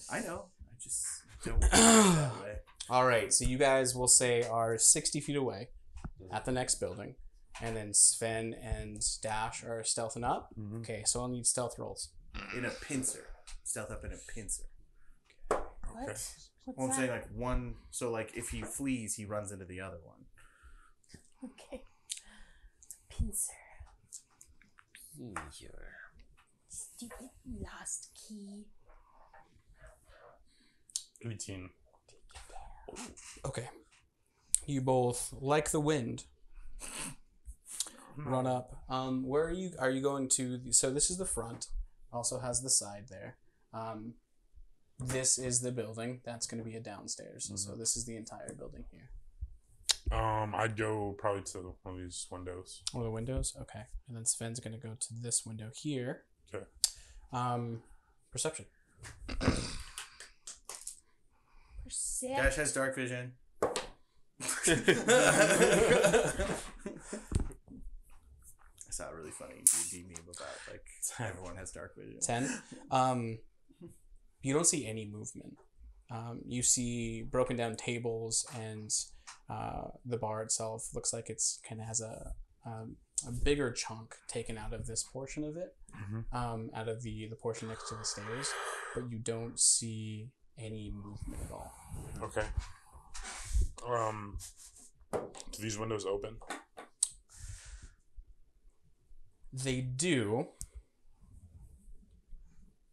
[SPEAKER 2] I know. I just don't do it that way.
[SPEAKER 1] All right, so you guys will say are 60 feet away at the next building, and then Sven and Dash are stealthing up.
[SPEAKER 3] Mhm.
[SPEAKER 1] Okay, so I'll need stealth rolls.
[SPEAKER 2] In a pincer. Stealth up in a pincer.
[SPEAKER 7] What?
[SPEAKER 3] Okay.
[SPEAKER 7] What's
[SPEAKER 2] Well, I'm
[SPEAKER 7] that?
[SPEAKER 2] saying like one. So like if he flees, he runs into the other one.
[SPEAKER 7] Okay. It's a pincer. Stupid lost key.
[SPEAKER 3] 18.
[SPEAKER 1] Okay. You both, like the wind, run up. Where are you? Are you going to? So this is the front. Also has the side there. This is the building. That's going to be a downstairs. So this is the entire building here.
[SPEAKER 3] I'd go probably to one of these windows.
[SPEAKER 1] One of the windows. Okay, and then Sven's going to go to this window here.
[SPEAKER 3] Okay.
[SPEAKER 1] Perception.
[SPEAKER 7] Percent.
[SPEAKER 2] Dash has dark vision. I saw a really funny D&D meme about like everyone has dark vision.
[SPEAKER 1] 10. You don't see any movement. You see broken down tables, and the bar itself looks like it's kind of has a bigger chunk taken out of this portion of it, out of the portion next to the stairs, but you don't see any movement at all.
[SPEAKER 3] Okay. Do these windows open?
[SPEAKER 1] They do.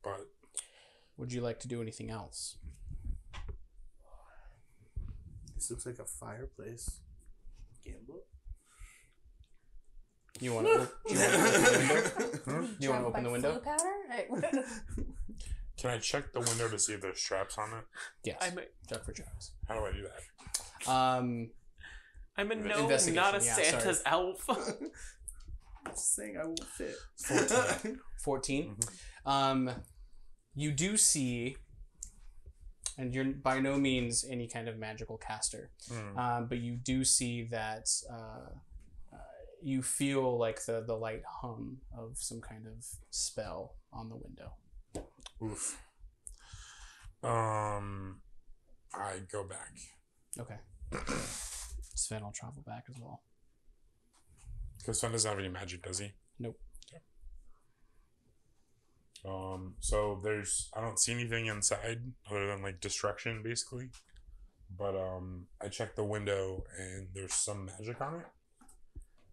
[SPEAKER 3] But
[SPEAKER 1] Would you like to do anything else?
[SPEAKER 2] This looks like a fireplace. Gamble.
[SPEAKER 1] You want to open the window? Do you want to open the window?
[SPEAKER 7] Powder?
[SPEAKER 3] can I check the window to see if there's traps on it?
[SPEAKER 1] Yes.
[SPEAKER 6] I'm a,
[SPEAKER 1] Check for traps.
[SPEAKER 3] How do I do that?
[SPEAKER 6] I'm a gnome,
[SPEAKER 1] Investigation,
[SPEAKER 6] not a
[SPEAKER 1] yeah,
[SPEAKER 6] Santa's elf.
[SPEAKER 2] Saying I won't fit.
[SPEAKER 1] 14.
[SPEAKER 3] Mm-hmm.
[SPEAKER 1] You do see, and you're by no means any kind of magical caster, but you do see that you feel like the light hum of some kind of spell on the window.
[SPEAKER 3] Oof. I go back.
[SPEAKER 1] Okay. Sven will travel back as well.
[SPEAKER 3] Because Sven doesn't have any magic, does he?
[SPEAKER 1] Nope.
[SPEAKER 3] So I don't see anything inside other than like destruction, basically. But I checked the window and there's some magic on it.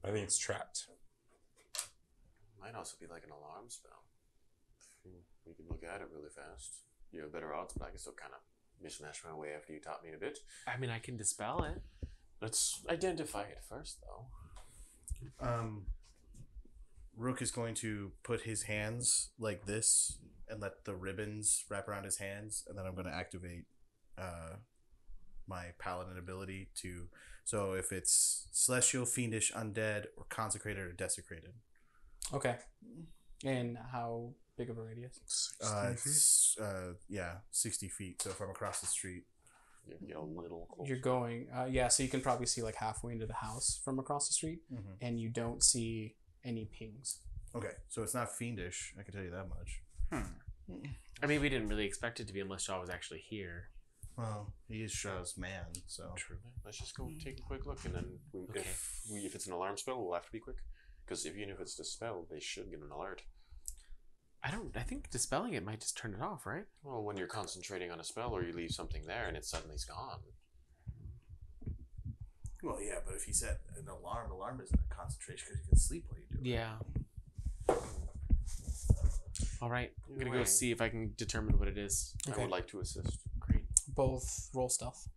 [SPEAKER 3] I think it's trapped.
[SPEAKER 5] Might also be like an alarm spell. We can look at it really fast. You have better odds, but I can still kind of mishmash my way after you taught me a bit.
[SPEAKER 6] I mean, I can dispel it.
[SPEAKER 5] Let's identify it first, though.
[SPEAKER 2] Rook is going to put his hands like this and let the ribbons wrap around his hands, and then I'm going to activate my paladin ability to. So if it's celestial, fiendish, undead, or consecrated or desecrated.
[SPEAKER 1] Okay. And how big of a radius?
[SPEAKER 2] 60 feet. So if I'm across the street.
[SPEAKER 5] You get a little closer.
[SPEAKER 1] You're going, so you can probably see like halfway into the house from across the street, and you don't see any pings.
[SPEAKER 2] Okay, so it's not fiendish. I can tell you that much.
[SPEAKER 6] I mean, we didn't really expect it to be unless Shaw was actually here.
[SPEAKER 2] Well, he is Shaw's man, so.
[SPEAKER 5] True. Let's just go take a quick look, and then if it's an alarm spell, we'll have to be quick. Because even if it's dispelled, they should get an alert.
[SPEAKER 6] I think dispelling it might just turn it off, right?
[SPEAKER 5] Well, when you're concentrating on a spell or you leave something there and it suddenly's gone.
[SPEAKER 2] Well, yeah, but if he set an alarm isn't a concentration because you can sleep while you do it.
[SPEAKER 6] Yeah. All right. I'm going to go see if I can determine what it is.
[SPEAKER 1] Okay.
[SPEAKER 5] I would like to assist.
[SPEAKER 6] Great.
[SPEAKER 1] Both roll stealth.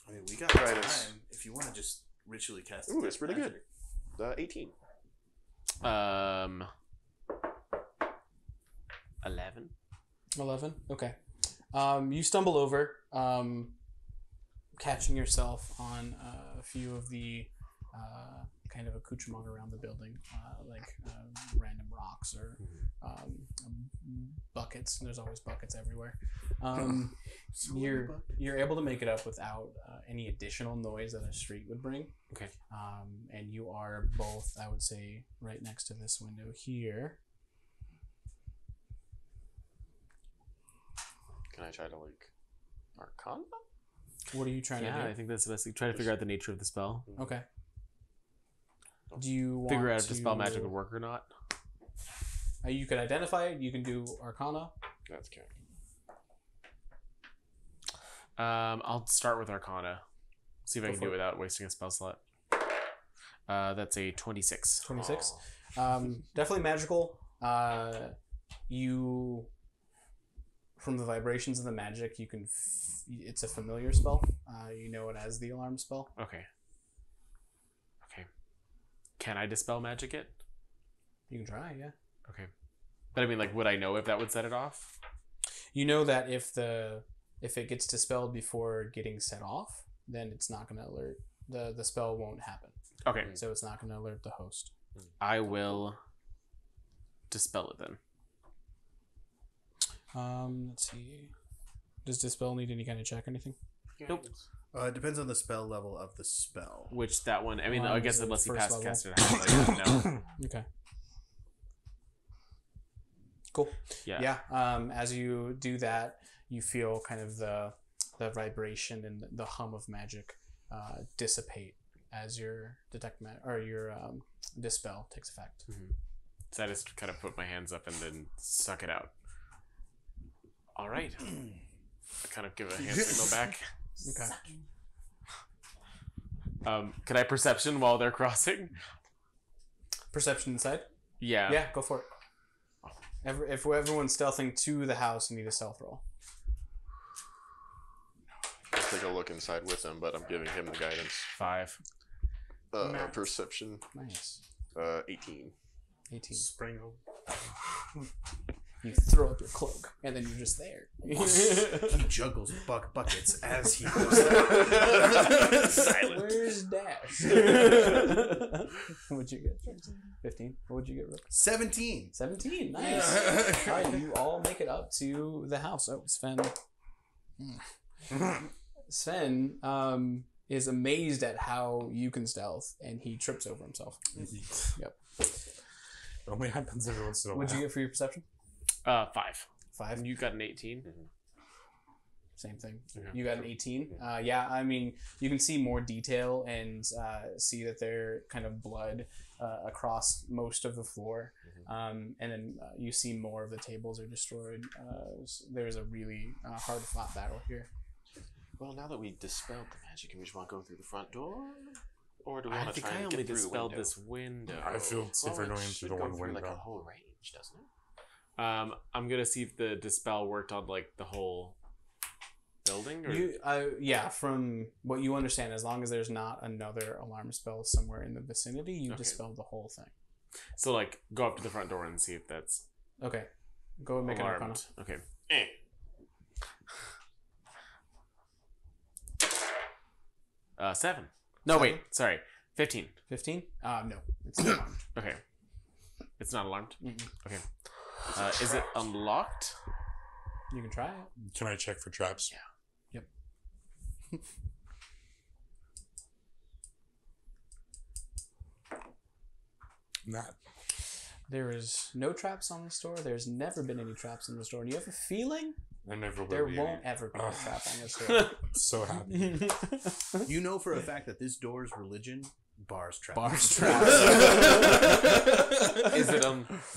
[SPEAKER 2] I mean, we got
[SPEAKER 5] Right,
[SPEAKER 2] time
[SPEAKER 5] it's-
[SPEAKER 2] if you want to just ritually cast.
[SPEAKER 5] Ooh, it's pretty good. 18.
[SPEAKER 6] 11.
[SPEAKER 1] 11. Okay. You stumble over, catching yourself on a few of the kind of accoutrement around the building, like random rocks or buckets. There's always buckets everywhere. You're able to make it up without any additional noise that a street would bring.
[SPEAKER 6] Okay.
[SPEAKER 1] And you are both, I would say, right next to this window here.
[SPEAKER 5] Can I try to, Arcana?
[SPEAKER 1] What are you trying to do?
[SPEAKER 6] I think that's the best thing. Try to figure out the nature of the spell.
[SPEAKER 1] Okay. Do you want
[SPEAKER 6] Figure out if
[SPEAKER 1] to
[SPEAKER 6] the spell magic would work or not.
[SPEAKER 1] You can identify it. You can do Arcana.
[SPEAKER 5] That's okay.
[SPEAKER 6] I'll start with Arcana. See if I can do it without wasting a spell slot. That's a 26.
[SPEAKER 1] 26. Definitely magical. You, from the vibrations of the magic, you can. It's a familiar spell. You know it as the alarm spell.
[SPEAKER 6] Okay. Can I dispel magic it?
[SPEAKER 1] You can try, yeah.
[SPEAKER 6] Okay. But I mean, would I know if that would set it off?
[SPEAKER 1] You know that if it gets dispelled before getting set off, then it's not going to alert. The spell won't happen.
[SPEAKER 6] Okay.
[SPEAKER 1] So it's not going to alert the host.
[SPEAKER 6] I will dispel it then.
[SPEAKER 1] Let's see. Does dispel need any kind of check or anything?
[SPEAKER 6] Nope.
[SPEAKER 2] It depends on the spell level of the spell.
[SPEAKER 6] Which that one? I mean, I guess
[SPEAKER 1] the
[SPEAKER 6] unless he
[SPEAKER 1] first
[SPEAKER 6] cast
[SPEAKER 1] level.
[SPEAKER 6] it. No.
[SPEAKER 1] Okay. Cool.
[SPEAKER 6] Yeah.
[SPEAKER 1] As you do that, you feel kind of the vibration and the hum of magic dissipate as your your dispel takes effect.
[SPEAKER 6] So I just kind of put my hands up and then suck it out. All right. I kind of give a hand signal back.
[SPEAKER 1] Okay.
[SPEAKER 6] Can I perception while they're crossing?
[SPEAKER 1] Perception inside.
[SPEAKER 6] Yeah.
[SPEAKER 1] Yeah, go for it. If everyone's stealthing to the house, you need a stealth roll.
[SPEAKER 5] I'll take a look inside with him, but I'm giving him the guidance.
[SPEAKER 6] 5.
[SPEAKER 5] Perception.
[SPEAKER 1] Nice.
[SPEAKER 5] 18.
[SPEAKER 1] 18.
[SPEAKER 3] Spring.
[SPEAKER 1] You throw up your cloak, and then you're just there.
[SPEAKER 2] He juggles buckets as he goes silent.
[SPEAKER 1] Where's Dash? What'd you get? 15. What would you get, Rook?
[SPEAKER 2] 17.
[SPEAKER 1] 17. Nice. All right, you all make it up to the house. Oh, Sven. Sven is amazed at how you can stealth, and he trips over himself. Yep.
[SPEAKER 3] It only happens every once in a while.
[SPEAKER 1] What'd you get for your perception?
[SPEAKER 6] 5.
[SPEAKER 1] 5.
[SPEAKER 6] You got an 18.
[SPEAKER 1] Same thing.
[SPEAKER 6] Okay.
[SPEAKER 1] You got an 18. Yeah, I mean, you can see more detail and see that there kind of blood across most of the floor. And then you see more of the tables are destroyed. There's a really hard-fought battle here.
[SPEAKER 5] Well, now that we dispelled the magic, we just want to go through the front door? Or do we
[SPEAKER 6] I
[SPEAKER 5] want to
[SPEAKER 6] think
[SPEAKER 5] try
[SPEAKER 6] I
[SPEAKER 5] and
[SPEAKER 6] only
[SPEAKER 5] get through the
[SPEAKER 6] dispelled
[SPEAKER 5] window?
[SPEAKER 6] this window.
[SPEAKER 3] I feel safer
[SPEAKER 5] it
[SPEAKER 3] going
[SPEAKER 5] should
[SPEAKER 3] through the
[SPEAKER 5] go
[SPEAKER 3] one
[SPEAKER 5] through,
[SPEAKER 3] window.
[SPEAKER 5] like a whole range, doesn't it?
[SPEAKER 6] I'm gonna see if the dispel worked on like the whole building. Or...
[SPEAKER 1] Yeah, from what you understand, as long as there's not another alarm spell somewhere in the vicinity, you
[SPEAKER 6] Okay.
[SPEAKER 1] dispel the whole thing.
[SPEAKER 6] So like, go up to the front door and see if that's
[SPEAKER 1] Okay, go and make an arcana.
[SPEAKER 6] alarmed. Okay. 7. No, wait. Sorry. 15.
[SPEAKER 1] 15? No, it's not alarmed.
[SPEAKER 6] Okay. It's not alarmed.
[SPEAKER 1] Mm-mm.
[SPEAKER 6] Okay. Is it unlocked?
[SPEAKER 1] You can try it.
[SPEAKER 3] Can I check for traps?
[SPEAKER 1] Yep.
[SPEAKER 3] Not.
[SPEAKER 1] There is no traps on this door. There's never been any traps in this door. And you have a feeling
[SPEAKER 3] There never will
[SPEAKER 1] there
[SPEAKER 3] be
[SPEAKER 1] won't
[SPEAKER 3] any.
[SPEAKER 1] ever be a trap on this door.
[SPEAKER 3] I'm so happy.
[SPEAKER 2] You know for a fact that this door's religion bars traps.
[SPEAKER 1] Bars traps.
[SPEAKER 6] Is it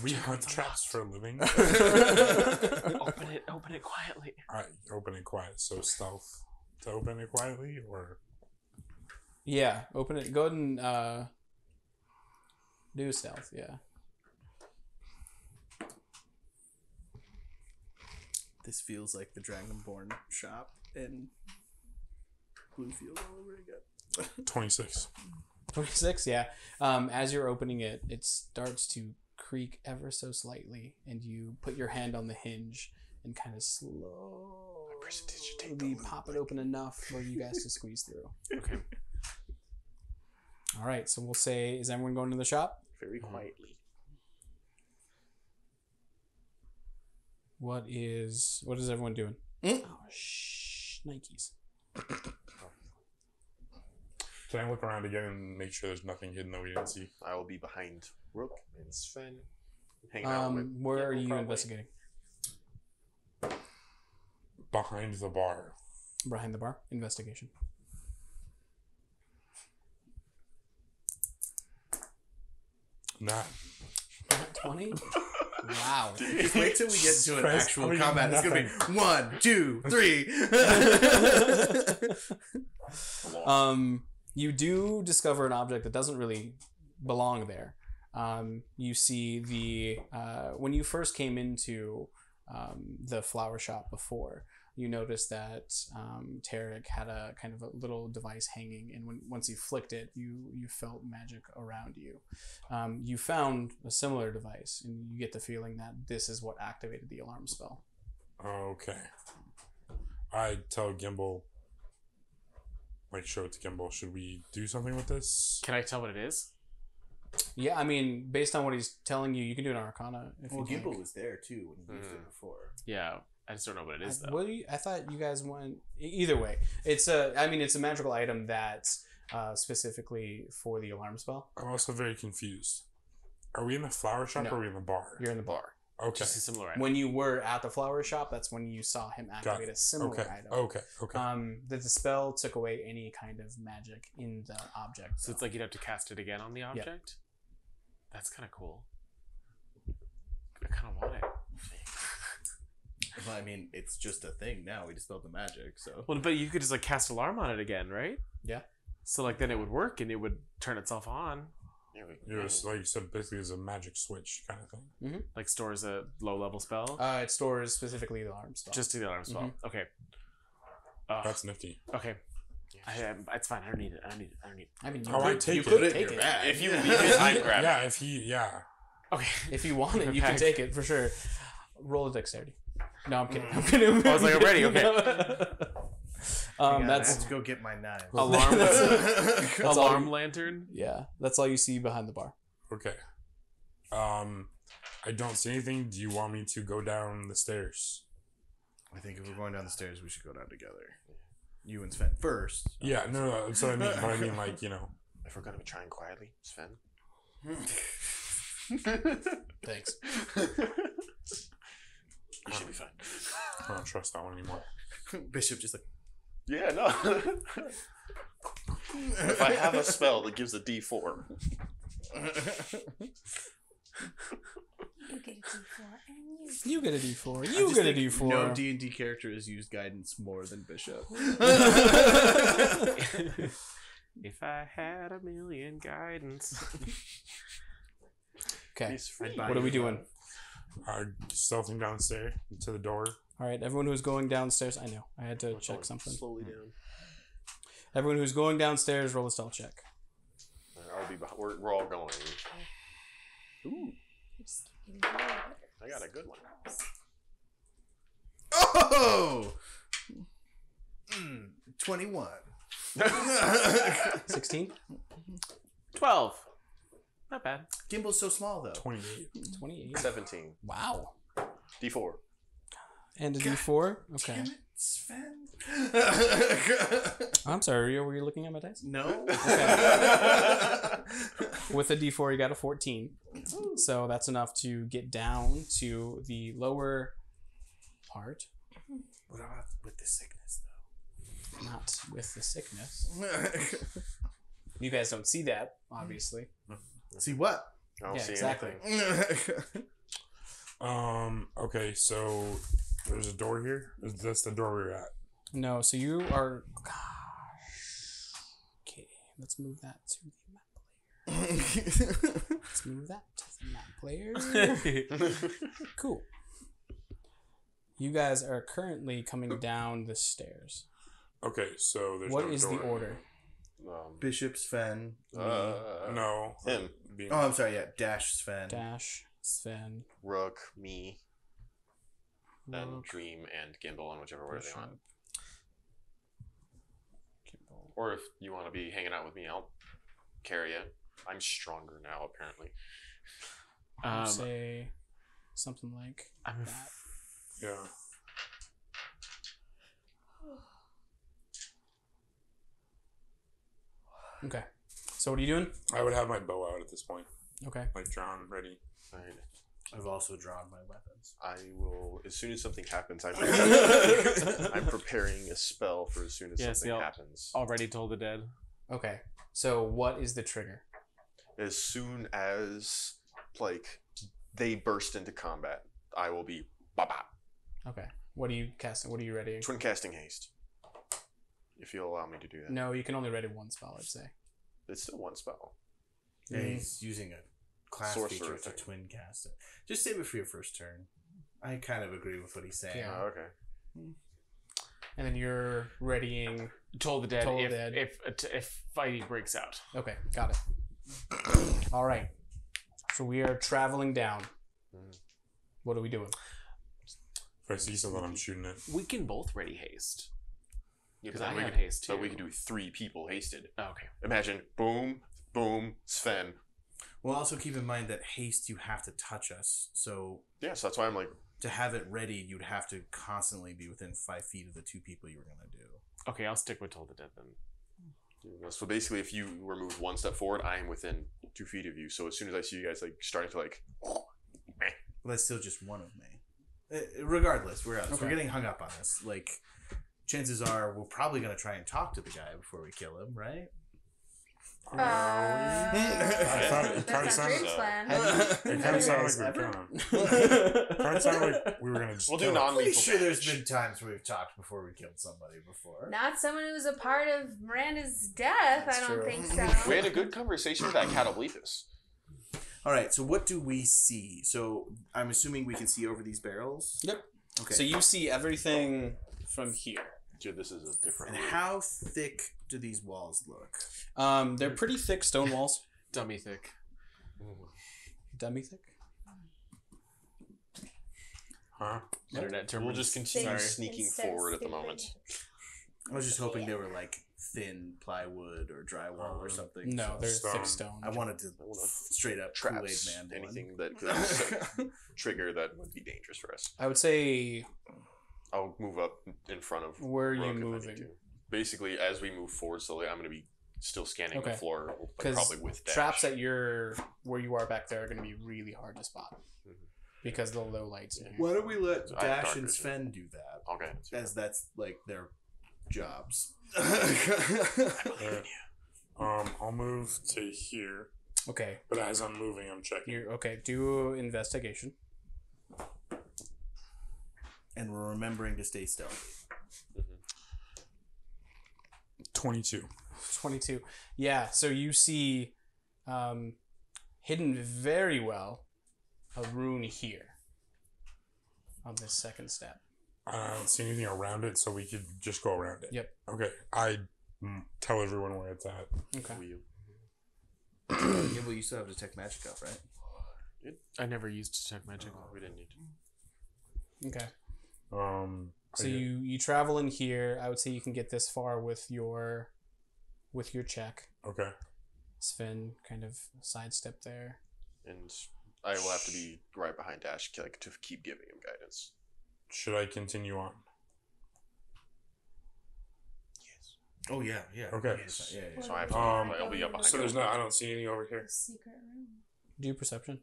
[SPEAKER 3] We hunt traps for a living.
[SPEAKER 6] Open it quietly.
[SPEAKER 3] Alright, open it quiet. So stealth to open it quietly, or
[SPEAKER 1] Yeah, open it. Go ahead and do stealth, yeah.
[SPEAKER 2] This feels like the Dragonborn shop in Bluefield all over again.
[SPEAKER 3] 26.
[SPEAKER 1] 26, yeah. As you're opening it, it starts to creak ever so slightly, and you put your hand on the hinge and kind of slowly pop it open enough for you guys to squeeze through.
[SPEAKER 6] Okay.
[SPEAKER 1] All right, so we'll say, is everyone going to the shop?
[SPEAKER 5] Very quietly.
[SPEAKER 1] What is everyone doing? Oh, shh, Nikes.
[SPEAKER 3] Can I look around again and make sure there's nothing hidden that we didn't see?
[SPEAKER 5] I will be behind Rook and Sven. Hanging out with
[SPEAKER 1] Where are
[SPEAKER 5] Gimble,
[SPEAKER 1] you
[SPEAKER 5] probably.
[SPEAKER 1] investigating?
[SPEAKER 3] Behind the bar.
[SPEAKER 1] Behind the bar? Investigation.
[SPEAKER 3] Not.
[SPEAKER 1] 20? Wow.
[SPEAKER 2] Just wait till we get to an
[SPEAKER 3] Christ,
[SPEAKER 2] actual
[SPEAKER 3] I mean,
[SPEAKER 2] combat. It's gonna be 1, 2, 3.
[SPEAKER 1] You do discover an object that doesn't really belong there. You see the when you first came into the flower shop before, you noticed that Tarek had a kind of a little device hanging, and once you flicked it, you felt magic around you. You found a similar device, and you get the feeling that this is what activated the alarm spell.
[SPEAKER 3] Okay. I tell Gimble, like, show it to Gimble. Should we do something with this?
[SPEAKER 6] Can I tell what it is?
[SPEAKER 1] Yeah, I mean, based on what he's telling you, you can do an Arcana if
[SPEAKER 2] Well,
[SPEAKER 1] you
[SPEAKER 2] Gimble
[SPEAKER 1] like.
[SPEAKER 2] was there too when he used it before.
[SPEAKER 6] Yeah, I just don't know what it is though.
[SPEAKER 1] I thought you guys went either way. It's a magical item that's specifically for the alarm spell.
[SPEAKER 3] I'm also very confused. Are we in the flower shop
[SPEAKER 1] No.
[SPEAKER 3] or are we in the bar?
[SPEAKER 1] You're in the bar.
[SPEAKER 3] Okay.
[SPEAKER 6] Just a similar item.
[SPEAKER 1] When you were at the flower shop, that's when you saw him activate a similar item.
[SPEAKER 3] Okay.
[SPEAKER 1] The spell took away any kind of magic in the object.
[SPEAKER 6] So it's like you'd have to cast it again on the object? That's kind of cool. I kind of want it.
[SPEAKER 2] Well, I mean, it's just a thing now. We dispelled the magic, so.
[SPEAKER 6] Well, but you could just like cast alarm on it again, right?
[SPEAKER 1] Yeah.
[SPEAKER 6] So like then it would work and it would turn itself on.
[SPEAKER 3] Yeah, it's like you said, basically it's a magic switch kind of thing.
[SPEAKER 6] Like stores a low level spell.
[SPEAKER 1] It stores specifically the alarm spell.
[SPEAKER 6] Just to the alarm spell. Okay.
[SPEAKER 3] That's nifty.
[SPEAKER 6] Okay. It's fine. I don't need it.
[SPEAKER 1] I mean,
[SPEAKER 3] I take
[SPEAKER 1] you
[SPEAKER 3] it.
[SPEAKER 1] could take it.
[SPEAKER 5] If you leave it, I'd grab it.
[SPEAKER 3] Yeah.
[SPEAKER 6] Okay.
[SPEAKER 1] If you want it, you can
[SPEAKER 6] Okay.
[SPEAKER 1] take it for sure. Roll a dexterity. No, I'm kidding. I'm kidding.
[SPEAKER 6] I was like, I'm ready. Okay.
[SPEAKER 2] I
[SPEAKER 1] That's
[SPEAKER 2] have to go get my knife.
[SPEAKER 6] Alarm.
[SPEAKER 1] that's
[SPEAKER 6] Alarm
[SPEAKER 1] all,
[SPEAKER 6] lantern.
[SPEAKER 1] yeah, that's all you see behind the bar.
[SPEAKER 3] Okay. I don't see anything. Do you want me to go down the stairs?
[SPEAKER 2] I think if we're going down the stairs, we should go down together. You and Sven first.
[SPEAKER 3] Yeah, no, that's what I mean. But I mean, like, you know.
[SPEAKER 5] If we're gonna be trying quietly, Sven.
[SPEAKER 1] Thanks.
[SPEAKER 5] You should be fine.
[SPEAKER 3] I don't trust that one anymore.
[SPEAKER 2] Bishop just like.
[SPEAKER 5] Yeah, no. If I have a spell that gives a D4,
[SPEAKER 7] You get a D4 and
[SPEAKER 1] You get a D4. You get a D4.
[SPEAKER 2] No D&D character has used guidance more than Bishop.
[SPEAKER 6] If I had a million guidance.
[SPEAKER 1] Okay.
[SPEAKER 5] he's free.
[SPEAKER 1] What are we doing?
[SPEAKER 3] Stealthing downstairs to the door.
[SPEAKER 1] All right, everyone who's going downstairs. I know. I had to
[SPEAKER 5] We're
[SPEAKER 1] check
[SPEAKER 5] going
[SPEAKER 1] something.
[SPEAKER 5] slowly down.
[SPEAKER 1] Everyone who's going downstairs, roll a stealth check.
[SPEAKER 5] I'll be. We're all going. Ooh, I got a good one.
[SPEAKER 2] Oh! 21.
[SPEAKER 1] 16?
[SPEAKER 6] 12. Not bad.
[SPEAKER 2] Gimble's so small, though.
[SPEAKER 3] 28.
[SPEAKER 1] 28.
[SPEAKER 5] 17.
[SPEAKER 1] Wow.
[SPEAKER 5] D4.
[SPEAKER 1] And a D4? Okay.
[SPEAKER 2] Damn it, Sven.
[SPEAKER 1] I'm sorry, were you looking at my dice?
[SPEAKER 2] No.
[SPEAKER 1] With a D4, you got a 14. So that's enough to get down to the lower part.
[SPEAKER 2] What about with the sickness, though?
[SPEAKER 1] Not with the sickness. You guys don't see that, obviously.
[SPEAKER 2] See what?
[SPEAKER 5] I don't
[SPEAKER 1] Yeah,
[SPEAKER 5] see
[SPEAKER 1] exactly.
[SPEAKER 5] anything.
[SPEAKER 3] Okay, so there's a door here. Is this the door we're at?
[SPEAKER 1] No, so you are... Gosh. Okay, let's move that to the map player. Let's move that to the map player. Cool. You guys are currently coming down the stairs.
[SPEAKER 3] Okay, so there's
[SPEAKER 1] What
[SPEAKER 3] no
[SPEAKER 1] is
[SPEAKER 3] door.
[SPEAKER 1] the order?
[SPEAKER 2] Bishop Sven.
[SPEAKER 3] No.
[SPEAKER 5] Him.
[SPEAKER 3] Being-
[SPEAKER 2] Oh, I'm sorry. Yeah, Dash Sven.
[SPEAKER 1] Dash, Sven,
[SPEAKER 5] Rook, me, then
[SPEAKER 1] Rook,
[SPEAKER 5] Dream, and Gimbal, and whichever order they want.
[SPEAKER 1] Bishop, Gimbal.
[SPEAKER 5] Or if you want to be hanging out with me, I'll carry it. I'm stronger now, apparently.
[SPEAKER 1] I would say something like
[SPEAKER 6] I'm
[SPEAKER 1] that.
[SPEAKER 3] Yeah.
[SPEAKER 1] Okay. So what are you doing?
[SPEAKER 3] I would have my bow out at this point.
[SPEAKER 1] Okay.
[SPEAKER 3] Like drawn, ready.
[SPEAKER 5] Alright.
[SPEAKER 2] I've also drawn my weapons.
[SPEAKER 5] I will, as soon as something happens, I'm preparing a spell for as soon as
[SPEAKER 6] Yes,
[SPEAKER 5] something
[SPEAKER 6] they'll-
[SPEAKER 5] happens.
[SPEAKER 6] Already told the dead.
[SPEAKER 1] Okay. So what is the trigger?
[SPEAKER 5] As soon as, like, they burst into combat, I will be ba-ba.
[SPEAKER 1] Okay. What are you casting? What are you readying?
[SPEAKER 5] Twin casting haste. If you'll allow me to do that.
[SPEAKER 1] No, you can only ready one spell, I'd say.
[SPEAKER 5] It's still one spell.
[SPEAKER 2] Yeah, he's using a class
[SPEAKER 5] Sorcerer
[SPEAKER 2] feature to
[SPEAKER 5] thing.
[SPEAKER 2] twin cast it. Just save it for your first turn. I kind of agree with what he's saying.
[SPEAKER 1] Yeah.
[SPEAKER 5] Oh, okay.
[SPEAKER 1] And then you're readying.
[SPEAKER 6] Told the dead.
[SPEAKER 1] Told
[SPEAKER 6] if,
[SPEAKER 1] dead.
[SPEAKER 6] if fighting breaks out.
[SPEAKER 1] Okay, got it. All right. So we are traveling down. What are we doing?
[SPEAKER 3] If I see something, I'm shooting it.
[SPEAKER 6] We can both ready haste.
[SPEAKER 5] Yeah,
[SPEAKER 6] Because
[SPEAKER 5] but
[SPEAKER 6] I
[SPEAKER 5] then
[SPEAKER 6] have
[SPEAKER 5] we could,
[SPEAKER 6] haste too.
[SPEAKER 5] but we could do 3 people hasted.
[SPEAKER 6] Oh, okay.
[SPEAKER 5] Imagine, boom, boom, Sven.
[SPEAKER 2] Well, also keep in mind that haste, you have to touch us. So
[SPEAKER 5] Yeah, so that's why I'm like,
[SPEAKER 2] to have it ready, you'd have to constantly be within 5 feet of the 2 people you were going to do.
[SPEAKER 6] Okay, I'll stick with told the dead then.
[SPEAKER 5] you know, so basically if you were moved 1 step forward, I am within 2 feet of you. So as soon as I see you guys like starting to like,
[SPEAKER 2] Well, that's still just one of me. Regardless, we're getting hung up on this. Like, chances are we're probably going to try and talk to the guy before we kill him, right?
[SPEAKER 3] I thought it kind of
[SPEAKER 7] That's not
[SPEAKER 3] sounded.
[SPEAKER 7] Drake's plan.
[SPEAKER 3] It kind of sounded like we were killing. Kind of sounded like we were gonna just.
[SPEAKER 5] We'll do
[SPEAKER 3] kill him.
[SPEAKER 2] I'm pretty
[SPEAKER 5] non-lethal
[SPEAKER 2] sure there's
[SPEAKER 5] damage.
[SPEAKER 2] been times where we've talked before we killed somebody before.
[SPEAKER 7] Not someone who was a part of Miranda's death.
[SPEAKER 1] That's
[SPEAKER 7] I don't
[SPEAKER 1] true.
[SPEAKER 7] think so.
[SPEAKER 5] We had a good conversation with that Catobletus.
[SPEAKER 2] All right, so what do we see? So I'm assuming we can see over these barrels.
[SPEAKER 1] Yep.
[SPEAKER 2] Okay.
[SPEAKER 1] So you see everything from here.
[SPEAKER 5] Dude, this is a different.
[SPEAKER 2] And how thick do these walls look?
[SPEAKER 1] They're pretty thick stone walls.
[SPEAKER 6] Dummy thick.
[SPEAKER 1] Dummy thick.
[SPEAKER 3] Huh?
[SPEAKER 6] Internet term.
[SPEAKER 5] We'll just continue
[SPEAKER 7] Sorry.
[SPEAKER 5] sneaking
[SPEAKER 7] Instead of
[SPEAKER 5] forward at the
[SPEAKER 7] stupid.
[SPEAKER 5] moment.
[SPEAKER 2] I was just hoping they were like thin plywood or drywall or something.
[SPEAKER 1] No,
[SPEAKER 2] So
[SPEAKER 1] they're
[SPEAKER 3] Stone.
[SPEAKER 1] thick stone.
[SPEAKER 2] I wanted to
[SPEAKER 5] I wanna
[SPEAKER 2] straight up Kool-Aid
[SPEAKER 5] Traps,
[SPEAKER 2] Man
[SPEAKER 5] anything that could trigger that would be dangerous for us.
[SPEAKER 1] I would say,
[SPEAKER 5] I'll move up in front of.
[SPEAKER 1] where are you
[SPEAKER 5] Rook if I need
[SPEAKER 1] moving?
[SPEAKER 5] to. Basically, as we move forward slowly, I'm going to be still scanning
[SPEAKER 1] Okay.
[SPEAKER 5] the floor, like,
[SPEAKER 1] Because
[SPEAKER 5] probably with dash.
[SPEAKER 1] traps at where you are back there are going to be really hard to spot because of the low lights in here.
[SPEAKER 2] Why don't we let
[SPEAKER 5] I have
[SPEAKER 2] Dash
[SPEAKER 5] dark
[SPEAKER 2] and
[SPEAKER 5] vision.
[SPEAKER 2] Sven do that?
[SPEAKER 5] Okay.
[SPEAKER 2] As that's like their jobs.
[SPEAKER 3] I'll move to here,
[SPEAKER 1] Okay,
[SPEAKER 3] but as I'm moving, I'm checking.
[SPEAKER 1] you're okay. Do investigation.
[SPEAKER 2] And we're remembering to stay stealthy.
[SPEAKER 3] 22.
[SPEAKER 1] 22. Yeah, so you see hidden very well a rune here on this second step.
[SPEAKER 3] I don't see anything around it, so we could just go around it.
[SPEAKER 1] Yep.
[SPEAKER 3] Okay. I tell everyone where it's at.
[SPEAKER 1] Okay.
[SPEAKER 2] Yeah, well, you still have detect magic up, right?
[SPEAKER 6] I never used detect magic.
[SPEAKER 5] We didn't need to.
[SPEAKER 1] Okay. So
[SPEAKER 3] I get-
[SPEAKER 1] you travel in here. I would say you can get this far with your check.
[SPEAKER 3] Okay.
[SPEAKER 1] Sven kind of sidestep there.
[SPEAKER 5] And I will have to be right behind Dash, like, to keep giving him guidance.
[SPEAKER 3] Should I continue on?
[SPEAKER 2] Oh, yeah.
[SPEAKER 3] Okay.
[SPEAKER 2] Yeah.
[SPEAKER 5] So I have to. I'll be up behind.
[SPEAKER 3] So there's no. I don't see anything over here.
[SPEAKER 7] Secret room.
[SPEAKER 1] Do perception.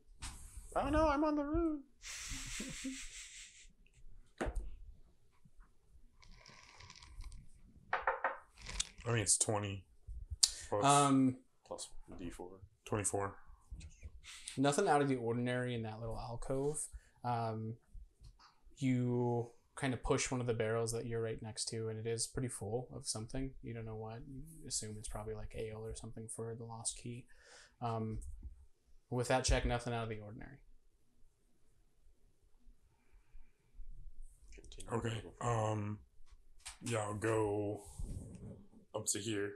[SPEAKER 5] Oh no, I'm on the roof.
[SPEAKER 3] I mean, it's 20. Plus
[SPEAKER 5] Plus D4.
[SPEAKER 3] 24.
[SPEAKER 1] Nothing out of the ordinary in that little alcove. You kind of push one of the barrels that you're right next to, and it is pretty full of something. You don't know what. You assume it's probably like ale or something for the lost key. With that check, nothing out of the ordinary.
[SPEAKER 5] Continue.
[SPEAKER 3] Okay. Yeah, I'll go up to here.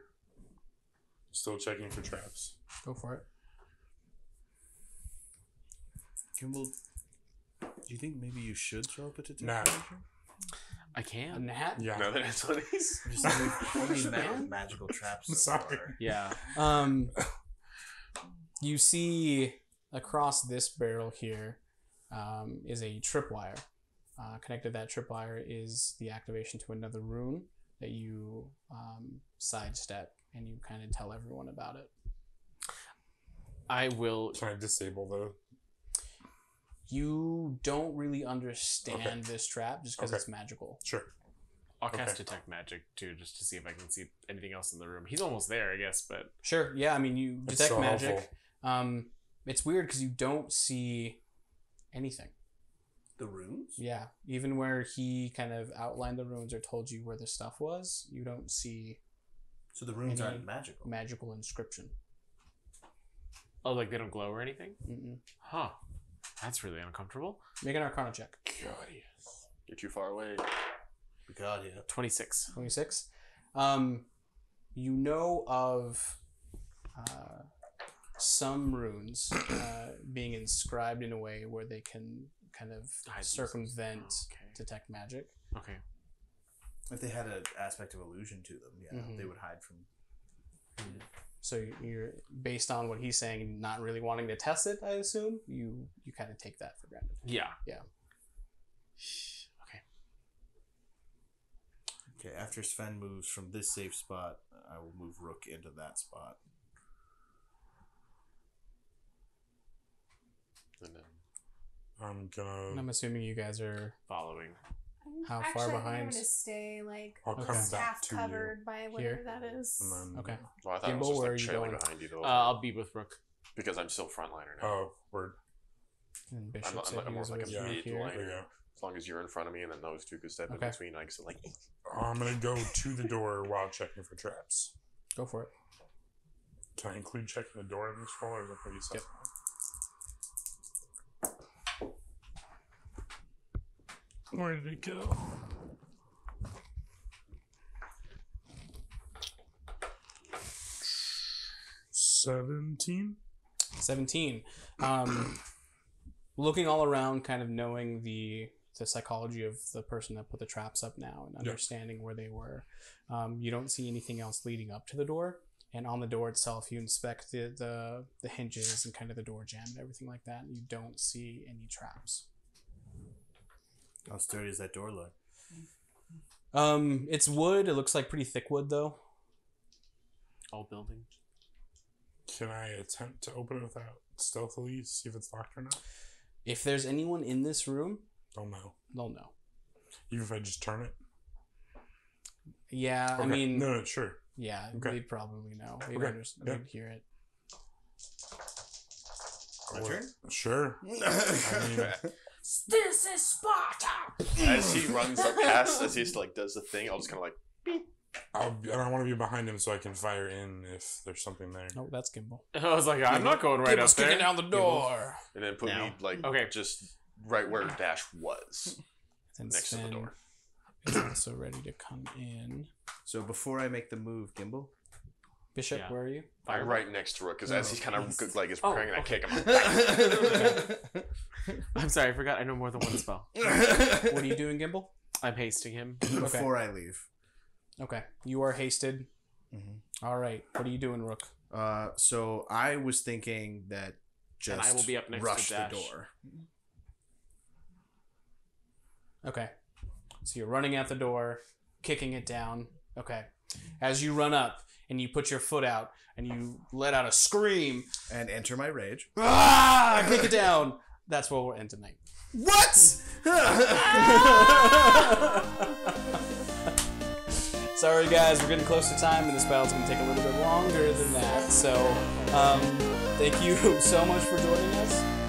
[SPEAKER 3] Still checking for traps.
[SPEAKER 1] Go for it.
[SPEAKER 2] Kimball, do you think maybe you should throw up a detect
[SPEAKER 3] Nah.
[SPEAKER 2] magic?
[SPEAKER 6] I
[SPEAKER 1] A
[SPEAKER 6] can.
[SPEAKER 1] nat?
[SPEAKER 3] Yeah.
[SPEAKER 5] Now that it's on these.
[SPEAKER 2] I'm just only magical traps. So
[SPEAKER 3] Sorry.
[SPEAKER 2] far.
[SPEAKER 6] Yeah.
[SPEAKER 1] You see across this barrel here is a tripwire. Connected to that tripwire is the activation to another rune that you sidestep, and you kind of tell everyone about it.
[SPEAKER 6] I will.
[SPEAKER 3] Can I disable the?
[SPEAKER 1] You don't really understand this trap just because
[SPEAKER 3] Okay.
[SPEAKER 1] it's magical.
[SPEAKER 3] Sure.
[SPEAKER 6] I'll cast
[SPEAKER 3] Okay.
[SPEAKER 6] detect magic too, just to see if I can see anything else in the room. He's almost there, I guess, but
[SPEAKER 1] Sure, yeah, I mean, you
[SPEAKER 3] It's
[SPEAKER 1] detect
[SPEAKER 3] so
[SPEAKER 1] magic.
[SPEAKER 3] helpful.
[SPEAKER 1] It's weird because you don't see anything.
[SPEAKER 2] The runes?
[SPEAKER 1] Yeah, even where he kind of outlined the runes or told you where the stuff was, you don't see
[SPEAKER 2] So the runes
[SPEAKER 1] Any-
[SPEAKER 2] aren't magical.
[SPEAKER 1] magical inscription.
[SPEAKER 6] oh, like they don't glow or anything.
[SPEAKER 1] Mm-mm.
[SPEAKER 6] Huh? That's really uncomfortable.
[SPEAKER 1] Make an Arcana check.
[SPEAKER 5] You're too far away.
[SPEAKER 2] God, yeah.
[SPEAKER 6] 26.
[SPEAKER 1] 26. You know of some runes being inscribed in a way where they can kind of
[SPEAKER 6] Hide
[SPEAKER 1] circumvent
[SPEAKER 6] themselves. Oh, okay.
[SPEAKER 1] detect magic.
[SPEAKER 6] Okay.
[SPEAKER 2] If they had an aspect of illusion to them, yeah,
[SPEAKER 1] Mhm.
[SPEAKER 2] they would hide from.
[SPEAKER 1] So you're based on what he's saying, not really wanting to test it. I assume you kind of take that for granted.
[SPEAKER 6] Yeah.
[SPEAKER 1] Yeah.
[SPEAKER 6] Okay.
[SPEAKER 2] Okay, after Sven moves from this safe spot, I will move Rook into that spot.
[SPEAKER 5] And then
[SPEAKER 3] I'm gonna.
[SPEAKER 1] And I'm assuming you guys are
[SPEAKER 6] Following.
[SPEAKER 1] How far
[SPEAKER 7] Actually, I'm
[SPEAKER 1] behind?
[SPEAKER 7] going to stay like
[SPEAKER 3] I'll come
[SPEAKER 1] Okay.
[SPEAKER 3] back
[SPEAKER 7] half
[SPEAKER 3] to
[SPEAKER 7] covered by whatever
[SPEAKER 1] Here?
[SPEAKER 7] that is.
[SPEAKER 3] you. And then,
[SPEAKER 1] Okay.
[SPEAKER 5] Well, I thought it
[SPEAKER 1] Gimbal,
[SPEAKER 5] was
[SPEAKER 1] where are
[SPEAKER 5] just
[SPEAKER 1] you
[SPEAKER 5] like trailing
[SPEAKER 1] going?
[SPEAKER 5] behind you though.
[SPEAKER 6] I'll be with Rook.
[SPEAKER 5] Because I'm still frontliner now.
[SPEAKER 3] Oh, word.
[SPEAKER 1] And Bishop
[SPEAKER 5] I'm
[SPEAKER 1] said
[SPEAKER 5] more
[SPEAKER 1] he was
[SPEAKER 5] like a
[SPEAKER 1] with
[SPEAKER 3] Yeah.
[SPEAKER 1] you
[SPEAKER 5] mid
[SPEAKER 1] here.
[SPEAKER 5] line.
[SPEAKER 3] There you go.
[SPEAKER 5] As long as you're in front of me and then those two could step
[SPEAKER 1] Okay.
[SPEAKER 5] in between, I can like.
[SPEAKER 3] I'm gonna go to the door while checking for traps.
[SPEAKER 1] Go for it.
[SPEAKER 3] Can I include checking the door in this roll, or is it pretty separate? Where did it go? $17.
[SPEAKER 1] 17. Looking all around, kind of knowing the psychology of the person that put the traps up now and understanding where they were, you don't see anything else leading up to the door. And on the door itself, you inspect the hinges and kind of the door jamb and everything like that. And you don't see any traps.
[SPEAKER 2] How sturdy does that door look?
[SPEAKER 1] It's wood. It looks like pretty thick wood, though.
[SPEAKER 6] All building.
[SPEAKER 3] Can I attempt to open it without stealthily, see if it's locked or not?
[SPEAKER 1] If there's anyone in this room,
[SPEAKER 3] Don't know.
[SPEAKER 1] they'll know.
[SPEAKER 3] Even if I just turn it?
[SPEAKER 1] Yeah,
[SPEAKER 3] Okay.
[SPEAKER 1] I mean,
[SPEAKER 3] No, sure.
[SPEAKER 1] yeah,
[SPEAKER 3] Okay.
[SPEAKER 1] they'd probably know. They'd,
[SPEAKER 3] Okay,
[SPEAKER 1] understand,
[SPEAKER 3] yeah.
[SPEAKER 1] they'd hear it.
[SPEAKER 2] My turn?
[SPEAKER 3] Sure. I mean,
[SPEAKER 7] This is Sparta!
[SPEAKER 5] As he runs up past, as he like does the thing, I'll just kind of like.
[SPEAKER 3] I don't want to be behind him so I can fire in if there's something there.
[SPEAKER 1] Oh, that's Gimbal.
[SPEAKER 6] I was like, I'm not going right up
[SPEAKER 1] Gimbal's kicking
[SPEAKER 6] there.
[SPEAKER 1] down the door.
[SPEAKER 5] And then put
[SPEAKER 2] Now.
[SPEAKER 5] me like
[SPEAKER 6] Okay.
[SPEAKER 5] just right where Dash was,
[SPEAKER 1] And
[SPEAKER 5] next to the
[SPEAKER 1] Sven
[SPEAKER 5] door.
[SPEAKER 1] is also ready to come in.
[SPEAKER 2] So before I make the move, Gimbal.
[SPEAKER 1] Bishop,
[SPEAKER 6] Yeah.
[SPEAKER 1] where are you?
[SPEAKER 5] I'm right next to Rook because as he's kind of like is
[SPEAKER 6] Oh,
[SPEAKER 5] preparing, I
[SPEAKER 6] okay.
[SPEAKER 5] kick him.
[SPEAKER 6] I'm sorry, I forgot I know more than one spell.
[SPEAKER 1] What are you doing, Gimbal?
[SPEAKER 6] I'm hasting him.
[SPEAKER 2] Before I leave.
[SPEAKER 1] Okay, you are hasted.
[SPEAKER 2] Mm-hmm.
[SPEAKER 1] All right, what are you doing, Rook?
[SPEAKER 2] So I was thinking that just
[SPEAKER 6] And I will be up next to
[SPEAKER 2] rush the
[SPEAKER 6] Dash.
[SPEAKER 2] door.
[SPEAKER 1] Okay, so you're running out the door, kicking it down. Okay, as you run up and you put your foot out and you let out a scream,
[SPEAKER 2] And enter my rage.
[SPEAKER 1] ah, kick it down. That's where we'll end tonight.
[SPEAKER 2] What?
[SPEAKER 1] Sorry guys, we're getting close to time and this battle's going to take a little bit longer than that. So, thank you so much for joining us.